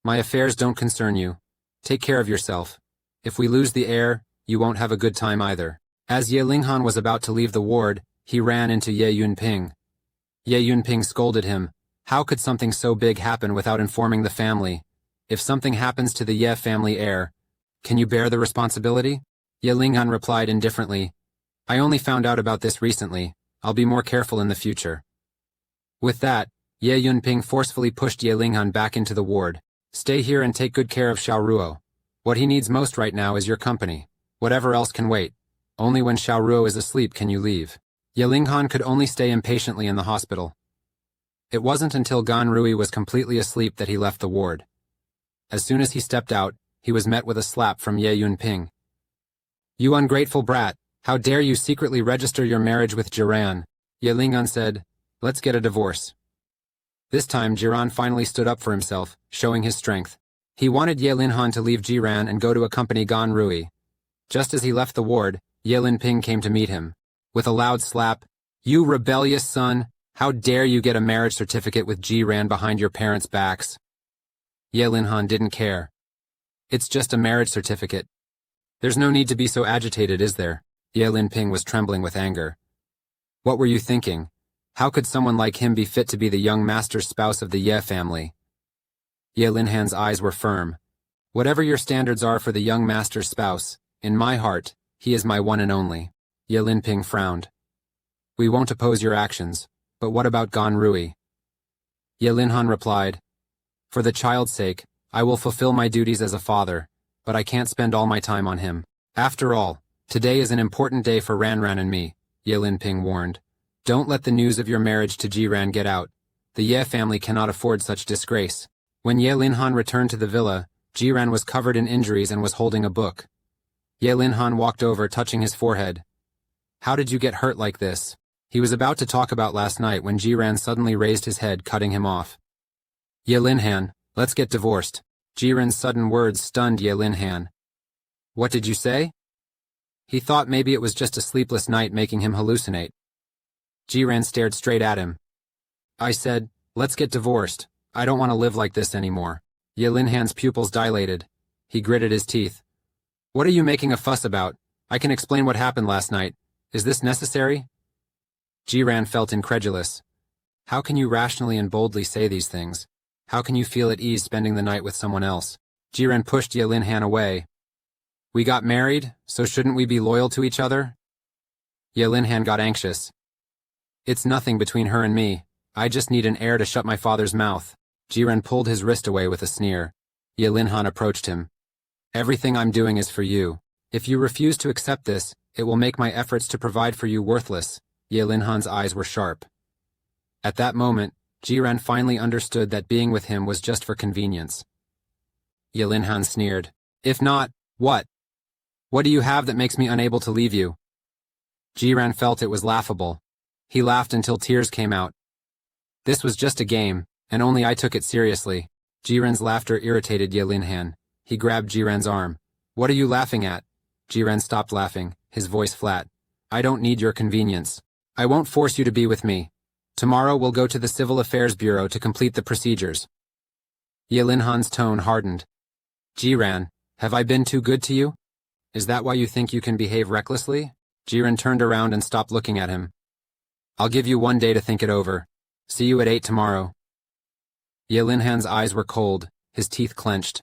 My affairs don't concern you. Take care of yourself. If we lose the heir, you won't have a good time either. As Ye Linghan was about to leave the ward, he ran into Ye Yunping. Ye Yunping scolded him. How could something so big happen without informing the family? If something happens to the Ye family heir, can you bear the responsibility? Ye Linghan replied indifferently. I only found out about this recently. I'll be more careful in the future. With that, Ye Yunping forcefully pushed Ye Linghan back into the ward. Stay here and take good care of Xiaoruo. What he needs most right now is your company. Whatever else can wait. Only when Xiaoruo is asleep can you leave. Ye Linghan could only stay impatiently in the hospital. It wasn't until Ganrui was completely asleep that he left the ward. As soon as he stepped out, he was met with a slap from Ye Yunping. You ungrateful brat, how dare you secretly register your marriage with Jiran? Ye Linghan said, let's get a divorce. This time Jiran finally stood up for himself, showing his strength. He wanted Ye Linghan to leave Jiran and go to accompany Ganrui. Just as he left the ward, Ye Yunping came to meet him. With a loud slap, you rebellious son, how dare you get a marriage certificate with Jiran behind your parents' backs? Ye Linghan didn't care. It's just a marriage certificate. There's no need to be so agitated, is there? Ye Yunping was trembling with anger. What were you thinking? How could someone like him be fit to be the young master's spouse of the Ye family? Ye Linghan's eyes were firm. Whatever your standards are for the young master's spouse, in my heart, he is my one and only. Ye Yunping frowned. We won't oppose your actions, but what about Ganrui? Ye Linghan replied, for the child's sake, I will fulfill my duties as a father, but I can't spend all my time on him. After all, today is an important day for Ranran and me, Ye Yunping warned. Don't let the news of your marriage to Jiran get out. The Ye family cannot afford such disgrace. When Ye Linghan returned to the villa, Jiran was covered in injuries and was holding a book. Ye Linghan walked over, touching his forehead. How did you get hurt like this? He was about to talk about last night when Jiran suddenly raised his head, cutting him off. Ye Linghan, let's get divorced. Jiran's sudden words stunned Ye Linghan. What did you say? He thought maybe it was just a sleepless night making him hallucinate. Jiran stared straight at him. I said, let's get divorced. I don't want to live like this anymore. Ye Linhan's pupils dilated. He gritted his teeth. What are you making a fuss about? I can explain what happened last night. Is this necessary? Jiran felt incredulous. How can you rationally and boldly say these things? How can you feel at ease spending the night with someone else? Jiran pushed Ye Linhan away. We got married, so shouldn't we be loyal to each other? Ye Linhan got anxious. It's nothing between her and me. I just need an heir to shut my father's mouth. Jiran pulled his wrist away with a sneer. Ye Linhan approached him. Everything I'm doing is for you. If you refuse to accept this, it will make my efforts to provide for you worthless. Ye Linhan's eyes were sharp. At that moment, Jiran finally understood that being with him was just for convenience. Ye Linhan sneered. If not, what? What do you have that makes me unable to leave you? Jiran felt it was laughable. He laughed until tears came out. This was just a game, and only I took it seriously. Jiran's laughter irritated Ye Linhan. He grabbed Jiran's arm. What are you laughing at? Jiran stopped laughing, his voice flat. I don't need your convenience. I won't force you to be with me. Tomorrow we'll go to the Civil Affairs Bureau to complete the procedures. Ye Linhan's tone hardened. Jiran, have I been too good to you? Is that why you think you can behave recklessly? Jiran turned around and stopped looking at him. I'll give you 1 day to think it over. See you at 8 tomorrow. Ye Linhan's eyes were cold, his teeth clenched.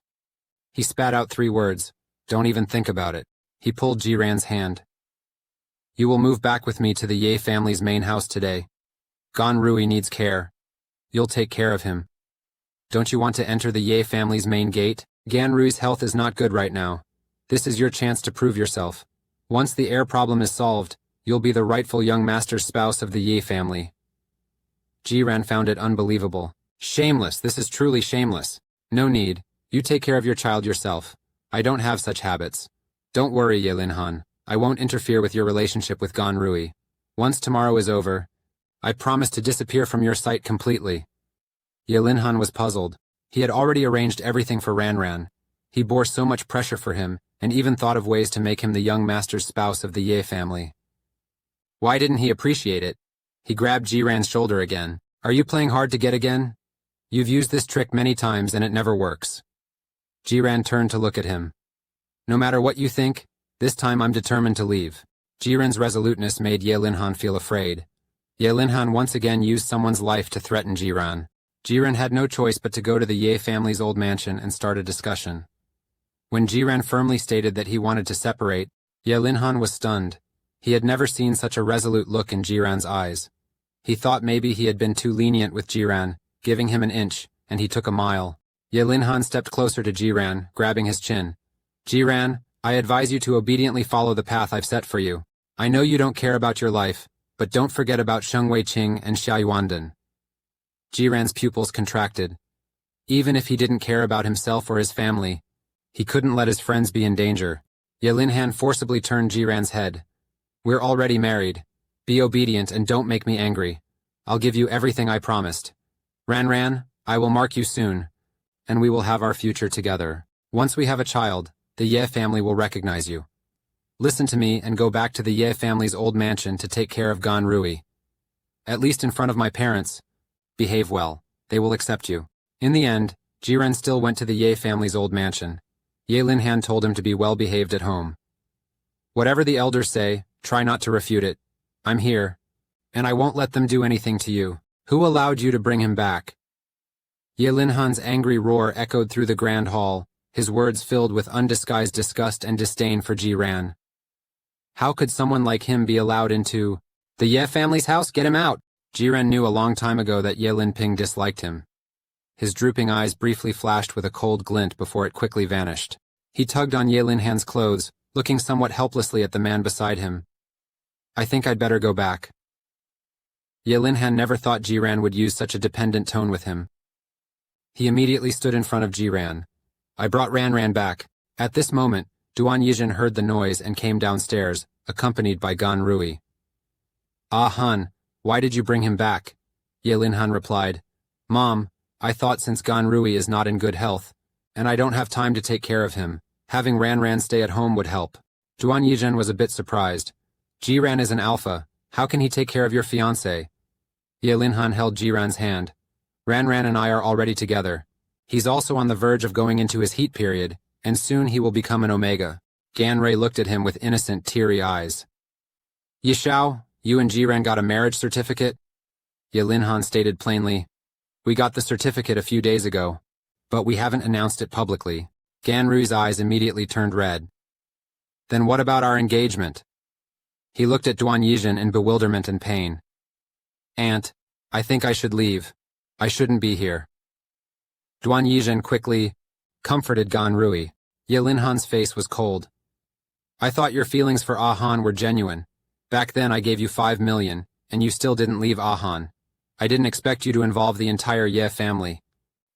He spat out 3 words. Don't even think about it. He pulled Jiran's hand. You will move back with me to the Ye family's main house today. Gan Rui needs care. You'll take care of him. Don't you want to enter the Ye family's main gate? Gan Rui's health is not good right now. This is your chance to prove yourself. Once the heir problem is solved, you'll be the rightful young master's spouse of the Ye family. Jiran found it unbelievable. Shameless, this is truly shameless. No need, you take care of your child yourself. I don't have such habits. Don't worry, Ye Linhan. I won't interfere with your relationship with Gan Rui. Once tomorrow is over, I promise to disappear from your sight completely. Ye Linhan was puzzled. He had already arranged everything for Ranran. He bore so much pressure for him, and even thought of ways to make him the young master's spouse of the Ye family. Why didn't he appreciate it? He grabbed Jiran's shoulder again. Are you playing hard to get again? You've used this trick many times and it never works. Jiran turned to look at him. No matter what you think, this time I'm determined to leave. Jiran's resoluteness made Ye Linhan feel afraid. Ye Linhan once again used someone's life to threaten Jiran. Jiran had no choice but to go to the Ye family's old mansion and start a discussion. When Jiran firmly stated that he wanted to separate, Ye Linhan was stunned. He had never seen such a resolute look in Jiran's eyes. He thought maybe he had been too lenient with Jiran, giving him an inch, and he took a mile. Ye Linhan stepped closer to Jiran, grabbing his chin. Jiran, I advise you to obediently follow the path I've set for you. I know you don't care about your life, but don't forget about Sheng Wei-Qing and Xia Yuandan. Jiran's pupils contracted. Even if he didn't care about himself or his family, he couldn't let his friends be in danger. Ye Linhan forcibly turned Jiran's head. We're already married. Be obedient and don't make me angry. I'll give you everything I promised. Ranran, I will mark you soon, and we will have our future together. Once we have a child, the Ye family will recognize you. Listen to me and go back to the Ye family's old mansion to take care of Gan Rui. At least in front of my parents. Behave well. They will accept you. In the end, Jiran still went to the Ye family's old mansion. Ye Linhan told him to be well behaved at home. Whatever the elders say, try not to refute it. I'm here, and I won't let them do anything to you. Who allowed you to bring him back? Ye Linhan's angry roar echoed through the grand hall, his words filled with undisguised disgust and disdain for Jiran. How could someone like him be allowed into the Ye family's house? Get him out! Jiran knew a long time ago that Ye Linping disliked him. His drooping eyes briefly flashed with a cold glint before it quickly vanished. He tugged on Ye Linhan's clothes, looking somewhat helplessly at the man beside him. I think I'd better go back. Ye Linhan never thought Jiran would use such a dependent tone with him. He immediately stood in front of Jiran. I brought Ranran back. At this moment, Duan Yijin heard the noise and came downstairs, accompanied by Gan Rui. Ah Han, why did you bring him back? Ye Linhan replied. Mom, I thought since Gan Rui is not in good health, and I don't have time to take care of him, having Ranran stay at home would help. Duan Yijin was a bit surprised. Jiran is an alpha. How can he take care of your fiancé? Ye Linhan held Jiran's hand. Ranran and I are already together. He's also on the verge of going into his heat period, and soon he will become an Omega. Ganrei looked at him with innocent, teary eyes. Yishao, you and Jiran got a marriage certificate? Ye Linhan stated plainly. We got the certificate a few days ago, but we haven't announced it publicly. Ganrui's eyes immediately turned red. Then what about our engagement? He looked at Duan Yizhen in bewilderment and pain. Aunt, I think I should leave. I shouldn't be here. Duan Yizhen quickly comforted Ganrui. Ye Linhan's face was cold. I thought your feelings for Ahan were genuine. Back then I gave you 5 million, and you still didn't leave Ahan. I didn't expect you to involve the entire Ye family.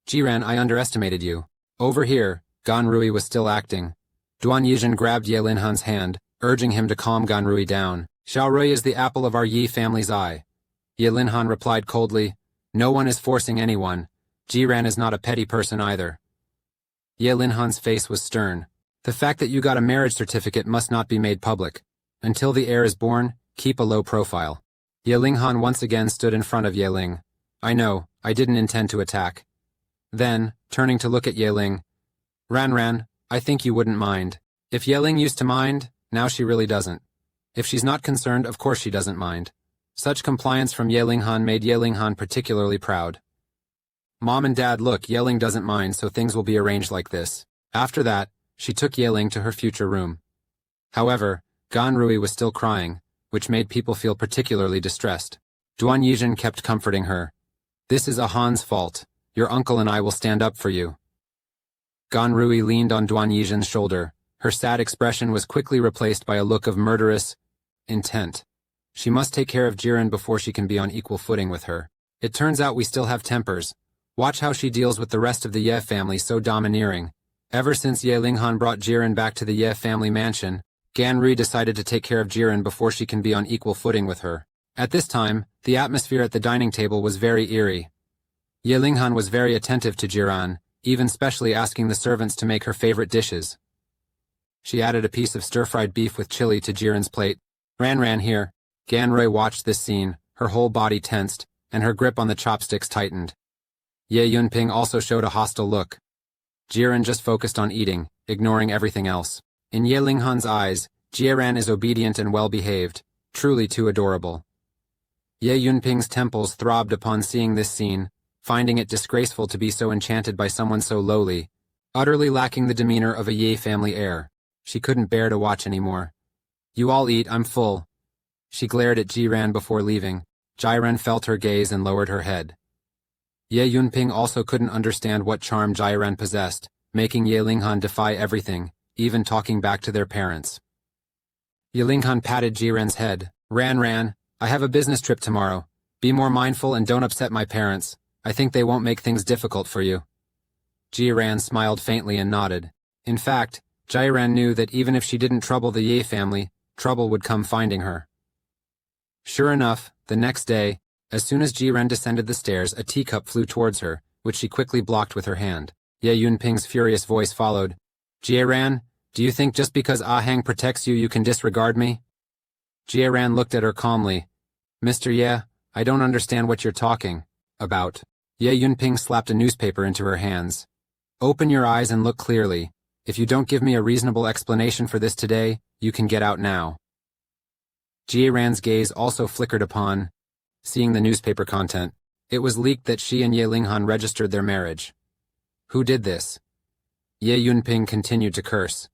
Jiran, I underestimated you. Over here, Ganrui was still acting. Duan Yizhen grabbed Ye Linhan's hand, urging him to calm Ganrui down. Xiaorui is the apple of our Yi family's eye. Ye Linhan replied coldly, No one is forcing anyone. Jiran is not a petty person either. Ye Linhan's face was stern. The fact that you got a marriage certificate must not be made public. Until the heir is born, keep a low profile. Ye Linghan once again stood in front of Ye Ling. I know, I didn't intend to attack. Then, turning to look at Ye Ling, Ran, I think you wouldn't mind. If Ye Ling used to mind, now she really doesn't. If she's not concerned, of course she doesn't mind. Such compliance from Ye Linghan made Ye Linghan particularly proud. Mom and Dad, look, Ye Ling doesn't mind, so things will be arranged like this. After that, she took Ye Ling to her future room. However, Ganrui was still crying, which made people feel particularly distressed. Duan Yizhen kept comforting her. This is Ahan's fault. Your uncle and I will stand up for you. Ganrui leaned on Duan Yizhen's shoulder. Her sad expression was quickly replaced by a look of murderous intent. She must take care of Jiren before she can be on equal footing with her. It turns out we still have tempers. Watch how she deals with the rest of the Ye family so domineering. Ever since Ye Linghan brought Jiren back to the Ye family mansion, Ganrui decided to take care of Jiren before she can be on equal footing with her. At this time, the atmosphere at the dining table was very eerie. Ye Linghan was very attentive to Jiren, even specially asking the servants to make her favorite dishes. She added a piece of stir-fried beef with chili to Jiren's plate. Ran here. Ganrui watched this scene, her whole body tensed, and her grip on the chopsticks tightened. Ye Yunping also showed a hostile look. Jiren just focused on eating, ignoring everything else. In Ye Linghan's eyes, Jiren is obedient and well-behaved, truly too adorable. Ye Yunping's temples throbbed upon seeing this scene, finding it disgraceful to be so enchanted by someone so lowly, utterly lacking the demeanor of a Ye family heir. She couldn't bear to watch anymore. You all eat, I'm full. She glared at Jiren before leaving. Jiren felt her gaze and lowered her head. Ye Yunping also couldn't understand what charm Jiren possessed, making Ye Linghan defy everything, even talking back to their parents. Ye Linghan patted Jiren's head. Ran, I have a business trip tomorrow. Be more mindful and don't upset my parents. I think they won't make things difficult for you. Jiren smiled faintly and nodded. In fact, Jiren knew that even if she didn't trouble the Ye family, trouble would come finding her. Sure enough, the next day, as soon as Jiren descended the stairs, a teacup flew towards her, which she quickly blocked with her hand. Ye Yunping's furious voice followed. Jiren, do you think just because Ahang protects you, you can disregard me? Jiren looked at her calmly. Mr. Ye, I don't understand what you're talking about. Ye Yunping slapped a newspaper into her hands. Open your eyes and look clearly. If you don't give me a reasonable explanation for this today, you can get out now. Jiren's gaze also flickered upon, seeing the newspaper content. It was leaked that she and Ye Linghan registered their marriage. Who did this? Ye Yunping continued to curse.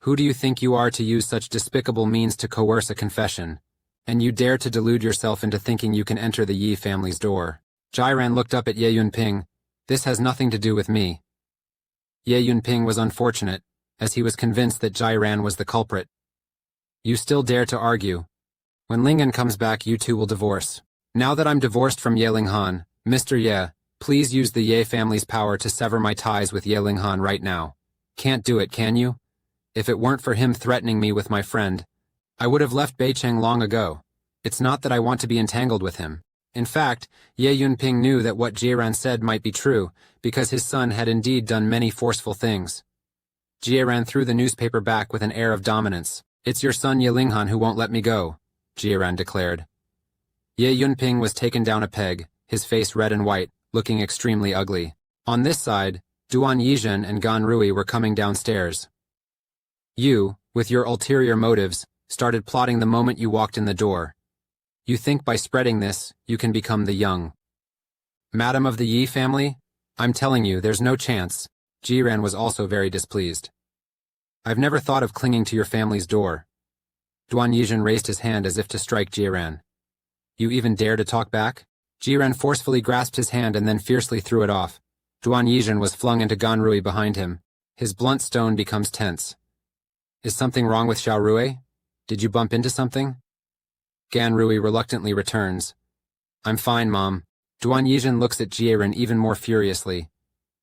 Who do you think you are to use such despicable means to coerce a confession? And you dare to delude yourself into thinking you can enter the Yi family's door. Jiren looked up at Ye Yunping. This has nothing to do with me. Ye Yunping was unfortunate, as he was convinced that Jiren was the culprit. You still dare to argue. When Ling'an comes back, you two will divorce. Now that I'm divorced from Ye Linghan, Mr. Ye, please use the Ye family's power to sever my ties with Ye Linghan right now. Can't do it, can you? If it weren't for him threatening me with my friend, I would have left Beicheng long ago. It's not that I want to be entangled with him. In fact, Ye Yunping knew that what Jiren said might be true, because his son had indeed done many forceful things. Jiren threw the newspaper back with an air of dominance. It's your son Ye Linghan who won't let me go. Jiran declared. Ye Yunping was taken down a peg, his face red and white, looking extremely ugly. On this side, Duan Yizhen and Gan Rui were coming downstairs. You, with your ulterior motives, started plotting the moment you walked in the door. You think by spreading this, you can become the young Madam of the Yi family? I'm telling you, there's no chance. Jiran was also very displeased. I've never thought of clinging to your family's door. Duan Yizhen raised his hand as if to strike Jiran. You even dare to talk back? Jiran forcefully grasped his hand and then fiercely threw it off. Duan Yizhen was flung into Gan Rui behind him. His blunt stone becomes tense. Is something wrong with Xiao Rui? Did you bump into something? Gan Rui reluctantly returns. I'm fine, Mom. Duan Yizhen looks at Jiran even more furiously.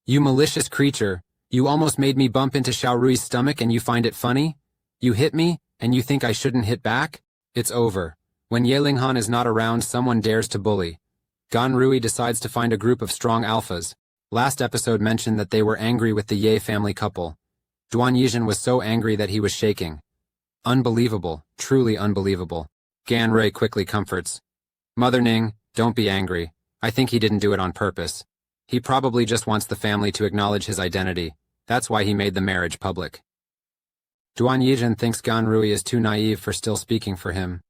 You malicious creature, you almost made me bump into Xiao Rui's stomach and you find it funny? You hit me, and you think I shouldn't hit back? It's over. When Ye Linghan is not around, someone dares to bully. Gan Rui decides to find a group of strong alphas. Last episode mentioned that they were angry with the Ye family couple. Duan Yizhen was so angry that he was shaking. Unbelievable, truly unbelievable. Gan Rui quickly comforts. Mother Ning, don't be angry. I think he didn't do it on purpose. He probably just wants the family to acknowledge his identity. That's why he made the marriage public. Duan Yizhen thinks Gan Rui is too naive for still speaking for him.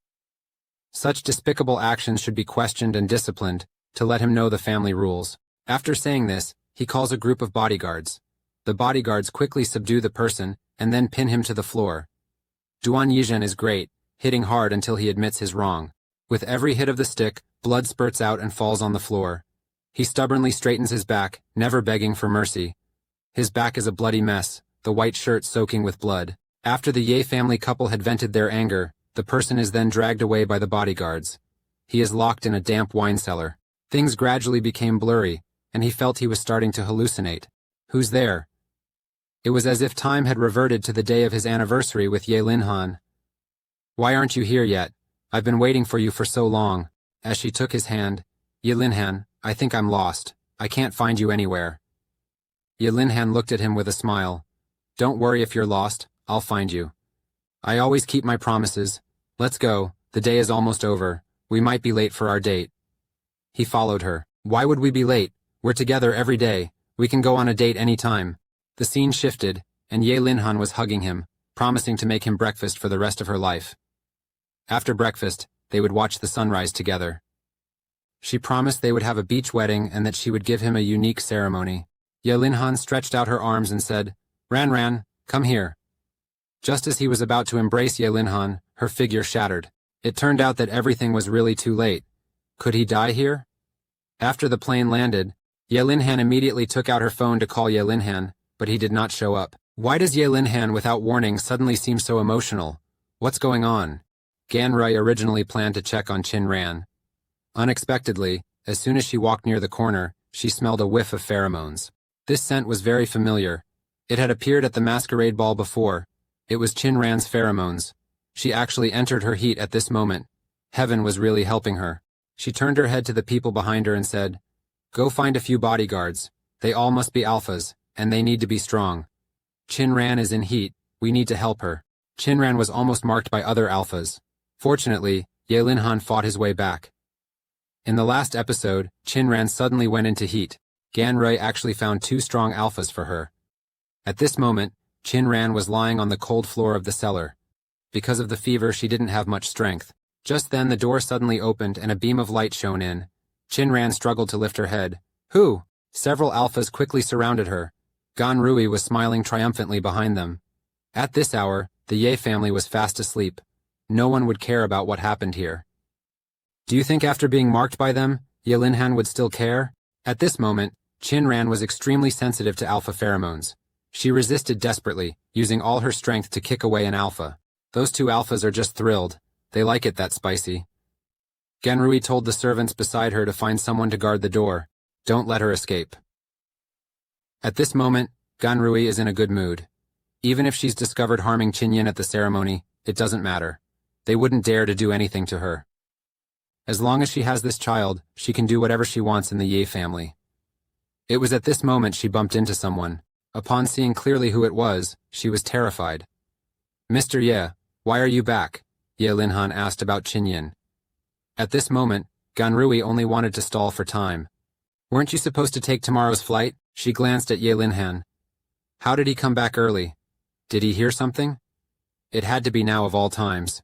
Such despicable actions should be questioned and disciplined, to let him know the family rules. After saying this, he calls a group of bodyguards. The bodyguards quickly subdue the person, and then pin him to the floor. Duan Yizhen is great, hitting hard until he admits his wrong. With every hit of the stick, blood spurts out and falls on the floor. He stubbornly straightens his back, never begging for mercy. His back is a bloody mess, the white shirt soaking with blood. After the Ye family couple had vented their anger, the person is then dragged away by the bodyguards. He is locked in a damp wine cellar. Things gradually became blurry, and he felt he was starting to hallucinate. Who's there? It was as if time had reverted to the day of his anniversary with Ye Linhan. Why aren't you here yet? I've been waiting for you for so long. As she took his hand, Ye Linhan, I think I'm lost. I can't find you anywhere. Ye Linhan looked at him with a smile. Don't worry if you're lost, I'll find you. I always keep my promises. Let's go, the day is almost over. We might be late for our date. He followed her. Why would we be late? We're together every day. We can go on a date any time. The scene shifted, and Ye Linhan was hugging him, promising to make him breakfast for the rest of her life. After breakfast, they would watch the sunrise together. She promised they would have a beach wedding and that she would give him a unique ceremony. Ye Linhan stretched out her arms and said, Ran, come here. Just as he was about to embrace Ye Linhan, her figure shattered. It turned out that everything was really too late. Could he die here? After the plane landed, Ye Linhan immediately took out her phone to call Ye Linhan, but he did not show up. Why does Ye Linhan without warning suddenly seem so emotional? What's going on? Gan Rui originally planned to check on Qin Ran. Unexpectedly, as soon as she walked near the corner, she smelled a whiff of pheromones. This scent was very familiar. It had appeared at the masquerade ball before. It was Qin Ran's pheromones. She actually entered her heat at this moment. Heaven was really helping her. She turned her head to the people behind her and said, Go find a few bodyguards. They all must be alphas, and they need to be strong. Qin Ran is in heat. We need to help her. Qin Ran was almost marked by other alphas. Fortunately, Ye Linhan fought his way back. In the last episode, Qin Ran suddenly went into heat. Gan Rui actually found 2 strong alphas for her. At this moment, Qin Ran was lying on the cold floor of the cellar. Because of the fever, she didn't have much strength. Just then the door suddenly opened and a beam of light shone in. Qin Ran struggled to lift her head. Who? Several alphas quickly surrounded her. Gan Rui was smiling triumphantly behind them. At this hour, the Ye family was fast asleep. No one would care about what happened here. Do you think after being marked by them, Ye Linhan would still care? At this moment, Qin Ran was extremely sensitive to alpha pheromones. She resisted desperately, using all her strength to kick away an alpha. Those 2 alphas are just thrilled. They like it that spicy. Gan Rui told the servants beside her to find someone to guard the door. Don't let her escape. At this moment, Gan Rui is in a good mood. Even if she's discovered harming Qin Yin at the ceremony, it doesn't matter. They wouldn't dare to do anything to her. As long as she has this child, she can do whatever she wants in the Ye family. It was at this moment she bumped into someone. Upon seeing clearly who it was, she was terrified. Mr. Ye, why are you back? Ye Linhan asked about Qinyan. At this moment, Ganrui only wanted to stall for time. Weren't you supposed to take tomorrow's flight? She glanced at Ye Linhan. How did he come back early? Did he hear something? It had to be now of all times.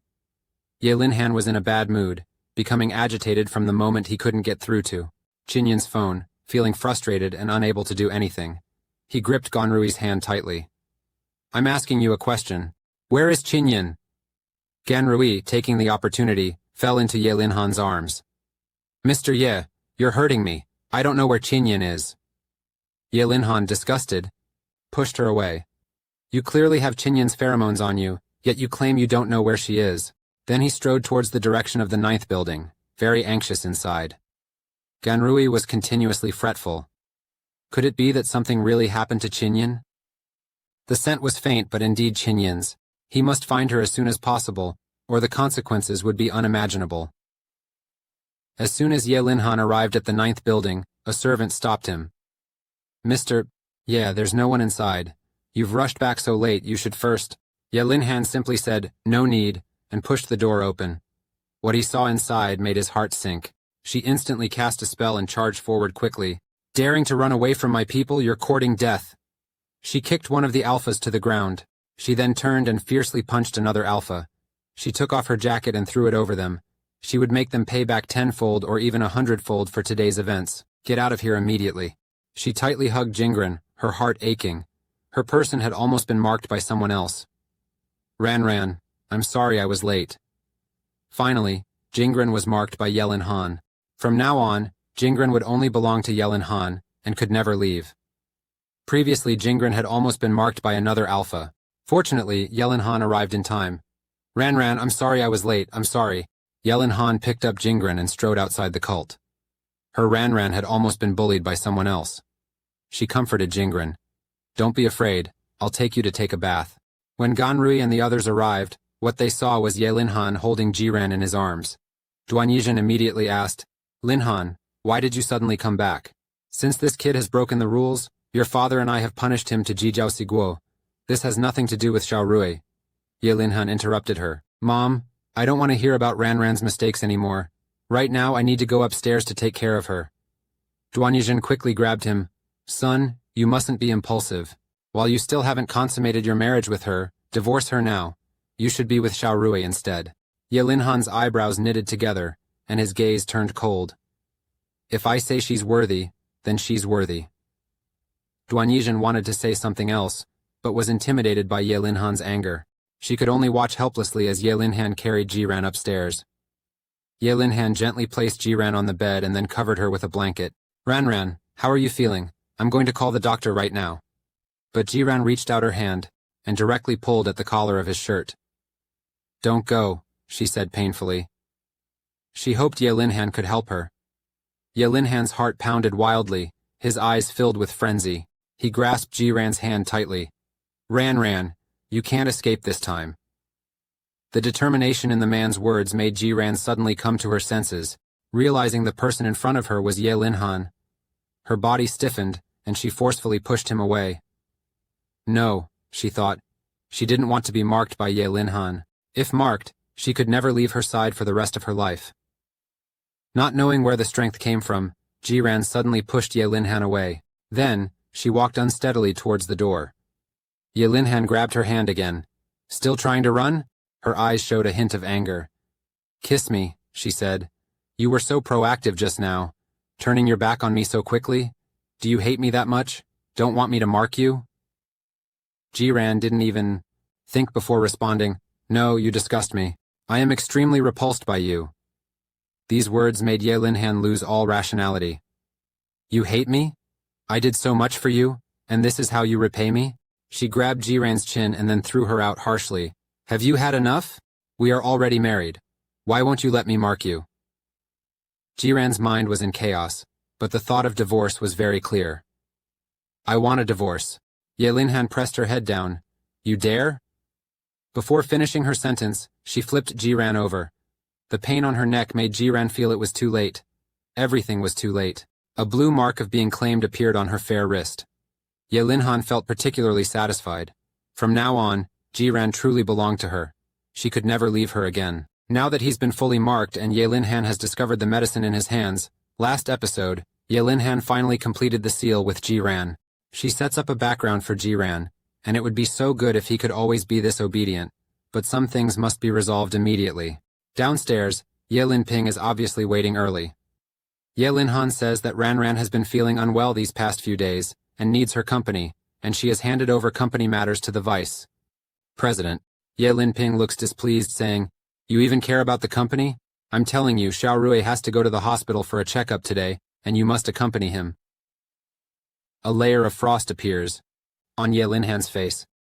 Ye Linhan was in a bad mood, becoming agitated from the moment he couldn't get through to Qinyan's phone, feeling frustrated and unable to do anything. He gripped Ganrui's hand tightly. I'm asking you a question. Where is Qinyan? Ganrui, taking the opportunity, fell into Ye Linhan's arms. Mr. Ye, you're hurting me. I don't know where Qinyan is. Ye Linhan, disgusted, pushed her away. You clearly have Qinyan's pheromones on you, yet you claim you don't know where she is. Then he strode towards the direction of the 9th building, very anxious inside. Ganrui was continuously fretful. Could it be that something really happened to Qinyan? The scent was faint, but indeed Qinyan's. He must find her as soon as possible, or the consequences would be unimaginable. As soon as Ye Linhan arrived at the 9th building, a servant stopped him. Mr. Yeah, there's no one inside. You've rushed back so late, you should first. Ye Linhan simply said, no need, and pushed the door open. What he saw inside made his heart sink. She instantly cast a spell and charged forward quickly. Daring to run away from my people, you're courting death. She kicked one of the alphas to the ground. She then turned and fiercely punched another alpha. She took off her jacket and threw it over them. She would make them pay back 10-fold or even 100-fold for today's events. Get out of here immediately. She tightly hugged Jingren, her heart aching. Her person had almost been marked by someone else. Ran, I'm sorry I was late. Finally, Jingren was marked by Ye Linhan. From now on, Jingren would only belong to Ye Linhan, and could never leave. Previously, Jingren had almost been marked by another alpha. Fortunately, Ye Linhan arrived in time. Ran, I'm sorry I was late, I'm sorry. Ye Linhan picked up Jingren and strode outside the cult. Her Ran had almost been bullied by someone else. She comforted Jingren. Don't be afraid, I'll take you to take a bath. When Ganrui and the others arrived, what they saw was Ye Linhan holding Jiran in his arms. Duan Yizhen immediately asked, Linhan, why did you suddenly come back? Since this kid has broken the rules, your father and I have punished him to Jijiao Siguo. This has nothing to do with Xiaorui. Ye Linhan interrupted her. Mom, I don't want to hear about Ran's mistakes anymore. Right now I need to go upstairs to take care of her. Duan Yizhen quickly grabbed him. Son, you mustn't be impulsive. While you still haven't consummated your marriage with her, divorce her now. You should be with Xiaorui instead. Ye Linhan's eyebrows knitted together, and his gaze turned cold. If I say she's worthy, then she's worthy. Duan Yizhen wanted to say something else, but was intimidated by Ye Linhan's anger. She could only watch helplessly as Ye Linhan carried Jiran upstairs. Ye Linhan gently placed Jiran on the bed and then covered her with a blanket. Ran, how are you feeling? I'm going to call the doctor right now. But Jiran reached out her hand, and directly pulled at the collar of his shirt. Don't go, she said painfully. She hoped Ye Linhan could help her. Ye Linhan's heart pounded wildly, his eyes filled with frenzy. He grasped Jiran's hand tightly. Ran, you can't escape this time. The determination in the man's words made Jiran suddenly come to her senses, realizing the person in front of her was Ye Linhan. Her body stiffened, and she forcefully pushed him away. No, she thought. She didn't want to be marked by Ye Linhan. If marked, she could never leave her side for the rest of her life. Not knowing where the strength came from, Jiran suddenly pushed Ye Linhan away. Then, she walked unsteadily towards the door. Ye Linhan grabbed her hand again. Still trying to run? Her eyes showed a hint of anger. Kiss me, she said. You were so proactive just now. Turning your back on me so quickly? Do you hate me that much? Don't want me to mark you? Jiran didn't even think before responding. No, you disgust me. I am extremely repulsed by you. These words made Ye Linhan lose all rationality. You hate me? I did so much for you, and this is how you repay me? She grabbed Jiran's chin and then threw her out harshly. Have you had enough? We are already married. Why won't you let me mark you? Jiran's mind was in chaos, but the thought of divorce was very clear. I want a divorce. Ye Linhan pressed her head down. You dare? Before finishing her sentence, she flipped Jiran over. The pain on her neck made Jiran feel it was too late. Everything was too late. A blue mark of being claimed appeared on her fair wrist. Ye Linhan felt particularly satisfied. From now on, Jiran truly belonged to her. she could never leave her again. Now that he's been fully marked and Ye Linhan has discovered the medicine in his hands, last episode, Ye Linhan finally completed the seal with Jiran. She sets up a background for Jiran, and it would be so good if he could always be this obedient, but some things must be resolved immediately. Downstairs, Ye Linping is obviously waiting early. Ye Linhan says that Ranran has been feeling unwell these past few days, and needs her company, and she has handed over company matters to the vice president. Ye Linping looks displeased, saying, "You even care about the company? I'm telling you, Xiao Rui has to go to the hospital for a checkup today, and you must accompany him." A layer of frost appears on Ye Linhan's face.